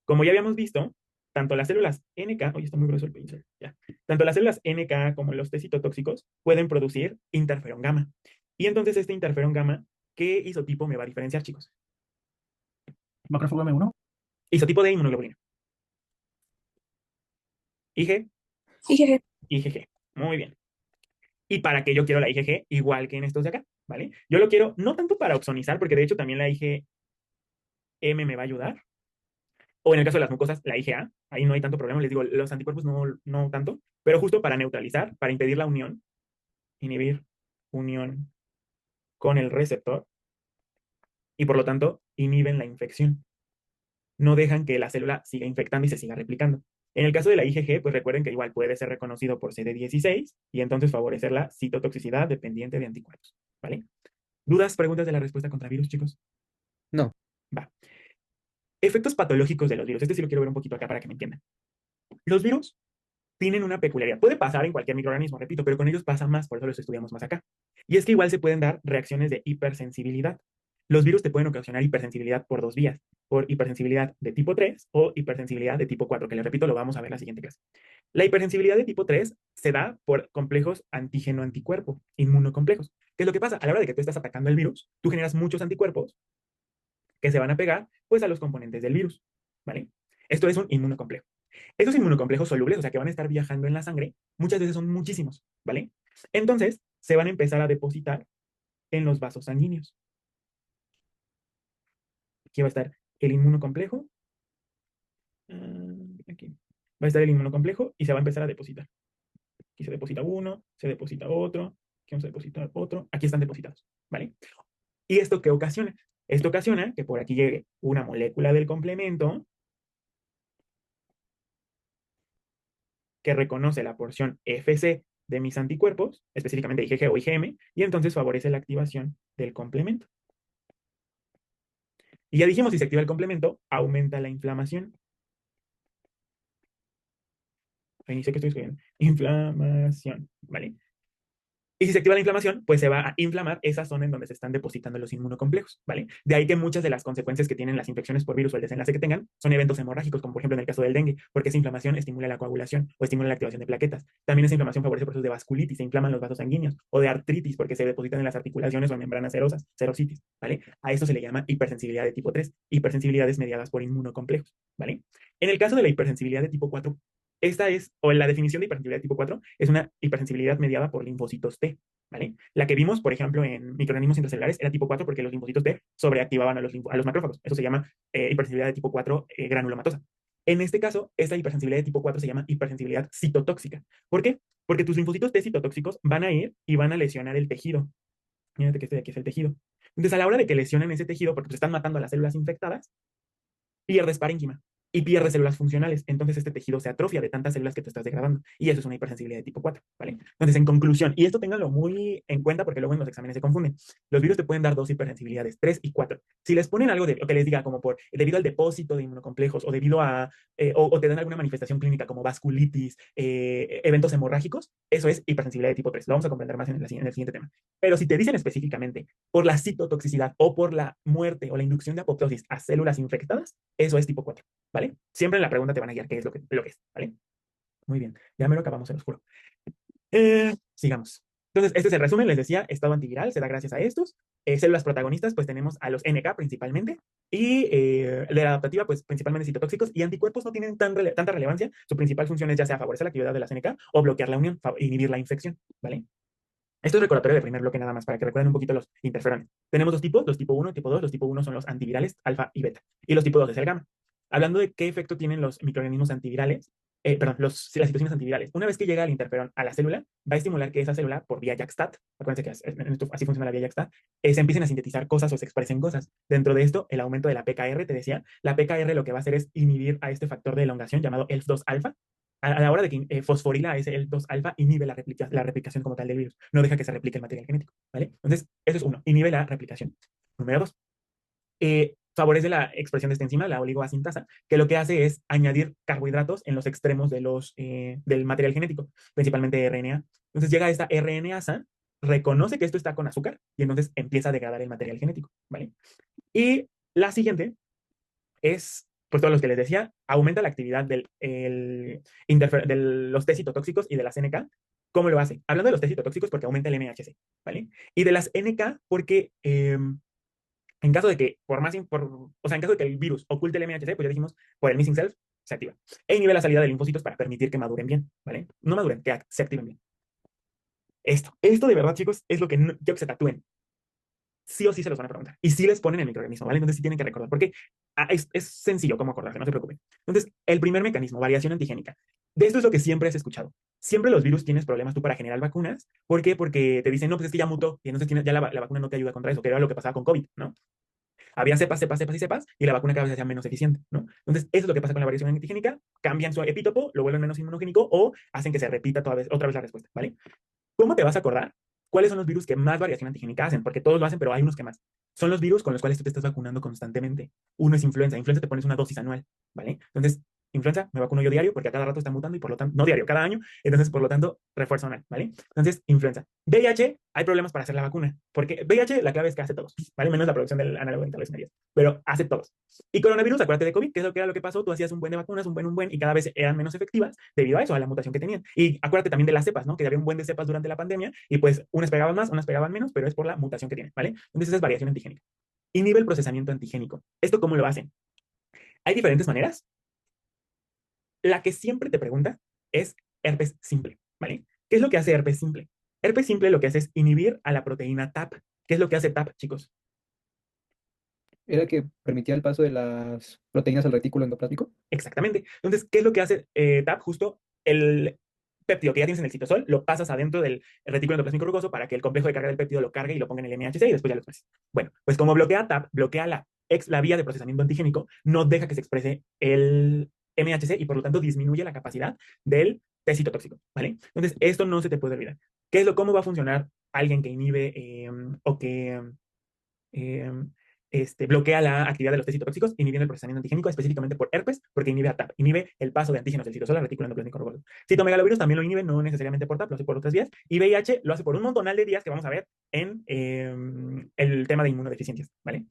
Como ya habíamos visto, tanto las células NK, oye, está muy grueso el pincel, ya. Tanto las células NK como los T citotóxicos pueden producir interferón gamma. Y entonces este interferón gamma, ¿qué isotipo me va a diferenciar, chicos? Macrófago M1. Isotipo de inmunoglobulina. IG, IgG. IgG. Muy bien. ¿Y para qué yo quiero la IgG? Igual que en estos de acá, ¿vale? Yo lo quiero no tanto para opsonizar, porque de hecho también la IgM me va a ayudar, o en el caso de las mucosas, la IgA, ahí no hay tanto problema, les digo, los anticuerpos no tanto, pero justo para neutralizar, para impedir la unión, inhibir unión con el receptor, y por lo tanto inhiben la infección. No dejan que la célula siga infectando y se siga replicando. En el caso de la IgG, pues recuerden que igual puede ser reconocido por CD16 y entonces favorecer la citotoxicidad dependiente de anticuerpos, ¿vale? ¿Dudas, preguntas de la respuesta contra virus, chicos? No. Va. Efectos patológicos de los virus. Este sí lo quiero ver un poquito acá para que me entiendan. Los virus tienen una peculiaridad. Puede pasar en cualquier microorganismo, repito, pero con ellos pasa más, por eso los estudiamos más acá. Y es que igual se pueden dar reacciones de hipersensibilidad. Los virus te pueden ocasionar hipersensibilidad por dos vías, por hipersensibilidad de tipo 3 o hipersensibilidad de tipo 4, que les repito, lo vamos a ver en la siguiente clase. La hipersensibilidad de tipo 3 se da por complejos antígeno-anticuerpo, inmunocomplejos. ¿Qué es lo que pasa? A la hora de que tú estás atacando el virus, tú generas muchos anticuerpos que se van a pegar pues a los componentes del virus, ¿vale? Esto es un inmunocomplejo. Estos inmunocomplejos solubles, o sea, que van a estar viajando en la sangre, muchas veces son muchísimos, ¿vale? Entonces, se van a empezar a depositar en los vasos sanguíneos. Aquí va a estar el inmunocomplejo. Aquí. Va a estar el inmunocomplejo y se va a empezar a depositar. Aquí se deposita uno, se deposita otro, aquí vamos a depositar otro, aquí están depositados, ¿vale? ¿Y esto qué ocasiona? Esto ocasiona que por aquí llegue una molécula del complemento que reconoce la porción FC de mis anticuerpos, específicamente IgG o IgM, y entonces favorece la activación del complemento. Y ya dijimos, si se activa el complemento, aumenta la inflamación. Ahí dice que estoy escribiendo. Inflamación, ¿vale? Y si se activa la inflamación, pues se va a inflamar esa zona en donde se están depositando los inmunocomplejos, ¿vale? De ahí que muchas de las consecuencias que tienen las infecciones por virus o el desenlace que tengan son eventos hemorrágicos, como por ejemplo en el caso del dengue, porque esa inflamación estimula la coagulación o estimula la activación de plaquetas. También esa inflamación favorece procesos de vasculitis, se inflaman los vasos sanguíneos, o de artritis, porque se depositan en las articulaciones o en membranas serosas, serositis, ¿vale? A esto se le llama hipersensibilidad de tipo 3, hipersensibilidades mediadas por inmunocomplejos, ¿vale? En el caso de la hipersensibilidad de tipo 4, esta es, o la definición de hipersensibilidad de tipo 4, es una hipersensibilidad mediada por linfocitos T, ¿vale? La que vimos, por ejemplo, en microorganismos intracelulares era tipo 4 porque los linfocitos T sobreactivaban a los macrófagos. Eso se llama hipersensibilidad de tipo 4 granulomatosa. En este caso, esta hipersensibilidad de tipo 4 se llama hipersensibilidad citotóxica. ¿Por qué? Porque tus linfocitos T citotóxicos van a ir y van a lesionar el tejido. Fíjate que este de aquí es el tejido. Entonces, a la hora de que lesionen ese tejido, porque te están matando a las células infectadas, pierdes parénquima y pierdes células funcionales. Entonces este tejido se atrofia de tantas células que te estás degradando. Y eso es una hipersensibilidad de tipo 4, ¿vale? Entonces, en conclusión, y esto ténganlo muy en cuenta porque luego en los exámenes se confunden, los virus te pueden dar dos hipersensibilidades, 3 y 4. Si les ponen algo de, o que les diga como por, debido al depósito de inmunocomplejos o debido a, o te dan alguna manifestación clínica como vasculitis, eventos hemorrágicos, eso es hipersensibilidad de tipo 3. Lo vamos a comprender más en el siguiente tema. Pero si te dicen específicamente por la citotoxicidad o por la muerte o la inducción de apoptosis a células infectadas, eso es tipo 4, ¿vale? Siempre en la pregunta te van a guiar qué es lo que es, ¿vale? Muy bien, ya me lo acabamos en oscuro. Sigamos. Entonces, este es el resumen, les decía, estado antiviral se da gracias a estos. Células protagonistas, pues tenemos a los NK principalmente, y de la adaptativa, pues principalmente citotóxicos, y anticuerpos no tienen tanta relevancia. Su principal función es ya sea favorecer la actividad de las NK o bloquear la unión, inhibir la infección, ¿vale? Esto es recordatorio de primer bloque nada más, para que recuerden un poquito los interferones. Tenemos dos tipos, los tipo 1 y tipo 2. Los tipo 1 son los antivirales, alfa y beta, y los tipo 2 es el gamma. Hablando de qué efecto tienen los microorganismos antivirales, perdón, las citoquinas antivirales. Una vez que llega el interferón a la célula, va a estimular que esa célula, por vía JAK-STAT, acuérdense que así funciona la vía JAK-STAT, se empiecen a sintetizar cosas o se expresen cosas. Dentro de esto, el aumento de la PKR, te decía, la PKR lo que va a hacer es inhibir a este factor de elongación llamado ELF2-alfa. A la hora de que fosforila ese ELF2-alfa, inhibe la replicación como tal del virus. No deja que se replique el material genético, ¿vale? Entonces, eso es uno, inhibe la replicación. Número dos, favorece la expresión de esta enzima, la oligoasintasa, que lo que hace es añadir carbohidratos en los extremos del material genético, principalmente RNA. Entonces llega esta RNasa, reconoce que esto está con azúcar y entonces empieza a degradar el material genético, ¿vale? Y la siguiente es, pues todos los que les decía, aumenta la actividad de los T citotóxicos y de las NK. ¿Cómo lo hace? Hablando de los T citotóxicos porque aumenta el MHC, ¿vale? Y de las NK porque en caso de que, o sea, en caso de que el virus oculte el MHC, pues ya dijimos, por el missing self, se activa. E inhibe la salida de linfocitos para permitir que maduren bien, ¿vale? No maduren, que se activen bien. Esto de verdad, chicos, es lo que quiero que se tatúen. Sí o sí se los van a preguntar. Y sí les ponen el microorganismo, ¿vale? Entonces sí tienen que recordar, porque es sencillo cómo acordarse, no se preocupen. Entonces, el primer mecanismo, variación antigénica. De esto es lo que siempre has escuchado. Siempre los virus tienes problemas tú para generar vacunas. ¿Por qué? Porque te dicen, no, pues es que ya mutó y entonces ya la vacuna no te ayuda contra eso, que era lo que pasaba con COVID, ¿no? Había cepas, cepas, cepas y cepas, y la vacuna cada vez se hacía menos eficiente, ¿no? Entonces, eso es lo que pasa con la variación antigénica, cambian su epítopo, lo vuelven menos inmunogénico o hacen que se repita otra vez la respuesta, ¿vale? ¿Cómo te vas a acordar cuáles son los virus que más variación antigénica hacen? Porque todos lo hacen, pero hay unos que más. Son los virus con los cuales tú te estás vacunando constantemente. Uno es influenza. Influenza te pones una dosis anual, ¿vale? Entonces, influenza me vacuno yo diario porque a cada rato está mutando y por lo tanto, no diario, cada año. Entonces, por lo tanto, refuerzo anual, ¿vale? Entonces, influenza. VIH, hay problemas para hacer la vacuna. Porque VIH, la clave es que hace todos, ¿vale? Menos la producción del análogo de interleucinarias. Pero hace todos. Y coronavirus, acuérdate de COVID, que es lo que era lo que pasó. Tú hacías un buen de vacunas, un buen, y cada vez eran menos efectivas debido a eso, a la mutación que tenían. Y acuérdate también de las cepas, ¿no? Que había un buen de cepas durante la pandemia y pues unas pegaban más, unas pegaban menos, pero es por la mutación que tienen, ¿vale? Entonces, esa es variación antigénica. Inhibe el procesamiento antigénico. ¿Esto cómo lo hacen? Hay diferentes maneras. La que siempre te pregunta es herpes simple, ¿vale? ¿Qué es lo que hace herpes simple? Herpes simple lo que hace es inhibir a la proteína TAP. ¿Qué es lo que hace TAP, chicos? Era que permitía el paso de las proteínas al retículo endoplásmico. Exactamente. Entonces, ¿qué es lo que hace TAP? Justo el péptido que ya tienes en el citosol, lo pasas adentro del retículo endoplásmico rugoso para que el complejo de carga del péptido lo cargue y lo ponga en el MHC y después ya lo exprese. Bueno, pues como bloquea TAP, bloquea la vía de procesamiento antigénico, no deja que se exprese el MHC y por lo tanto disminuye la capacidad del test citotóxico, ¿vale? Entonces, esto no se te puede olvidar. ¿Cómo va a funcionar alguien que inhibe o que bloquea la actividad de los test citotóxicos, inhibiendo el procesamiento antigénico específicamente por herpes, porque inhibe a TAP, inhibe el paso de antígenos del citosol al retículo endoplasmático rugoso. Citomegalovirus también lo inhibe, no necesariamente por TAP, lo hace por otras vías, y VIH lo hace por un montonal de vías que vamos a ver en el tema de inmunodeficiencias, ¿vale?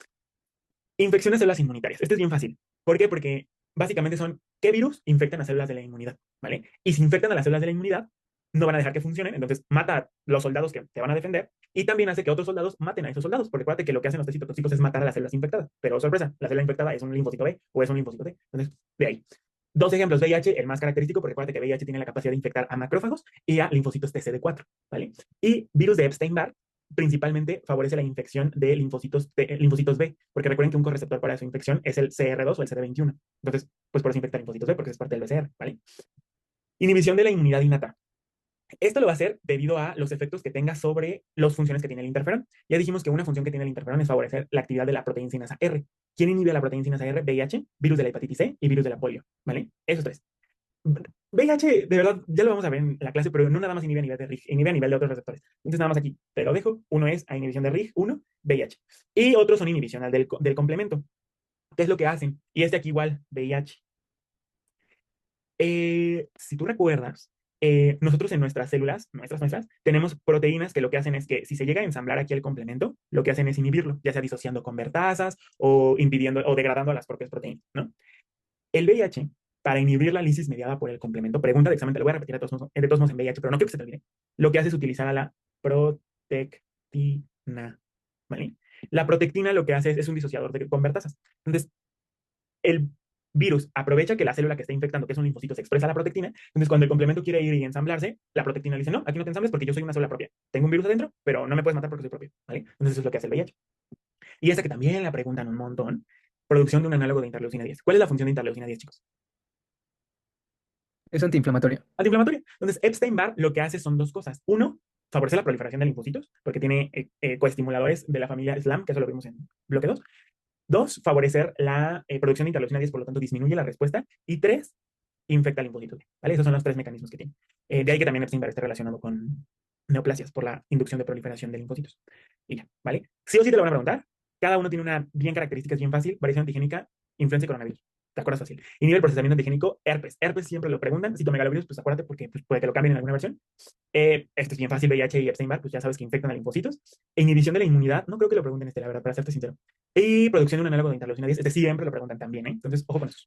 Infecciones de células inmunitarias. Este es bien fácil. ¿Por qué? Porque básicamente son qué virus infectan a células de la inmunidad, ¿vale? Y si infectan a las células de la inmunidad, no van a dejar que funcionen, entonces mata a los soldados que te van a defender y también hace que otros soldados maten a esos soldados, porque acuérdate que lo que hacen los test citotóxicos es matar a las células infectadas, pero sorpresa, la célula infectada es un linfocito B o es un linfocito T, entonces de ahí. Dos ejemplos, VIH, el más característico, porque acuérdate que VIH tiene la capacidad de infectar a macrófagos y a linfocitos TCD4, ¿vale? Y virus de Epstein-Barr, principalmente favorece la infección de linfocitos B, porque recuerden que un correceptor para su infección es el CR2 o el CD21. Entonces, pues por eso infecta linfocitos B, porque es parte del BCR, ¿vale? Inhibición de la inmunidad innata. Esto lo va a hacer debido a los efectos que tenga sobre las funciones que tiene el interferón. Ya dijimos que una función que tiene el interferón es favorecer la actividad de la proteína sinasa R. ¿Quién inhibe la proteína sinasa R? VIH, virus de la hepatitis C y virus de la polio, ¿vale? Esos tres. VIH, de verdad, ya lo vamos a ver en la clase, pero no nada más inhibe a nivel de RIG, inhibe a nivel de otros receptores. Entonces, nada más aquí te lo dejo. Uno es a inhibición de RIG, uno, VIH. Y otros son inhibición del complemento. ¿Qué es lo que hacen? Y aquí igual, VIH. Si tú recuerdas, nosotros en nuestras células, nuestras, tenemos proteínas que lo que hacen es que si se llega a ensamblar aquí el complemento, lo que hacen es inhibirlo, ya sea disociando convertasas o impidiendo o degradando las propias proteínas, ¿no? El VIH, para inhibir la lisis mediada por el complemento, pregunta de examen, te lo voy a repetir de todos modos en VIH, pero no quiero que se te olvide. Lo que hace es utilizar a la protectina, ¿vale? La protectina lo que hace es un disociador de convertasas. Entonces, el virus aprovecha que la célula que está infectando, que es un linfocito, se expresa la protectina. Entonces, cuando el complemento quiere ir y ensamblarse, la protectina le dice, no, aquí no te ensambles porque yo soy una célula propia. Tengo un virus adentro, pero no me puedes matar porque soy propio, ¿vale? Entonces, eso es lo que hace el VIH. Y esta que también la preguntan un montón, producción de un análogo de interleucina 10. ¿Cuál es la función de interleucina 10, chicos? Es antiinflamatorio. Antiinflamatoria. Entonces, Epstein-Barr lo que hace son dos cosas. Uno, favorece la proliferación de linfocitos, porque tiene coestimuladores de la familia SLAM, que eso lo vimos en bloque 2. Dos, favorecer la producción de interleucina 10, por lo tanto, disminuye la respuesta. Y tres, infecta linfocitos, ¿vale? Esos son los tres mecanismos que tiene. De ahí que también Epstein-Barr esté relacionado con neoplasias por la inducción de proliferación de linfocitos. Y ya, ¿vale? Sí o sí te lo van a preguntar. Cada uno tiene una bien característica, es bien fácil. Variación antigénica, influencia de coronavirus. ¿Te acuerdas fácil? Y nivel de procesamiento antigénico, herpes. Herpes siempre lo preguntan. Citomegalovirus, pues acuérdate porque pues, puede que lo cambien en alguna versión. Esto es bien fácil, VIH y Epstein-Barr, pues ya sabes que infectan a linfocitos. E inhibición de la inmunidad, no creo que lo pregunten la verdad, para serte sincero. Y producción de un análogo de interleucina 10, este siempre lo preguntan también, ¿eh? Entonces, ojo con eso.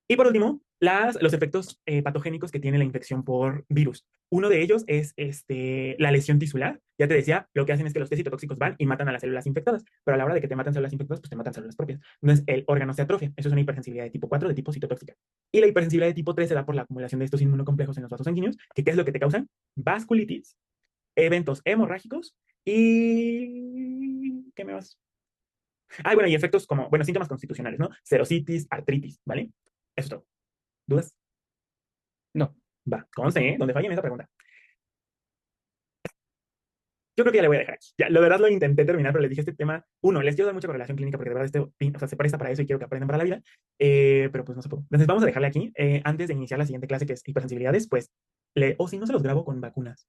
Y por último, los efectos patogénicos que tiene la infección por virus. Uno de ellos es la lesión tisular. Ya te decía, lo que hacen es que los test citotóxicos van y matan a las células infectadas, pero a la hora de que te matan células infectadas, pues te matan células propias. Entonces, el órgano se atrofia. Eso es una hipersensibilidad de tipo 4 de tipo citotóxica. Y la hipersensibilidad de tipo 3 se da por la acumulación de estos inmunocomplejos en los vasos sanguíneos, que ¿qué es lo que te causan? Vasculitis, eventos hemorrágicos y... ¿Qué me vas? Ah, bueno, y efectos como, bueno, síntomas constitucionales, ¿no? Serositis, artritis, ¿vale? Eso es todo. ¿Dudas? No. Va, conste, ¿eh? Donde falle en esa pregunta. Yo creo que ya le voy a dejar aquí. Ya, la verdad lo intenté terminar, pero les dije este tema, uno, les quiero dar mucha correlación clínica porque de verdad o sea, se presta para eso y quiero que aprendan para la vida, pero pues no se puede. Entonces vamos a dejarle aquí. Antes de iniciar la siguiente clase, que es hipersensibilidades, pues, o si no se los grabo con vacunas.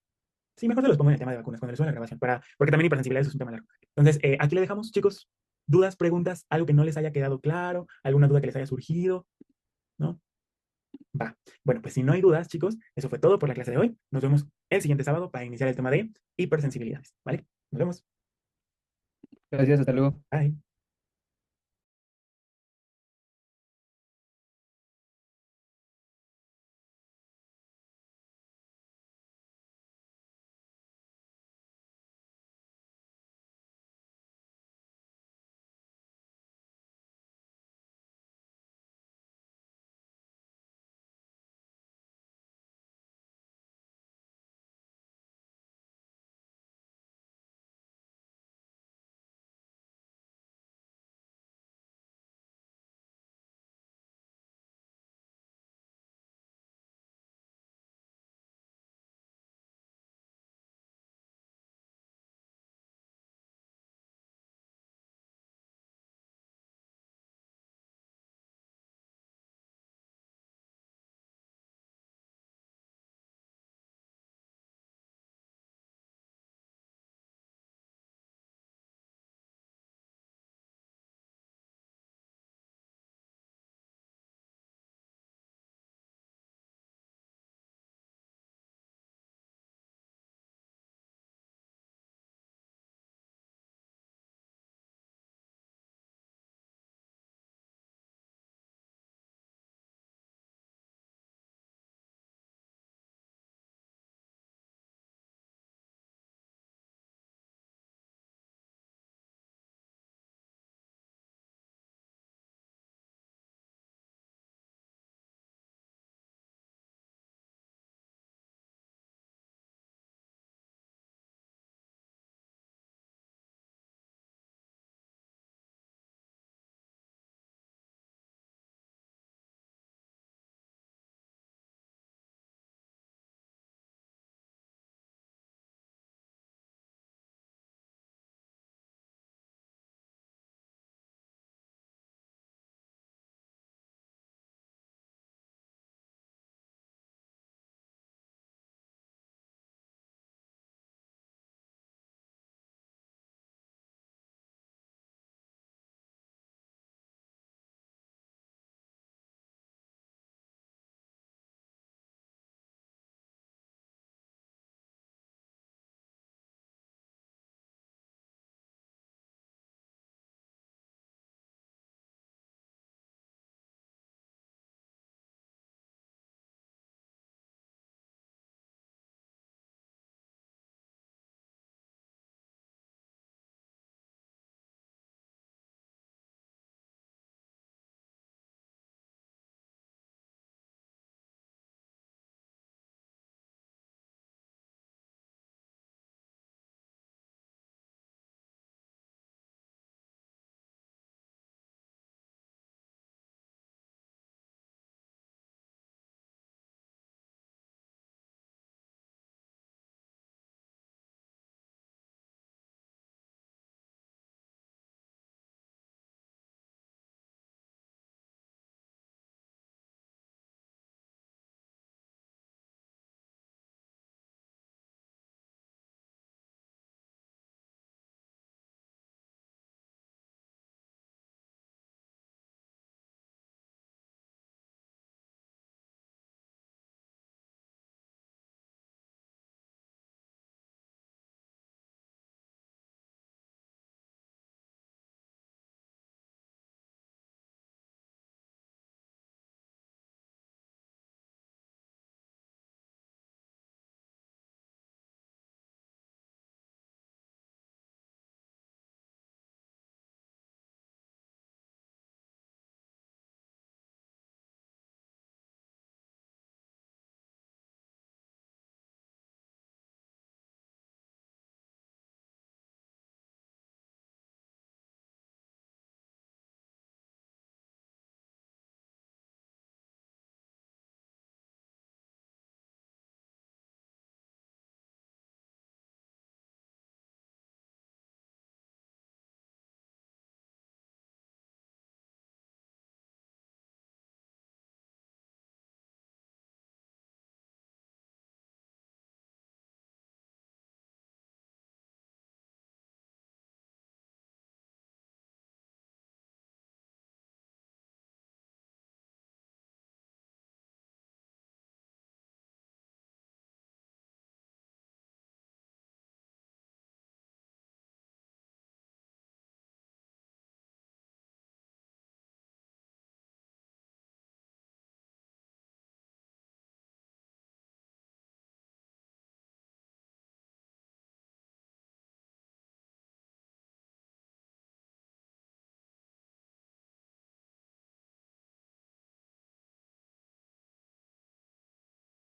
Sí, mejor se los pongo en el tema de vacunas, cuando les suene la grabación, porque también hipersensibilidades es un tema largo. Entonces, aquí le dejamos, chicos, dudas, preguntas, algo que no les haya quedado claro, alguna duda que les haya surgido, ¿no? Va. Bueno, pues si no hay dudas, chicos, eso fue todo por la clase de hoy. Nos vemos el siguiente sábado para iniciar el tema de hipersensibilidades, ¿vale? Nos vemos. Gracias, hasta luego. Bye.